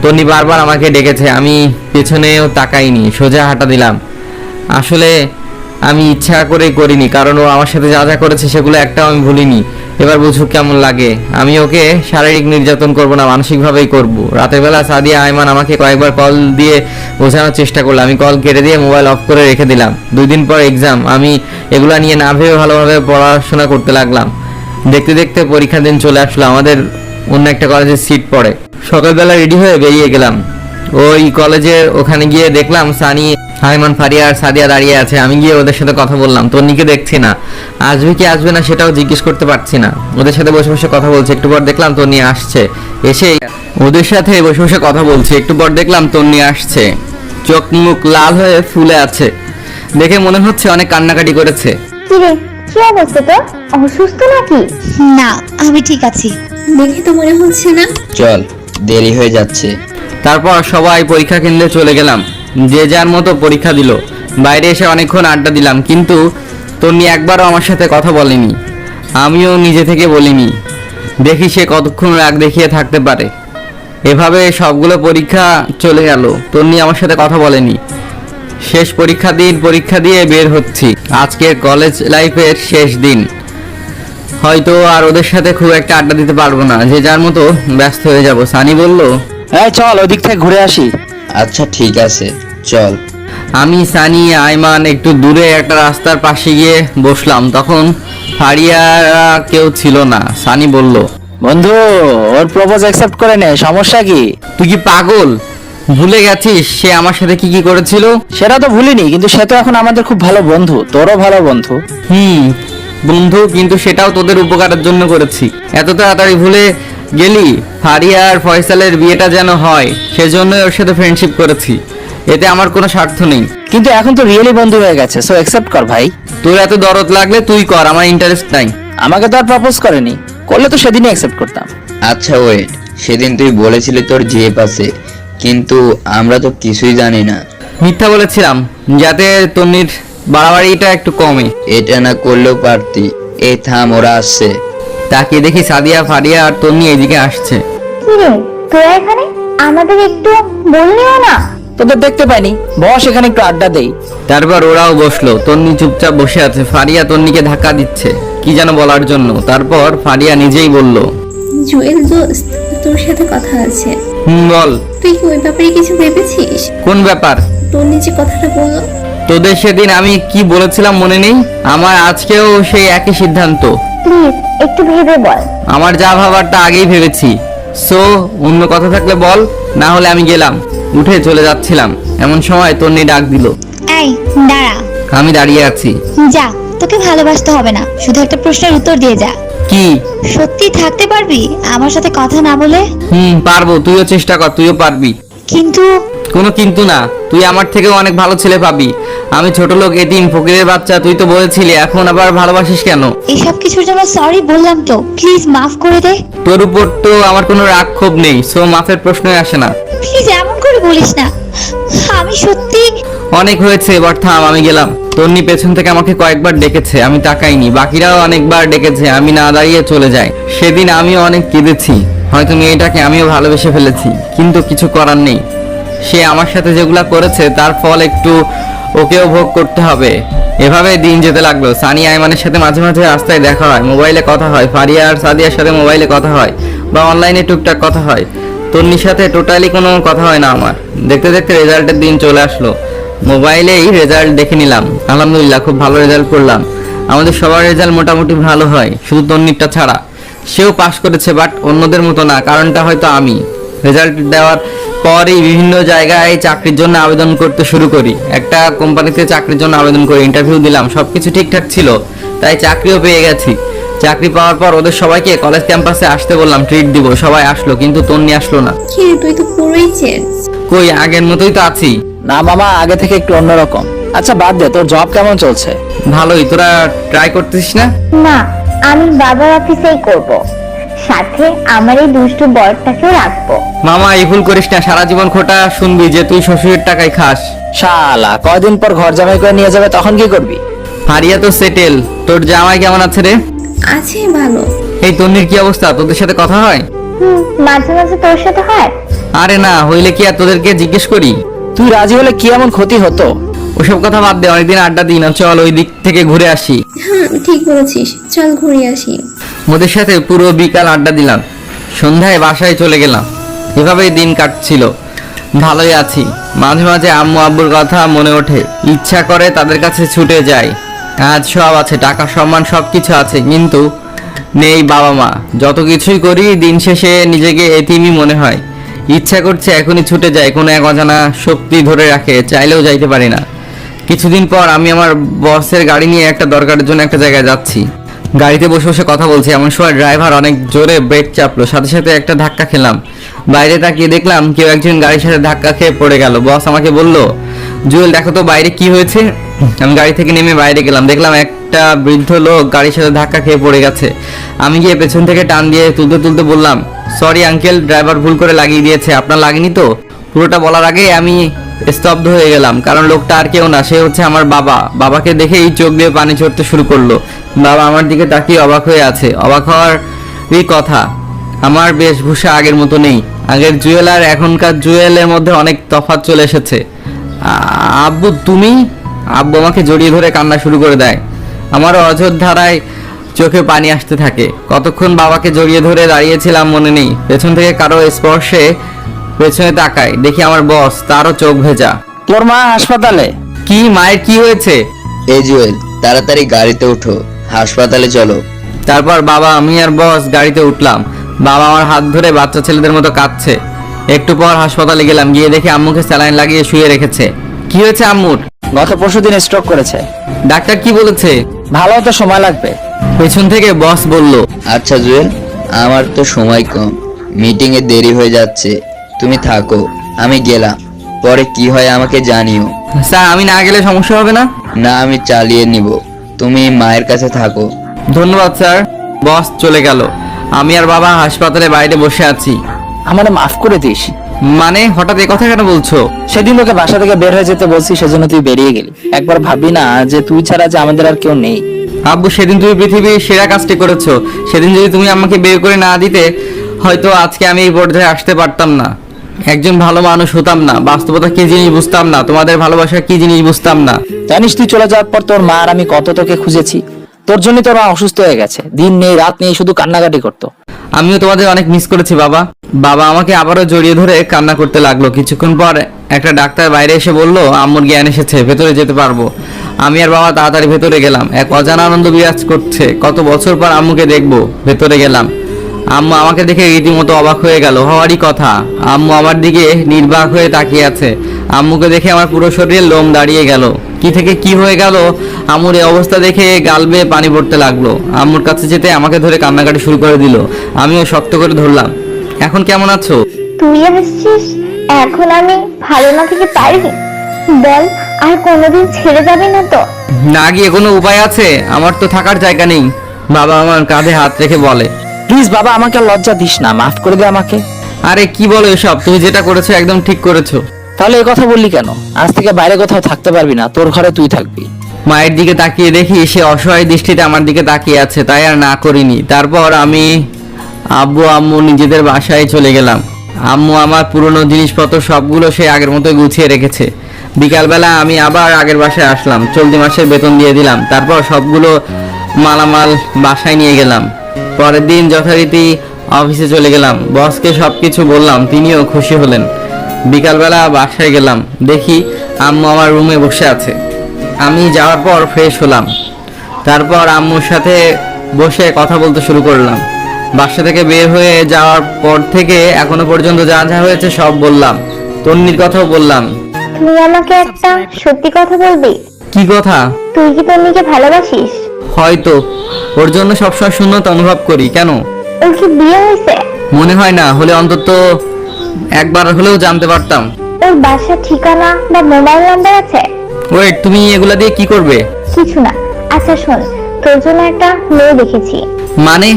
তন্নি বারবার আমাকে ডেকেছে, আমি পেছনেও তাকাইনি, সোজা হাঁটা দিলাম। আসলে আমি ইচ্ছা করে করিনি, কারণ ও আমার সাথে যা যা করেছে সেগুলো একটাও আমি ভুলিনি। এবার বুঝুক কেমন লাগে। আমি ওকে শারীরিক নির্যাতন করব না, মানসিকভাবেই করব। রাতের বেলা সাদিয়া আয়মান আমাকে কয়েকবার কল দিয়ে বোঝানোর চেষ্টা করলো, আমি কল কেটে দিয়ে মোবাইল অফ করে রেখে দিলাম। 2 দিন পর এক্সাম, আমি এগুলা নিয়ে না ভেবে ভালোভাবে পড়াশোনা করতে লাগলাম। দেখতে দেখতে পরীক্ষার দিন চলে আসলো, আমাদের অন্য একটা কলেজে সিট পড়ে। সকালবেলা রেডি হয়ে বেরিয়ে গেলাম। ওই কলেজের ওখানে গিয়ে দেখলাম সানি, আয়মান, ফারিয়া আর সাদিয়া দাঁড়িয়ে আছে। আমি গিয়ে ওদের সাথে কথা বললাম। তন্নিকে দেখছি না, আসবে কি আসবে না সেটাও জিজ্ঞেস করতে পারছি না। ওদের সাথে বসে বসে কথা বলছে। একটু পর দেখলাম তন্নি আসছে, এসে ওদের সাথে বসে বসে কথা বলছে। একটু পর দেখলাম তন্নি আসছে, চোখ মুখ লাল হয়ে ফুলে আছে। দেখে মনে হচ্ছে অনেক কান্নাকাটি করেছে। কিরে, কি অবস্থা তোর? অসুস্থ নাকি? না, আমি ঠিক আছি। দেখে তো মনে হচ্ছে না। চল, দেরি হয়ে যাচ্ছে। তারপর সবাই পরীক্ষা কেন্দ্রে চলে গেলাম, যে যার মতো পরীক্ষা দিল। বাইরে এসে অনেকক্ষণ আড্ডা দিলাম, কিন্তু তন্নি একবারও আমার সাথে কথা বলেনি। আমিও নিজে থেকে বলিনি। দেখি সে কতক্ষণ রাগ দেখিয়ে থাকতে পারে। এভাবে সবগুলো পরীক্ষা চলে গেল, তন্নি আমার সাথে কথা বলেনি। শেষ পরীক্ষা দিন, পরীক্ষা দিয়ে বের হচ্ছি। আজকের কলেজ লাইফের শেষ দিন। হয়তো আর ওদের সাথে খুব একটা আড্ডা দিতে পারবো না, যে যার মতো ব্যস্ত হয়ে যাব। সানি বলল, এই চল ওদিক থেকে ঘুরে আসি। আচ্ছা ঠিক আছে, চল। আমি, সানি, আয়মান একটু দূরে একটা রাস্তার পাশে গিয়ে বসলাম। তখন ফারিয়ারা কেউ ছিল না। সানি বলল, বন্ধু, ওর প্রপোজ অ্যাকসেপ্ট করে নে, সমস্যা কি? তুই কি পাগল? ভুলে গেছিস সে আমার সাথে কি কি করেছিল? সেটা তো ভুলিনি, কিন্তু সে তো এখন আমাদের খুব ভালো বন্ধু, তোরও ভালো বন্ধু। বন্ধু, কিন্তু সেটাও তোদের উপকারের জন্য করেছি। এত তাড়াতাড়ি ভুলে গেলি? ফারিয়া আর ফয়সালের বিয়েটা যেন হয়, সেজন্যই ওর সাথে ফ্রেন্ডশিপ করেছি। এতে আমার কোনো স্বার্থ নেই। কিন্তু এখন তো রিয়েলি বন্ধু হয়ে গেছে, সো অ্যাকসেপ্ট কর ভাই। তোর এত দরদ লাগলে তুই কর, আমার ইন্টারেস্ট নাই। আমাকে তো আর প্রপোজ করেনি, করলে তো সেদিনই অ্যাকসেপ্ট করতাম। আচ্ছা ওয়েট, সেদিন তুই বলেছিলি তোর জিএপ আছে, কিন্তু আমরা তো কিছুই জানি না। মিথ্যা বলেছিলাম যাতে তন্নির বাড়াবাড়িটা একটু কমে। এটা না করলেও পারতি। এই থাম, ওরা আসছে। তাকিয়ে দেখি সাদিয়া, ফারিয়া আর তন্নি এদিকে আসছে। কিরে, তোরা এখানে? আমাদের একটু বললিও না? তোদের দেখতে পাইনি, বস এখানে একটু আড্ডা দেই। তারপর ওরাও বসলো। তন্নি চুপচাপ বসে আছে। ফারিয়া তন্নিকে ধাক্কা দিচ্ছে কি যেন বলার জন্য। তারপর ফারিয়া নিজেই বলল, জুয়েল দোস্ত, তোর সাথে কথা আছে। বল। তুই কি ওই ব্যাপারে কিছু ভেবেছিস? কোন ব্যাপার? তোর নিজে কথাটা বললো। তোদের সেদিন আমি কি বলেছিলাম মনে নেই? আমার আজকেও সেই একই সিদ্ধান্ত। প্লিজ একটু ভেবে বল। আমার যা ভাবার তা আগেই ভেবেছি। সো অন্য কথা থাকলে বল, না হলে আমি গেলাম। উঠে চলে যাচ্ছিলাম, এমন সময় তন্নি ডাক দিল। এই দাঁড়া। আমি দাঁড়িয়ে আছি। যা, তোকে ভালোবাসতে হবে না, শুধু একটা প্রশ্নের উত্তর দিয়ে যা। কি? সত্যি থাকতে পারবি আমার সাথে কথা না বলে? পারবো। তুইও চেষ্টা কর, তুইও পারবি। কিন্তু কোনো কিন্তু না, তুই আমার থেকেও অনেক ভালো ছেলে পাবি। আমি ছোট লোক, এতিম, ফকিরের বাচ্চা, তুই তো বলেছিলি। এখন আবার ভালোবাসিস কেন? এসব কিছুর জন্য সরি বললাম তো, প্লিজ মাফ করে দে। তোর উপর তো আমার কোনো রাগ ক্ষোভ নেই, সো মাফের প্রশ্নই আসে না। প্লিজ এমন করে বলিস না, আমি সত্যি। অনেক হয়েছে, এবার থাম, আমি গেলাম। তন্নি পেছন থেকে আমাকে কয়েকবার ডেকেছে, আমি তাকাইনি। বাকিরাও অনেকবার ডেকেছে, আমি না দাঁড়িয়ে চলে যাই। সেদিন আমিও অনেক কেঁদেছি। হয়তো মেয়েটাকে আমিও ভালোবেসে ফেলেছি, কিন্তু কিছু করার নেই। সে আমার সাথে যেগুলা করেছে তার ফল একটু ওকেও ভোগ করতে হবে। এভাবে দিন যেতে লাগলো। সানি আয়মানের সাথে মাঝে মাঝে রাস্তায় দেখা হয়, মোবাইলে কথা হয়। ফারিয়া আর সাদিয়ার সাথে মোবাইলে কথা হয়, বা অনলাইনে টুকটাক কথা হয়। তন্নির সাথে টোটালি কোনো কথা হয় না আমার। দেখতে দেখতে রেজাল্টের দিন চলে আসলো। মোবাইলেই রেজাল্ট দেখে নিলাম। আলহামদুলিল্লাহ, খুব ভালো রেজাল্ট করলাম। আমাদের সবার রেজাল্ট মোটামুটি ভালো হয়, শুধু তন্নিরটা ছাড়া। সেও পাস করেছে, বাট অন্যদের মতো না। কারণটা হয়তো আমি রেজাল্ট দেওয়ার পরেই বিভিন্ন জায়গায় চাকরির জন্য আবেদন করতে শুরু করি। একটা কোম্পানিতে চাকরির জন্য আবেদন করি, ইন্টারভিউ দিলাম, সবকিছু ঠিকঠাক ছিল, তাই চাকরিও পেয়ে গেছি। চাকরি পাওয়ার পর ওদের সবাইকে কলেজ ক্যাম্পাসে আসতে বললাম, ট্রিট দিব। সবাই আসলো, কিন্তু তন্নি আসলো না। কি রে, তুই তো পুরোই চেঞ্জ। কই, আগের মতোই তো আছি। না মামা, আগে থেকে একটু অন্যরকম। আচ্ছা বাদ দে, তোর জব কেমন চলছে? ভালোই। তোরা ট্রাই করতেছিস না? না, আমি বাবার অফিসেই করব, সাথে আমার এই দুষ্টু বরটাকেও রাখবো। মামা, এই ভুল করিস না। সারা জীবন খোটা শুনবি যে তুই শ্বশুরের টাকায় খাস। শালা, কয়দিন পর ঘর জামাই করে নিয়ে যাবে, তখন কি করবি? ফারিয়া তো সেটেল। তোর জামাই কেমন আছে রে? আছে ভালো। এই তন্নির কি অবস্থা? তোদের সাথে কথা হয়? মাঝে মাঝে তোর সাথে হয়। আরে না, হইলে কি আর তোদেরকে জিজ্ঞেস করি? তুই রাজি হলে কি এমন ক্ষতি হতো? ওসব কথা বাদ দে, অনেকদিন আড্ডা দিই না। চল ওই দিক থেকে ঘুরে আসি। ঠিক বলেছিস, চল ঘুরে আসি। ওদের সাথে পুরো বিকাল আড্ডা দিলাম, সন্ধ্যায় বাসায় চলে গেলাম। এভাবেই দিন কাটছিল, ভালোই আছি। মাঝে মাঝে আম্মু আব্বুর কথা মনে ওঠে, ইচ্ছা করে তাদের কাছে ছুটে যাই। আজ সব আছে, টাকা সম্মান সব কিছু আছে, কিন্তু নেই বাবা মা। যত কিছুই করি দিন শেষে নিজেকে এতিমই মনে হয়। ইচ্ছা করছে এখনই ছুটে যায়, কোনো এক অজানা শক্তি ধরে রাখে, চাইলেও যাইতে পারি না। কিছুদিন পর আমি আমার বসের গাড়ি নিয়ে একটা দরকারের জন্য একটা জায়গায় যাচ্ছি। গাড়িতে বসে বসে কথা বলছি, এমন সময় ড্রাইভার অনেক জোরে ব্রেক চাপলো, সাথে সাথে একটা ধাক্কা খেলাম। বাইরে তাকিয়ে দেখলাম কেউ একজন গাড়ির সাথে ধাক্কা খেয়ে পড়ে গেল। বস আমাকে বলল, জুয়েল দেখো তো বাইরে কি হয়েছে। আমি গাড়ি থেকে নেমে বাইরে গেলাম, দেখলাম একটা বৃদ্ধ লোক গাড়ির সাথে ধাক্কা খেয়ে পড়ে গেছে। আমি গিয়ে পেছন থেকে টান দিয়ে তুলতে তুলতে বললাম, সরি আঙ্কেল, ড্রাইভার ভুল করে লাগিয়ে দিয়েছে, আপনার লাগেনি তো? পুরোটা বলার আগে আমি স্তব্ধ হয়ে গেলাম, কারণ লোকটা আর কেউ না, সে হচ্ছে আমার বাবা। বাবাকে দেখেই চোখ দিয়ে পানি ঝরতে শুরু করলো। বাবা আমার দিকে তাকিয়ে অবাক হয়ে আছে। অবাক হওয়ারই কথা, আমার বেশভূষা আগের মতো নেই। আগের জুয়েল আর এখনকার জুয়েলের মধ্যে অনেক তফাৎ চলে এসেছে। আব্বু তুমি? আব্বু আমাকে জড়িয়ে ধরে কান্না শুরু করে দেয়। আমারও অঝোর ধারায় চোখে পানি আসতে থাকে। কতক্ষণ বাবাকে জড়িয়ে ধরে দাঁড়িয়েছিলাম মনে নেই। পেছন থেকে কারো স্পর্শে পেছনে তাকাই, দেখি আমার বস, তারও চোখ ভেজা। তোর মা হাসপাতালে? কি, মায়ের কি হয়েছে? এই জুয়েল, তাড়াতাড়ি গাড়িতে ওঠো, হাসপাতালে চলো। তারপর বাবা, আমি আর বস গাড়িতে উঠলাম। বাবা আমার হাত ধরে বাচ্চা ছেলেদের মতো কাঁদছে। একটু পর হাসপাতালে গেলাম, গিয়ে দেখি আম্মুকে স্যালাইন লাগিয়ে শুয়ে রেখেছে। কি হয়েছে আম্মুর? গত পরশুদিন স্ট্রোক করেছে। ডাক্তার কি বলেছে? ভালো হতে সময় লাগবে। পেছন থেকে বস বলল, আচ্ছা জুয়েল, আমার তো সময় কম, মিটিং এ দেরি হয়ে যাচ্ছে, তুমি থাকো, আমি গেলাম, পরে কি হয় আমাকে জানিও। স্যার আমি না গেলে সমস্যা হবে না? না, আমি চালিয়ে নিব, তুমি মায়ের কাছে থাকো। ধন্যবাদ স্যার। বস চলে গেল। আমি আর বাবা হাসপাতালে বাইরে বসে আছি। আমার মাফ করে দিস। মানে হঠাৎ এ কথা কেন বলছো? সেদিন তোকে বাসা থেকে বের হয়ে যেতে বলছি, সেজন্য তুই বেরিয়ে গেলি। একবার ভাবি না যে তুই ছাড়া যে আমাদের আর কেউ নেই। আব্বু, সেদিন তুমি পৃথিবীর সেরা কাজটি করেছো। সেদিন যদি তুমি আমাকে বের করে না দিতে, হয়তো আজকে আমি এই পর্যায়ে আসতে পারতাম না, একজন ভালো মানুষ হতাম না, বাস্তবতা কি জিনিস বুঝতাম না, তোমাদের ভালোবাসা কি জিনিস বুঝতাম না। জানিস তুই চলে যাওয়ার পর তোর মা আর আমি কত তোকে খুঁজেছি। তোর জন্য তোর মা অসুস্থ হয়ে গেছে, দিন নেই রাত নেই শুধু কান্নাকাটি করতো। আমিও তোমাদের অনেক মিস করেছি বাবা। বাবা আমাকে আবারও জড়িয়ে ধরে কান্না করতে লাগলো। কিছুক্ষণ পর একটা ডাক্তার বাইরে এসে বলল, আম্মুর জ্ঞান এসেছে, ভেতরে যেতে পারবো। আমি আর বাবা তাড়াতাড়ি ভেতরে গেলাম। এক অজানা আনন্দ বিরাজ করছে, কত বছর পর আম্মুকে দেখবো। ভেতরে গেলাম, আম্মু আমাকে দেখে রীতিমতো অবাক হয়ে গেল। হওয়ারই কথা, আম্মু আমার দিকে নির্বাক হয়ে তাকিয়ে আছে। আম্মুকে দেখে আমার পুরো শরীরে লোম দাঁড়িয়ে গেল। কি থেকে কি হয়ে গেল, আম্মুর এই অবস্থা দেখে গাল বেয়ে পানি পড়তে লাগলো। আম্মুর কাছে যেতে আমাকে ধরে কান্নাকাটি শুরু করে দিল। আমিও শক্ত করে ধরলাম। এখন কেমন আছো? তুই আসছিস, এখন আমি ভালো না থেকে পারি? বল, আর কোনোদিন ছেড়ে যাবি না তো? না গিয়ে কোনো উপায় আছে? আমার তো থাকার জায়গা নেই। বাবা আমার কাঁধে হাত রেখে বলে, প্লিজ বাবা, আমাকে লজ্জা দিস না, মাফ করে দে আমাকে। আরে কি বলো এসব? তুমি যেটা করেছো একদম ঠিক করেছো। তাহলে এই কথা বললি কেন? আজ থেকে বাইরে কোথাও থাকতে পারবি না, তোর ঘরে তুই থাকবি। মায়ের দিকে তাকিয়ে দেখি সে অসহায় দৃষ্টিতে আমার দিকে তাকিয়ে আছে, তাই আর না করিনি। তারপর আমি আব্বু আম্মু নিজেদের বাসায় চলে গেলাম। আম্মু আমার পুরনো জিনিসপত্র সবগুলো সে আগের মতো গুছিয়ে রেখেছে। বিকালবেলা আমি আবার আগের বাসায় আসলাম, চলতি মাসের বেতন দিয়ে দিলাম। তারপর সবগুলো মালামাল বাসায় নিয়ে গেলাম। পরের দিন যথারীতি অফিসে চলে গেলাম। বসকে সবকিছু বললাম, তিনিও খুশি হলেন। বিকালবেলা বাসায় গেলাম, দেখি আম্মু আমার রুমে বসে আছে। আমি যাওয়ার পর ফ্রেশ হলাম। তারপর আম্মুর সাথে বসে কথা বলতে শুরু করলাম। বাসা থেকে বের হয়ে যাওয়ার পর থেকে এখনো পর্যন্ত যা যা হয়েছে সব বললাম। তন্নির কথাও বললাম। তুই আমাকে একটা সত্যি কথা বলবি? কি কথা? তুই কি তন্নিকে ভালোবাসিস? হয়তো, ওর জন্য সবসময় শূন্যতা অনুভব করি। কেন? ওর কি বিয়ে হয়েছে? মনে হয় না, হলে অন্তত একবার হলেও জানতে পারতাম। ওর বাসার ঠিকানা বা মোবাইল নাম্বার আছে? ওয়েট, তুমি এগুলা দিয়ে কি করবে? কিছু না। আচ্ছা শোন, তোর জন্য একটা মেয়ে দেখেছি। মানে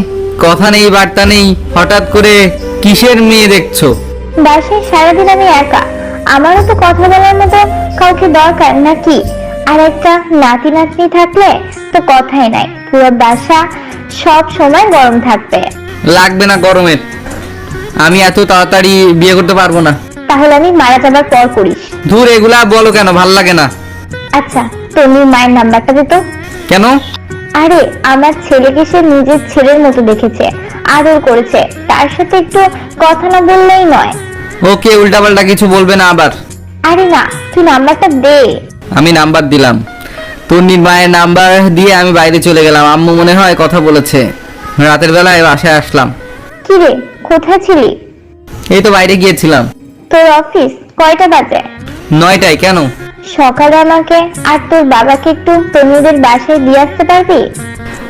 কথা নেই বার্তা নেই, হঠাৎ করে কিসের মেয়ে দেখছো? বাসায় সারাদিন আমি একা, আমারও তো কথা বলার মতো কাউকে দরকার নাকি? আর একটা নাতি নাতনি থাকলে তো কথাই নাই, পুরো বাসা সব সময় গরম থাকবে। লাগবে না গরমের, আমি এত তাড়াতাড়ি বিয়ে করতে পারবো না। তাহলে আমি মারা যাবার পর করিস। দূর, এগুলা বলো কেন, ভাল লাগে না। আচ্ছা, তন্নির মায়ের নাম্বারটা দে তো। কেন? আরে আমার ছেলেকে সে নিজের ছেলের মতো দেখেছে, আদর করেছে, তার সাথে একটু কথা না বললেই নয়। ওকে, উল্টাপাল্টা কিছু বলবে না আবার। আরে না, তুই নাম্বারটা দে। আমি নাম্বার দিলাম। তন্নির মায়ের নাম্বার দিয়ে আমি বাইরে চলে গেলাম। আম্মু মনে হয় কথা বলেছে। রাতের বেলায় বাসায় আসলাম। কি রে, কোথায় ছিলি? এই তো বাইরে গিয়েছিলাম। তোর অফিস কয়টা বাজে? 9টায়। কেন? সকালে আমাকে আর তোর বাবাকে একটু তন্নিদের বাসায় দিয়ে আসতে পারবি?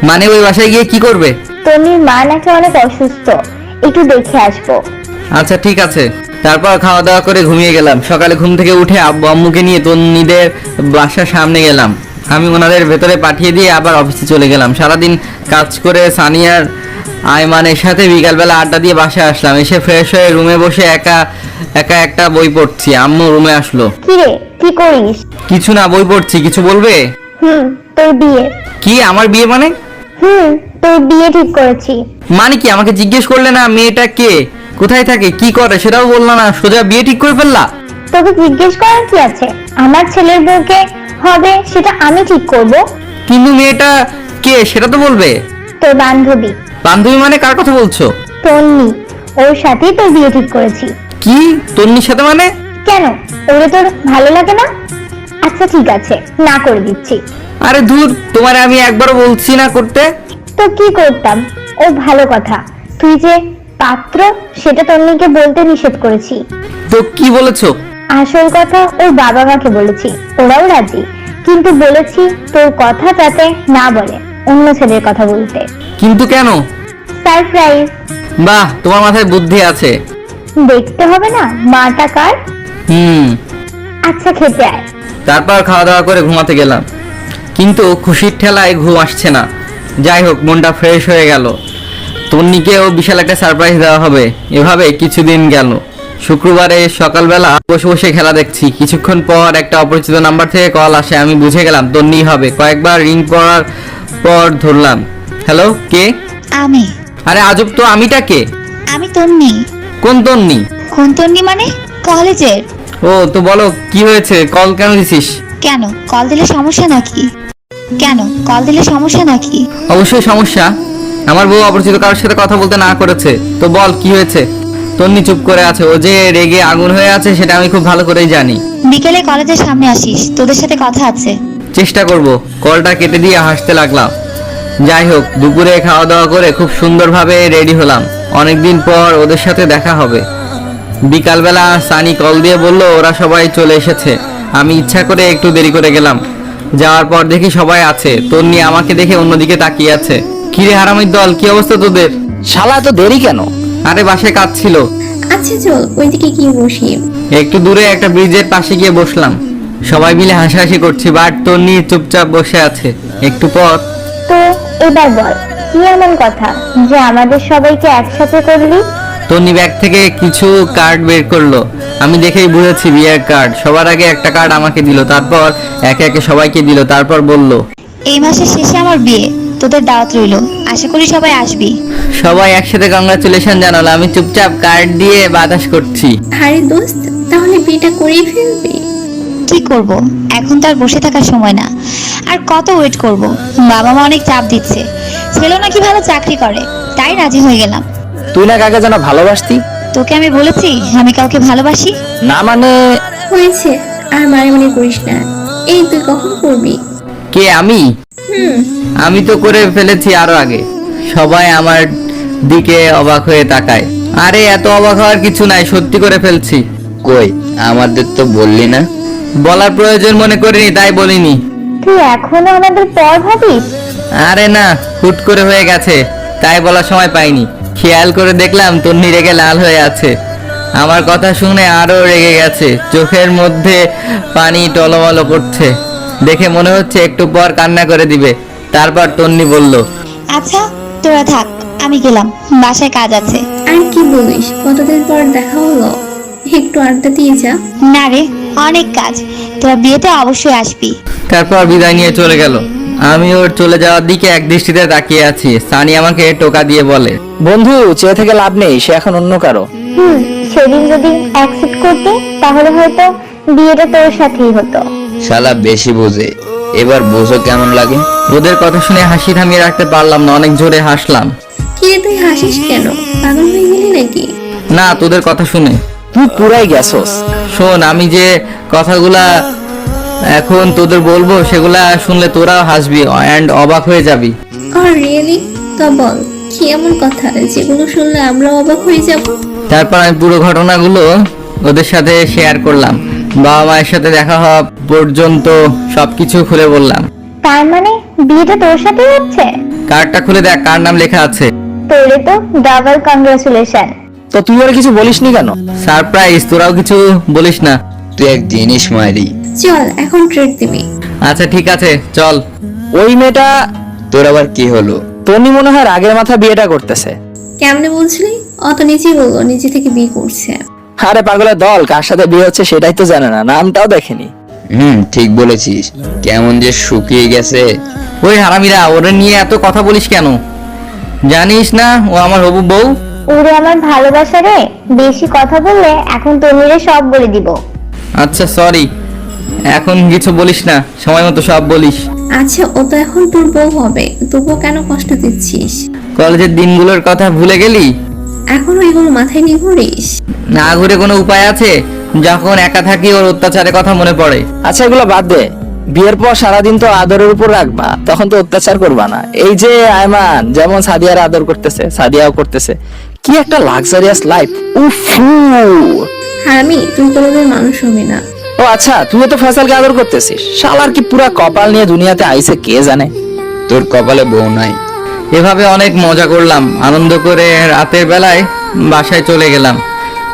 মানে ওই বাসায় গিয়ে কি করবে? তন্নির মা নাকি অনেক অসুস্থ, একটু দেখে আসবো। আচ্ছা ঠিক আছে। তারপর খাওয়া দাওয়া করে ঘুমিয়ে গেলাম। সকালে ঘুম থেকে উঠে আব্বু আম্মুকে নিয়ে তন্নিদের বাসার সামনে গেলাম। আমি ওনাদের ভেতরে পাঠিয়ে দিয়ে আবার অফিসে চলে গেলাম। সারাদিন কাজ করে সানিয়ার আয়মানের সাথে বিকালবেলা আড্ডা দিয়ে বাসায় আসলাম। এসে ফ্রেশ হয়ে রুমে বসে একা একা একটা বই পড়ছি। আম্মু রুমে আসলো। কি রে, কি করিস? কিছু না, বই পড়ছি। কিছু বলবে? তোর বিয়ে। কি আমার বিয়ে মানে? তোর বিয়ে ঠিক করেছি। মানে কি? আমাকে জিজ্ঞেস করলে না মেয়েটা কে, কোথায় থাকে, কি করে সেটাও বললা না, সোজা বিয়ে ঠিক করে ফেললা? তোকে জিজ্ঞেস করার কি আছে? আমার ছেলের বউকে হবে সেটা আমি ঠিক করব। কিন্তু মেয়েটা কে সেটা তো বলবে। তোর বান্ধবী। বান্ধবী মানে কার কথা বলছো? তন্নি, ওর সাথেই তোর বিয়ে ঠিক করেছি। কি তন্নির সাথে মানে? কেন, ওরে তোর ভালো লাগে না? আচ্ছা ঠিক আছে, না করে দিচ্ছি। আরে ধুর, তোমারে আমি একবারও বলছি না করতে। তো কি করতাম? ও ভালো কথা, তুই যে পাত্র সেটা তন্নিকে বলতে নিষেধ করেছি। তো কি বলেছো? আসল কথা ওর বাবা মাকে বলেছি, ওরাও রাজি, কিন্তু বলেছি তোর কথা যাতে না বলে, অন্য ছেলের কথা বলতে। কিন্তু কেন? সারপ্রাইজ। বাহ, তোমার মাথায় বুদ্ধি আছে। দেখতে হবে না মাটা কার? আচ্ছা খেতে আয়। তারপর খাওয়া দাওয়া করে ঘুমাতে গেলাম, কিন্তু খুশির ঠেলায় ঘুম আসছে না। যাই হোক, মনটা ফ্রেশ হয়ে গেল। তন্নিকেও বিশাল একটা সারপ্রাইজ দেওয়া হবে। এভাবে কিছুদিন গেল। শুক্রবারে সকালবেলা বসে বসে খেলা দেখছি। কিছুক্ষণ পর একটা অপরিচিত নাম্বার থেকে কল আসে। আমি বুঝে গেলাম তন্নি হবে। কয়েকবার রিং করার পর ধরলাম। হ্যালো, কে? আমি। আরে আজব তো, আমিটা কে? আমি তন্নি। কোন তন্নি? কোন তন্নি মানে? কলেজের। ও, তো বলো কি হয়েছে, কল কেন দিছিস? কেন, কল দিলে সমস্যা নাকি? কেন, কল দিলে সমস্যা নাকি? অবশ্যই সমস্যা। আমার বউ অপরিচিত কারোর সাথে কথা বলতে না করেছে। তো বল কি হয়েছে? তন্নি চুপ করে আছে। ও যে রেগে আগুন হয়ে আছে সেটা আমি খুব ভালো করেই জানি। বিকেলে কলেজের সামনে আসিস, তোদের সাথে কথা আছে। চেষ্টা করব। কলটা কেটে দিয়ে হাসতে লাগলাম। যাই হোক, দুপুরে খাওয়া দাওয়া করে খুব সুন্দরভাবে রেডি হলাম। অনেকদিন পর ওদের সাথে দেখা হবে। বিকালবেলা সানি কল দিয়ে বলল ওরা সবাই চলে এসেছে। আমি ইচ্ছা করে একটু দেরি করে গেলাম। যাওয়ার পর দেখি সবাই আছে। তন্নি আমাকে দেখে অন্যদিকে তাকিয়ে আছে। কিরে হারামির দল, কি অবস্থা তোদের? শালা এত দেরি কেন? আরে বাসায় কাজ ছিল। আচ্ছা চল ওইদিকে গিয়ে বসি। একটু দূরে একটা ব্রিজের পাশে গিয়ে বসলাম। সবাই মিলে হাসাহাসি করছি, বাট তন্নি চুপচাপ বসে আছে। একটু পর, তো এবার বল, কি এমন কথা যে আমাদের সবাইকে একসাথে করলি? তন্নি ব্যাগ থেকে কিছু কার্ড বের করলো। আমি দেখেই বুঝেছি বিয়ের কার্ড। সবার আগে একটা কার্ড আমাকে দিল, তারপর একে একে সবাইকে দিল। তারপর বলল, এই মাসের শেষে আমার বিয়ে, তোদের দাওয়াত রইলো, আশা করি সবাই আসবি। সবাই একসাথে কংগ্রাচুলেশন জানালো। আমি চুপচাপ কার্ড দিয়ে বাতাস করছি। আরে দোস্ত, তাহলে বিয়েটা করেই ফেলবি? কি করব, এখন তো আর বসে থাকার সময় না। আর কত ওয়েট করব? বাবা মা অনেক চাপ দিচ্ছে। ছেলে নাকি ভালো চাকরি করে, তাই রাজি হয়ে গেলাম। তুই না কাকে যেন ভালোবাসতি? তোকে আমি বলেছি আমি কাউকে ভালোবাসি? না মানে? হয়েছে, আর মানে করিস না। এই তুই কখন করবি? কে, আমি? আমি তো করে ফেলেছি আরো আগে। সবাই আমার দিকে অবাক হয়ে তাকায়। আরে এত অবাক হওয়ার কিছু নাই, সত্যি করে ফেলছি। কই, আমাদের তো বললি না? বলার প্রয়োজন মনে করিনি, তাই বলিনি। তুই এখনো আমাদের পর ভাবিস? আরে না, হুট করে হয়ে গেছে, তাই বলার সময় পাইনি। খেয়াল করে দেখলাম তন্নি রেগে লাল হয়ে আছে। আমার কথা শুনে আরো রেগে গেছে। চোখের মধ্যে পানি টলমলো করছে। দেখে মনে হচ্ছে একটু পর কান্না করে দিবে। তারপর তন্নি বলল, আচ্ছা তোরা থাক, আমি গেলাম, বাসায় কাজ আছে। আর কি বলিস, কতদিন পর দেখা হলো, একটু আড্ডা দিয়ে যা। না রে, অনেক কাজ, তোরা বিয়েতে অবশ্যই আসবি। তারপর বিদায় নিয়ে চলে গেল। আমি ওর চলে যাওয়ার দিকে এক দৃষ্টিতে তাকিয়ে আছি। সানি আমাকে টোকা দিয়ে বলে, বন্ধু, চেয়ে থেকে লাভ নেই, সে এখন অন্য কারো। সেদিন যদি অ্যাকসেপ্ট করতে তাহলে হয়তো বিয়েটা তোর সাথেই হতো। শালা বেশি বোঝে। এবার বোঝো কেমন লাগে? ওদের কথা শুনে হাসি থামিয়ে রাখতে পারলাম না, অনেক জোরে হাসলাম। কিরে তুই হাসিস কেন? পাগল হয়ে গেলি নাকি? না, তোদের কথা শুনে। তুই পুরাই গেছস। শোন, আমি যে কথাগুলা এখন তোদের বলবো সেগুলা শুনলে তোরাও হাসবি অ্যান্ড অবাক হয়ে যাবি। রিয়েলি? তো বল, কি এমন কথা যেগুলো শুনলে আমরা অবাক হয়ে যাব? তারপর আমি পুরো ঘটনাগুলো ওদের সাথে শেয়ার করলাম। বাবা মায়ের সাথে দেখা হওয়া পর্যন্ত সবকিছু খুলে বললাম। তার মানে বিয়েটা তোর সাথেই হচ্ছে? কার্ডটা খুলে দেখ, কার নাম লেখা আছে। তোরে তো ডাবল কংগ্রাচুলেশন। তো তুই ওরা কিছু বলিসনি কেন? সারপ্রাইজ, তোরাও কিছু বলিস না। তুই এক জিনিস মাইরি। চল এখন ট্রিট দিবি। আচ্ছা ঠিক আছে, চল। ওই মেয়েটা তোর আবার কি হলো? তনি মনে হয় রাগের মাথা বিয়েটা করতেছে। কেমনে বলছিলি? অত নিজেই বললো নিজে থেকে বিয়ে করছে। আরে পাগলের দল, কার সাথে বিয়ে হচ্ছে সেটাই তো জানে না, নামটাও দেখেনি। ঠিক বলেছিস। কেমন যে শুকিয়ে গেছে। ওই হারামিরা, ওরে নিয়ে এত কথা বলিস কেন? জানিস না ও আমার হবু বউ? ওরে আমার ভালোবাসা রে, বেশি কথা বললে এখন তন্নিরে সব বলে দিব। আচ্ছা সরি, এখন কিছু বলিস না, সময় মতো সব বলিস। আচ্ছা, ও তো এখন তোর বউ হবে, তবুও কেন কষ্ট দিচ্ছিস? কলেজের দিনগুলোর কথা ভুলে গেলি? এখন ওইগুলো মাথায় নিয়ে ঘুরিস? না ঘুরে কোনো উপায় আছে? যখন একা থাকি ওর অত্যাচারের কথা মনে পড়ে। আচ্ছা এগুলো বাদ দে, বিয়ের পর সারাদিন তো আদরের উপর রাখবা, তখন তো অত্যাচার করবা না। এই যে আয়মান যেমন সাদিয়ার আদর করতেছে, সাদিয়াও করতেছে, কি একটা লাক্সারিয়াস লাইফ। উফ। হারামি, তুই কোনোদিন মানুষ হবি না। ও আচ্ছা, তুইও তো ফয়সালকে আদর করতেছিস। শালার কি পুরা কপাল নিয়ে দুনিয়াতে আইছে কে জানে। তোর কপালে বউ নাই। এভাবে অনেক মজা করলাম, আনন্দ করে রাতের বেলায় বাসায় চলে গেলাম।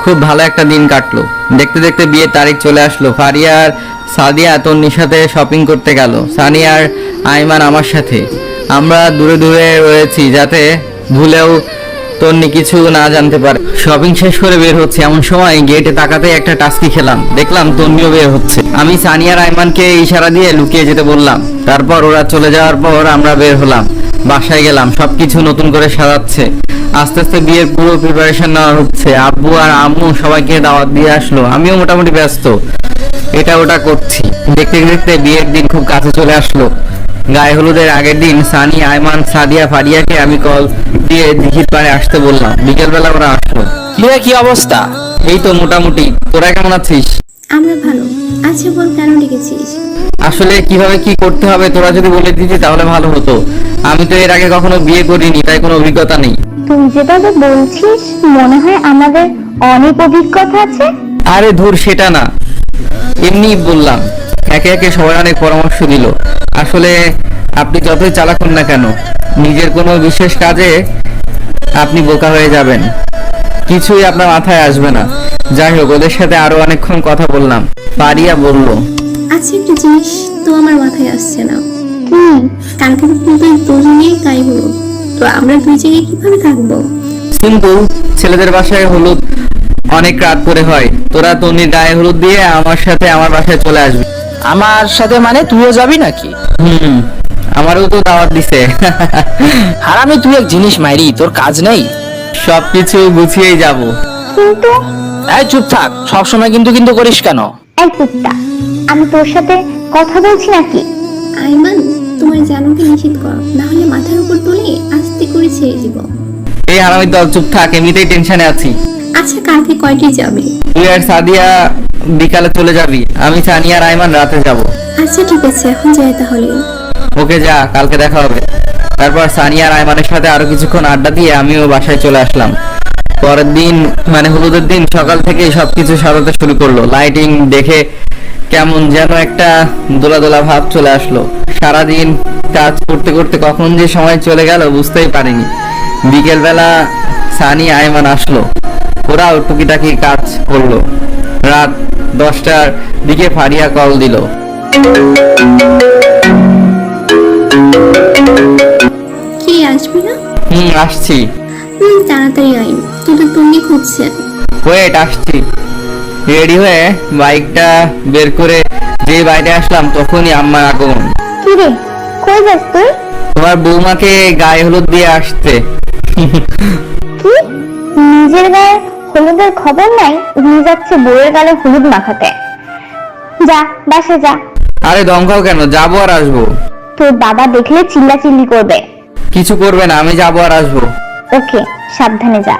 খুব ভালো একটা দিন কাটলো। দেখতে দেখতে বিয়ের তারিখ চলে আসলো। ফারিয়া আর সাদিয়া তন্নির সাথে শপিং করতে গেল, সানিয়া আর আইমান আমার সাথে। আমরা দূরে দূরে রয়েছি যাতে ভুলেও তন্নি কিছু না জানতে পারে। শপিং শেষ করে বের হচ্ছে, এমন সময় গেটে তাকাতে একটা টাস্কি খেলাম, দেখলাম তন্নিও বের হচ্ছে। আমি সানিয়া আর আইমানকে ইশারা দিয়ে লুকিয়ে যেতে বললাম। তারপর ওরা চলে যাওয়ার পর আমরা বের হলাম, বাসায় গেলাম। সবকিছু নতুন করে সাজাচ্ছে, আস্তে আস্তে বিয়ের পুরো প্রিপারেশন নেওয়া হচ্ছে। আব্বু আর আম্মু সবাইকে দাওয়াত দিয়ে আসলো, আমিও মোটামুটি ব্যস্ত, এটা ওটা করছি। দেখতে দেখতে বিয়ের দিন খুব কাছে চলে আসলো। গায়ে হলুদের আগের দিন সানি, আয়মান, সাদিয়া, ফারিয়াকে আমি কল দিয়ে দিঘির পাড়ে আসতে বললাম। বিকেলবেলা ওরা আসলো। কি অবস্থা? এই তো মোটামুটি, তোরা কেমন আছিস? আমরা ভালো। আচ্ছা বল, কেন ডেকেছিস? আসলে কিভাবে কি করতে হবে তোরা যদি বলে দিতি তাহলে ভালো হতো। আমি তো এর আগে কখনো বিয়ে করিনি, তাই কোনো অভিজ্ঞতা নেই। তুই যেভাবে বলছিস মনে হয় আমাদের অনেক অভিজ্ঞতা আছে। আরে ধুর, সেটা না, এমনি বললাম। একে একে সবাই অনেক পরামর্শ দিল। আসলে আপনি যতই চালাক হন না কেন, নিজের কোনো বিশেষ কাজে আপনি বোকা হয়ে যাবেন, কিছুই আপনার মাথায় আসবে না। যাই হোক, ওদের সাথে আরো অনেকক্ষণ কথা বললাম। পারিয়া বলল, আচ্ছা একটা জিনিস তো আমার মাথায় আসছে না। কালকে তো কিন্তু দুজনেই গায়ে হলুদ, তো আমরা দুই জায়গায় কিভাবে থাকবো? সিম্পল, ছেলেদের বাসায় হলুদ অনেক রাত করে হয়। তোরা তন্নির গায়ে হলুদ দিয়ে আমার সাথে আমার বাসায় চলে আসবি। আমার সাথে মানে তুইও যাবি নাকি? আমারও তো দাওয়াত দিছে। হারামি, তুই এক জিনিস মাইরি, তোর কাজ নেই? সবকিছু গুছিয়েই যাব। কিন্তু এই চুপ থাক, সবসময় কিন্তু কিন্তু করিস কেন? এক কুত্তা, আমি তোর সাথে কথা বলছি নাকি? আইমান, তোমার জানুকে নিষেধ করো, না হলে মাথার উপর তুলে আস্তে করে ছেড়ে দিব। এই হারামি দল, চুপ থাক, এমনিতেই টেনশনে আছি। আচ্ছা কালকে কয়টায় যাবে? তুই আর সাদিয়া বিকালে চলে যাবি, আমি সানিয়া আর আইমান রাতে যাব। আচ্ছা ঠিক আছে, এখন যাই তাহলে। ওকে যা, কালকে দেখা হবে। তারপর সানিয়া আর আইমানের সাথে আরো কিছুক্ষণ আড্ডা দিয়ে আমিও বাসায় চলে আসলাম। পরের দিন মানে হলুদের দিন সকাল থেকে সবকিছু সাজাতে শুরু করলো। লাইটিং দেখে কেমন যেন একটা দোলা দোলা ভাব চলে আসলো। সারাদিন কাজ করতে করতে কখন যে সময় চলে গেল বুঝতেই পারিনি। বিকেল বেলা সানি, আইমান আসলো, ওরাও টুকিটাকি কাজ করলো। রাত 10টার দিকে ফারিয়া কল দিল। কি আসবি না? আসছি। তাড়াতাড়ি আই, তোদের তন্নি খুঁজছে। ওয়েট, আসছি। রেডি হয়ে বাইকটা বের করে যে বাইরে আসলাম তখনই আম্মার আগমন। কি রে, কই যাস তুই? তোমার বৌমাকে গায়ে হলুদ দিয়ে আসতে। কি নিজের গায়ে হলুদের খবর নাই, নিয়ে যাচ্ছে বউয়ের গালে হলুদ মাখাতে। যা বাসে যা। আরে দমকাও কেন, যাবো আর আসবো। তোর বাবা দেখলে চিল্লাচিল্লি করবে। কিছু করবে না, আমি যাবো আর আসবো। ওকে, সাবধানে যা।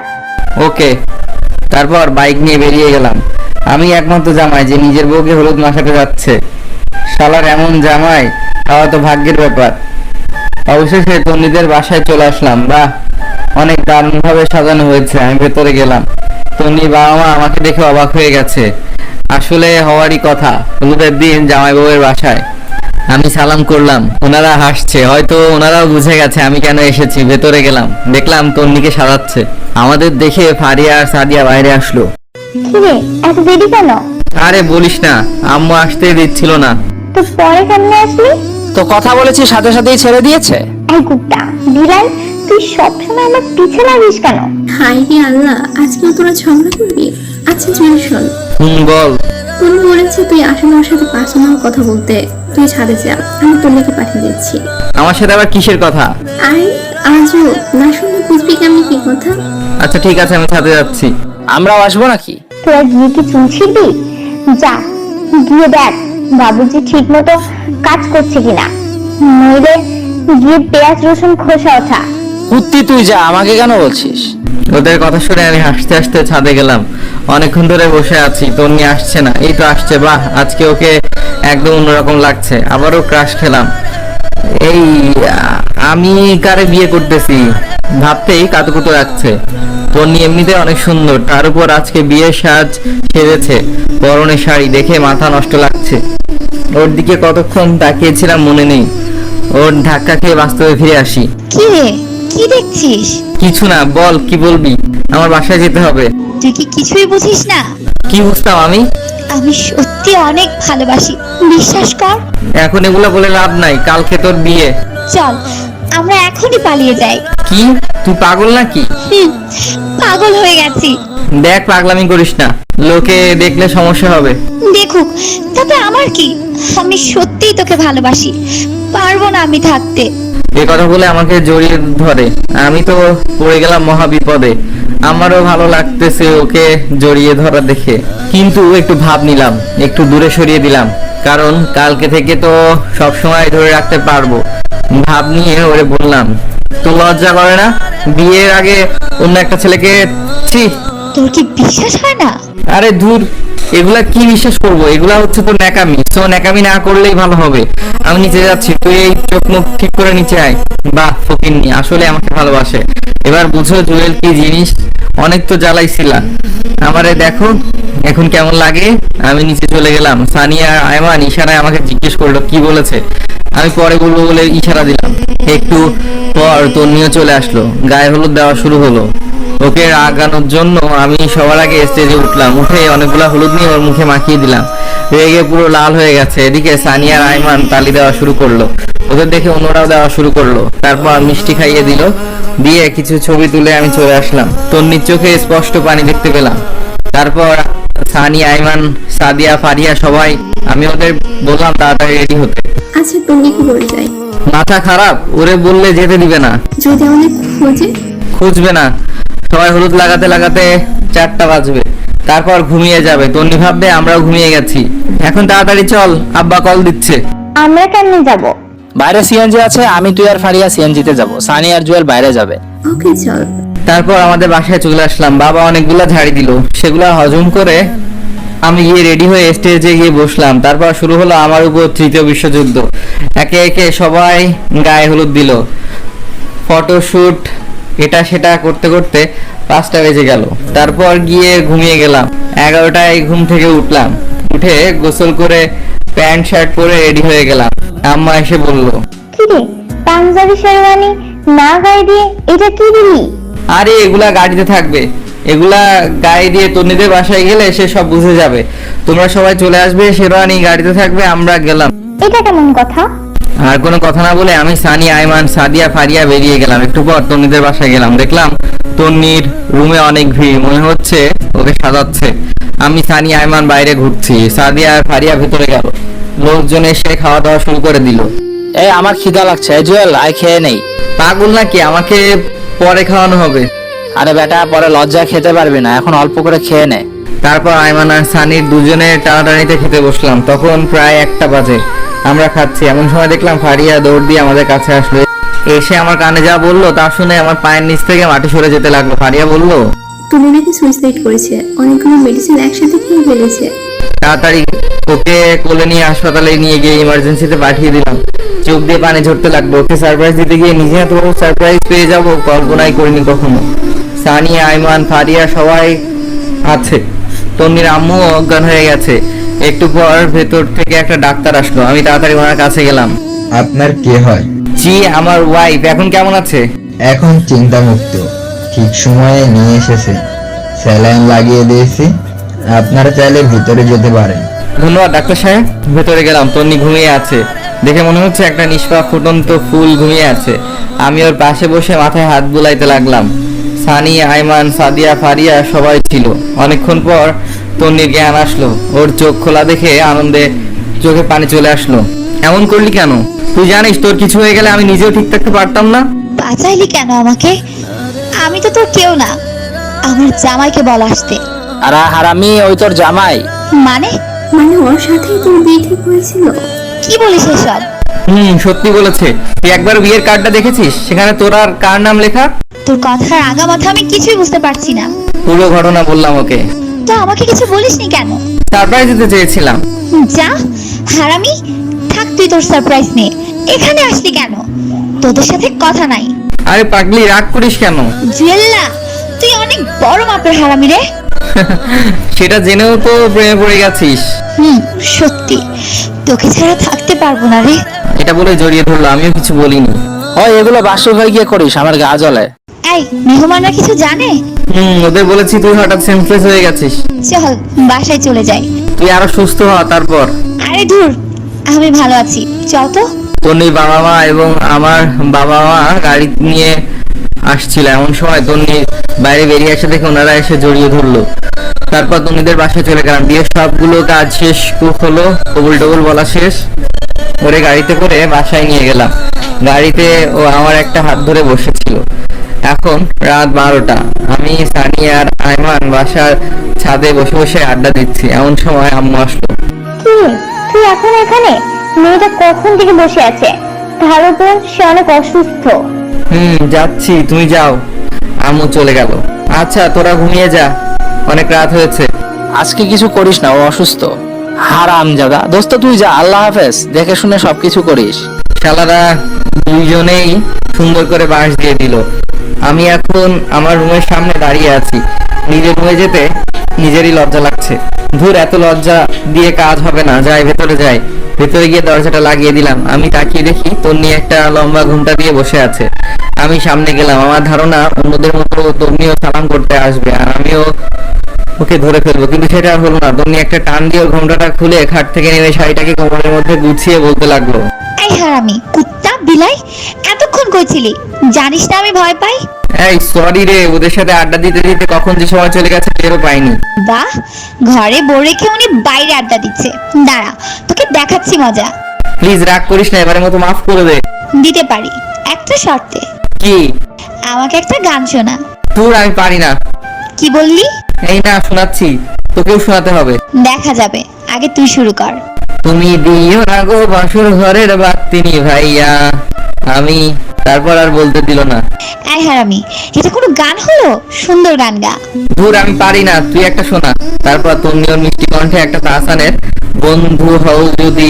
ওকে। তারপর বাইক নিয়ে বেরিয়ে গেলাম। আমি একমাত্র জামাই যে নিজের বউকে হলুদ মাখাতে যাচ্ছে। শালার এমন জামাই পাওয়া তো ভাগ্যের ব্যাপার। অবশেষে তন্নিদের বাসায় চলে আসলাম। বাহ, অনেক দারুণ ভাবে সাজানো হয়েছে। আমি ভেতরে গেলাম। তন্নির বাবা মা আমাকে দেখে অবাক হয়ে গেছে। আসলে হওয়ারই কথা, হলুদের দিন জামাই বউয়ের বাসায়। আমি সালাম করলাম, ওনারা হাসছে, হয়তো ওনারাও বুঝে গেছে আমি কেন এসেছি। ভেতরে গেলাম, দেখলাম তন্নিকে সাজাচ্ছে। আমাদের দেখে ফারিয়া আর সাদিয়া বাইরে আসলো। কিরে, এত দেরি কেন? আরে বলিস না, আম্মু আসতে দিচ্ছিল না। তো পরে কেমনে আসলি? তো কথা বলেছি, সাথে সাথেই ছেড়ে দিয়েছে। এই কুত্তা বিড়াল, তুই সবসময় আমার পিছে লাগিস কেন? হাই রে আল্লাহ, আজকেও তোরা ঝগড়া করবি? আচ্ছা চল শোন, বল। তুমি বলেছে তুই আসলে ওর সাথে পার্সোনাল কথা বলতে। তুই ছাদে যা, আমি তোকে পাঠিয়ে দিচ্ছি। আমার সাথে আবার কিসের কথা? আরে আজও না শুনলে বুঝবি কেমনি কি কথা। আচ্ছা ঠিক আছে, আমি ছাদে যাচ্ছি। আমরাও আসবো নাকি? তোরা গিয়ে কি চুল ছিড়বি? যা গিয়ে দেখ বাবুজি ঠিক মতো কাজ করছে কিনা, নইলে গিয়ে পেঁয়াজ রসুন খোসা ওঠা। কুত্তি তুই যা, আমাকে কেন বলছিস? ওদের কথা শুনে আমি হাসতে হাসতে ছাদে গেলাম। অনেকক্ষণ ধরে বসে আছি, তন্নি আসছে না। এই তো আসছে, বাহ, আজকে ওকে একদম অন্যরকম লাগছে। আবারও ক্রাশ খেলাম। এই আমি কারে বিয়ে করতেছি ভাবতেই কাতুকুতু লাগছে। তন্নি এমনিতে অনেক সুন্দর, তার উপর আজকে বিয়ের সাজ সেরেছে। পরনে শাড়ি দেখে মাথা নষ্ট লাগছে। ওর দিকে কতক্ষণ তাকিয়েছিলাম মনে নেই। ওর ধাক্কা খেয়ে বাস্তবে ফিরে আসি। কি রে, কি দেখছিস? কিছু না, বল কি বলবি? আমার বাসায় যেতে হবে। তুই কি কিছুই বুঝিস না? কি বুঝতাম আমি? আমি সত্যি অনেক ভালোবাসি, বিশ্বাস কর। এখন এগুলো বলে লাভ নাই, কালকে তোর বিয়ে। চল আমরা এখনই পালিয়ে যাই। কি তুই পাগল নাকি? পাগল হয়ে গেছি। দেখ, পাগলামি করিস না, লোকে দেখলে সমস্যা হবে। দেখুক, তাতে আমার কি? আমি সত্যিই তোকে ভালোবাসি, পারবো না আমি থাকতে। এ কথা বলে আমাকে জড়িয়ে ধরে। আমি তো পড়ে গেলাম মহা বিপদে। আমারও ভালো লাগতেছে ওকে জড়িয়ে ধরা দেখে, কিন্তু একটু ভাব নিলাম, একটু দূরে সরিয়ে দিলাম, কারণ কালকে থেকে তো সব সময় ধরে রাখতে পারবো। ভাব নিয়ে ওরে বললাম, তো লজ্জা করে না বিয়ের আগে অন্য একটা ছেলেকে? ছি, তোর কি বিশ্বাস হয় না? আরে ধুর, এগুলা কি বিশ্বাস করবো? এগুলা হচ্ছে তো ন্যাকামি। তো ন্যাকামি না করলেই ভালো হবে। আমি নিচে যাচ্ছি, তুই এই চোখ মুখ ঠিক করে নিচে আয়। বাহ, ফকিন্নি আসলে আমাকে ভালোবাসে। এবার বুঝো জুয়েল কি জিনিস। অনেক তো জ্বালাইছিলা আমারে, দেখো এখন কেমন লাগে। আমি নিচে চলে গেলাম। সানিয়া আয়মান ইশারায় আমাকে জিজ্ঞেস করলো কি বলেছে। আমি পরে বলবো বলে ইশারা দিলাম। একটু পর তন্নিও চলে আসলো। গায়ে হলুদ দেওয়া শুরু হলো। ওকে রাগানোর জন্য আমি সবার আগে স্টেজে উঠলাম। উঠে অনেকগুলা হলুদ নিয়ে ওর মুখে মাখিয়ে দিলাম। রেগে পুরো লাল হয়ে গেছে। এদিকে সানিয়া আর আয়মান তালি দেওয়া শুরু করলো। ওদের দেখে অন্যরাও দেওয়া শুরু করলো। তারপর মিষ্টি খাইয়ে দিল। দিয়ে কিছু ছবি তুলে আমি চলে আসলাম। তন্নির চোখে স্পষ্ট পানি দেখতে পেলাম। তারপর সানি, আয়মান, সাদিয়া, ফারিয়া সবাই, আমি ওদের বললাম তাড়াতাড়ি রেডি হতে। আচ্ছা তুমি কি করে যাই? মাথা খারাপ, ওরে বললে যেতে দিবে না। যদি আমাদের খোঁজে? খুঁজবে না। সবাই হলুদ লাগাতে লাগাতে 4টা বাজবে। তারপর ঘুমিয়ে যাবে। তন্নি ভাববে আমরাও ঘুমিয়ে গেছি। এখন তাড়াতাড়ি চল, আব্বা কল দিচ্ছে। আমরা কেমনে যাব? বাইরে সিএনজি আছে, আমি তুই আর ফারিয়া সিএনজিতে যাব, সানি আর জুয়েল বাইরে যাবে। ওকে চল। তারপর আমাদের বাসায় চলে আসলাম। বাবা অনেকগুলা ঝাড়ি দিল। সেগুলা হজম করে আমি গিয়ে রেডি হয়ে স্টেজে গিয়ে বসলাম। তারপর শুরু হলো আমার উপর তৃতীয় বিশ্বযুদ্ধ। একে একে সবাই গায়ে হলুদ দিল। ফটোশুট এটা সেটা করতে করতে 5টা বেজে গেল। তারপর গিয়ে ঘুমিয়ে গেলাম। 11টায় ঘুম থেকে উঠলাম। উঠে গোসল করে প্যান্ট শার্ট পরে রেডি হয়ে গেলাম। আম্মা এসে বলল, কি রে, পাঞ্জাবি শেরওয়ানি না গায়ে দিয়ে এটা কি দিলি? আরে এগুলা গাড়িতে থাকবে, এগুলা গায়ে দিয়ে তন্নিদের বাসায় গেলে সে সব বুঝে যাবে। তোমরা সবাই চলে আসবে, শেরওয়ানি গাড়িতে থাকবে। আমরা গেলাম। এটা কেমন কথা? আর কোনো কথা না বলে আমি, সানি, আয়মান, সাদিয়া, ফারিয়া বেরিয়ে গেলাম। একটু পর তন্নিদের বাসায় গেলাম। দেখলাম তন্নির রুমে অনেক ভিড়, মনে হচ্ছে ওকে সাজাচ্ছে। আমি, সানি, আয়মান বাইরে ঘুরছি। সাদিয়া আর ফারিয়া ভেতরে গেল। লোকজন এসে খাওয়া দাওয়া শুরু করে দিল। এই আমার খিদা লাগছে, এই জুয়েল আয় খেয়ে নেই। পাগল নাকি? আমাকে পরে খাওয়ানো হবে। আরে বেটা, পরে লজ্জা খেতে পারবি না, এখন অল্প করে খেয়ে নে। তারপর আয়মান আর সানির দুজনে টানাটানিতে খেতে বসলাম। তখন প্রায় 1টা বাজে। আমরা খাচ্ছি, এমন সময় দেখলাম ফারিয়া দৌড় দিয়ে আমাদের কাছে আসলো। এসে আমার কানে যা বললো তা শুনে আমার পায়ের নিচ থেকে মাটি সরে যেতে লাগলো। ফারিয়া বলল, তুমি নাকি সুইসাইড করেছে, অনেকগুলো মেডিসিন একসাথে খেয়ে ফেলেছে। তাড়াতাড়ি ওকে কোলে নিয়ে হাসপাতালে নিয়ে গিয়ে ইমার্জেন্সিতে পাঠিয়ে দিলাম। চোখ দিয়ে পানি ঝরতে লাগলো। ওকে সারপ্রাইজ দিতে গিয়ে নিজে এত বড় সারপ্রাইজ পেয়ে যাবো কল্পনাই করিনি কখনো। সানিয়া, আইমান, ফারিয়া সবাই আছে। তন্নির আম্মু অজ্ঞান হয়ে গেছে। একটু পর ভেতর থেকে একটা ডাক্তার আসলো। আমি তাড়াতাড়ি ওনার কাছে গেলাম। আপনার কে হয়? জি, আমার ওয়াইফ। এখন কেমন আছে? এখন চিন্তামুক্ত, ঠিক সময়ে নিয়ে এসেছে, স্যালাইন লাগিয়ে দিয়েছি, আপনারা চাইলে ভিতরে যেতে পারেন। ধন্যবাদ ডাক্তার সাহেব। ভেতরে গেলাম। তন্নি ঘুমিয়ে আছে। দেখে মনে হচ্ছে একটা নিষ্পাপ ফুটন্ত ফুল ঘুমিয়ে আছে। আমি ওর পাশে বসে মাথায় হাত বুলাইতে লাগলাম। সানি, আইমান, সাদিয়া, ফারিয়া সবাই ছিল। অনেকক্ষণ পর তন্নির জ্ঞান আসলো। ওর চোখ খোলা দেখে আনন্দে চোখে পানি চলে আসলো। এমন করলি কেন? তুই জানিস তোর কিছু হয়ে গেলে আমি নিজেও ঠিক থাকতে পারতাম না। বাঁচাইলি কেন আমাকে? আমি তো তোর কেউ না। আমার জামাইকে বল আসতে। আর হারামি, ওই তোর জামাই। মানে মানে ওর সাথেই তোর বিয়ে ঠিক হয়েছিল? কি বলিস এসব? সত্যি বলেছে। তুই একবার বিয়ের কার্ডটা দেখেছিস? সেখানে তোর আর কার নাম লেখা? তোর কথার আগা মাথা আমি কিছুই বুঝতে পারছি না। পুরো ঘটনা বললাম ওকে। তো আমাকে কিছু বলিসনি কেন? সারপ্রাইজ দিতে চেয়েছিলাম। যা হারামি, থাক তুই তোর সারপ্রাইজ নিয়ে। এখানে আসলি কেন? তোদের সাথে কথা নাই। আরে পাগলি, রাগ করিস কেন? জুয়েল্লা, তুই অনেক বড় মাপের হারামি রে। সেটা জেনেও তো প্রেমে পড়ে গেছিস। সত্যি তোকে ছাড়া থাকতে পারবো না রে। এটা বলে জড়িয়ে ধরলো। আমিও কিছু বলিনি। হয় এগুলো বাসর হয়ে গিয়ে করিস, আমার গা জ্বলে। এই মেহমানরা কিছু জানে? ওদের বলেছি তুই হঠাৎ সেন্সলেস হয়ে গেছিস। চল বাসায় চলে যাই। তুই আরো সুস্থ হ তারপর। আরে ধুর, আমি ভালো আছি, চল তো। তন্নির বাবা মা এবং আমার বাবা মা গাড়ি নিয়ে আসছিল। এমন সময় তন্নির বাইরে বেরিয়ে এসে দেখে ওনারা এসে জড়িয়ে ধরলো। তারপর তন্নিদের বাসায় চলে গেলাম। বিয়ের সবগুলো কাজ শেষ হলো, কবুল টবুল বলা শেষ। ওরে গাড়িতে করে বাসায় নিয়ে গেলাম। গাড়িতে ও আমার একটা হাত ধরে বসেছিল। এখন রাত 12টা। আমি, সানি আর আইমান বাসার ছাদে বসে বসে আড্ডা দিচ্ছি। এমন সময় আম্মু আসলো। কি তুই এখন এখানে? মেয়েটা কখন থেকে বসে আছে? ভালো তো, সে অনেক অসুস্থ। যাচ্ছি, তুমি যাও। আম্মু চলে গেল। আচ্ছা তোরা ঘুমিয়ে যা, অনেক রাত হয়েছে। আজকে কিছু করিস না, ও অসুস্থ। হারামজাদা। দোস্ত তুই যা, আল্লাহ হাফেজ। দেখে শুনে সবকিছু করিস। শালারা দুইজনেই সুন্দর করে বাঁশ দিয়ে দিল। আমি এখন আমার রুমের সামনে দাঁড়িয়ে আছি। নিজের রুমে যেতে নিজেরই লজ্জা লাগছে। ধুর, এত লজ্জা দিয়ে কাজ হবে না। যাই ভেতরে যাই। ভেতরে গিয়ে দরজাটা লাগিয়ে দিলাম। আমি তাকিয়ে দেখি তন্নি একটা লম্বা ঘুমটা দিয়ে বসে আছে। আমি সামনে গেলাম। আমার ধারণা অন্যদের মতো তন্নিও সালাম করতে আসবে আর আমিও ওকে ধরে ফেলবো, কিন্তু সেটা আর হলো না। তন্নি একটা টান দিয়ে ওর ঘোমটাটা খুলে খাট থেকে নেমে শাড়িটাকে কোমরের মধ্যে গুছিয়ে বলতে লাগলো, এই হারামি, কুত্তা, বিলাই, এতক্ষণ কইছিলি? জানিস না আমি ভয় পাই? এই সরি রে, ওদের সাথে আড্ডা দিতে দিতে কখন যে সময় চলে গেছে টেরও পাইনি। বাহ, ঘরে বউ রেখে উনি বাইরে আড্ডা দিচ্ছে। দাঁড়া, তোকে দেখাচ্ছি মজা। প্লিজ রাগ করিস না, এবারের মতো মাফ করে দে। দিতে পারি, একটা শর্তে। কি? আমাকে একটা গান শোনা। তোর আমি পারি না। কি বললি? এই না, শোনাচ্ছি, তোকেও শোনাতে হবে। দেখা যাবে, আগে তুই শুরু কর। তুমি দিও না গো বাসর ঘরের বাতিনি ভাইয়া। আমি তারপর আর বলতে দিল না। এই হারামি, এটা কোনো গান হলো? সুন্দর গান গা। দূর, আমি পারি না, তুই একটা শোনা। তারপর তন্নিও মিষ্টি কণ্ঠে একটা তাহসানের বন্ধু হও যদি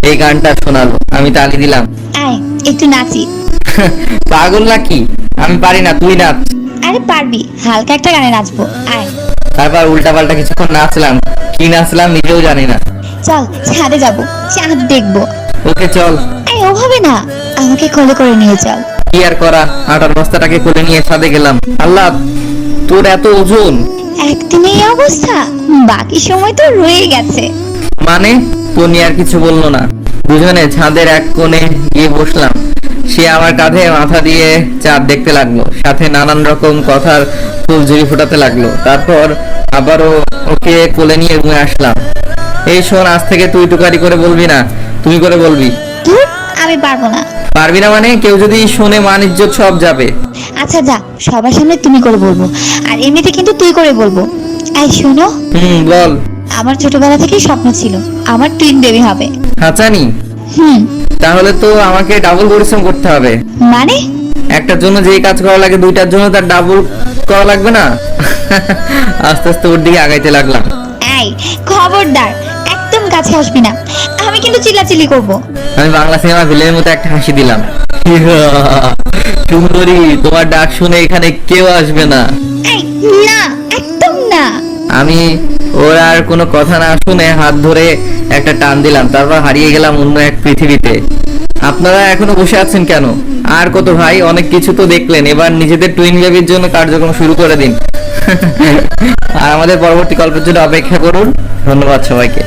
এই গানটা শোনালো। আমি তালি দিলাম। আয় একটু নাচি। পাগল নাকি? আমি পারি না, তুই নাচ। আরে পারবি, হালকা একটা গানে নাচবো, আয়। তারপর উল্টা পাল্টা কিছুক্ষণ নাচলাম। কি নাচলাম নিজেও জানি না। চল ছাদে যাবো, চাঁদ দেখবো। ওকে চল। এই ওভাবে না, আমাকে কোলে করে নিয়ে চল। কি আর করা, আটার বস্তাটাকে কোলে নিয়ে ছাদে গেলাম। আল্লাহ, তোর এত ওজন। একদিনে এই অবস্থা, বাকি সময় তো রয়ে গেছে। মানে? তনি আর কিছু বললো না। দুজনে ছাদের এক কোণে গিয়ে বসলাম। সে আমার কাঁধে মাথা দিয়ে চাঁদ দেখতে লাগলো, সাথে নানান রকম কথার ফুলঝুরি ফোটাতে লাগলো। তারপর আবারও ওকে কোলে নিয়ে রুমে আসলাম। এই শোন, আজ থেকে তুই টুকারি করে বলবি না, তুমি করে বলবি। ধুর, আমি পারবো না। পারবি না মানে? কেউ যদি শোনে মান ইজ্জত সব যাবে। আচ্ছা যা, সবার সামনে তুমি করে বলবো, আর এমনিতে কিন্তু তুই করে বলবো। এই শোনো, বল। আমার ছোটবেলা থেকেই স্বপ্ন ছিল আমার টুইন বেবি হবে। হাঁচানি? তাহলে তো আমাকে ডাবল পরিশ্রম করতে হবে। মানে? একটার জন্য যেই কাজ করা লাগে দুইটার জন্য তার ডাবল করা লাগবে না? আস্তে আস্তে ওর দিকে আগাইতে লাগলাম। এই খবরদার, একদম কাছে আসবি না, আমি কিন্তু চিল্লাচিল্লি করব। আমি বাংলা সিনেমা ভিলেনের মতো একটা হাসি দিলাম। সুন্দরী, তোমার ডাক শুনে এখানে কেউ আসবে না। এই না, একদম না। আমি ওর আর কোনো কথা না শুনে হাত ধরে একটা টান দিলাম, তারপর হারিয়ে গেলাম অন্য এক পৃথিবীতে। আপনারা এখনো বসে আছেন কেন? আর কত ভাই, অনেক কিছু তো দেখলেন, এবার নিজেদের টুইন বেবির জন্য কার্যক্রম শুরু করে দিন। আর আমাদের পরবর্তী গল্পের জন্য অপেক্ষা করুন। ধন্যবাদ সবাইকে।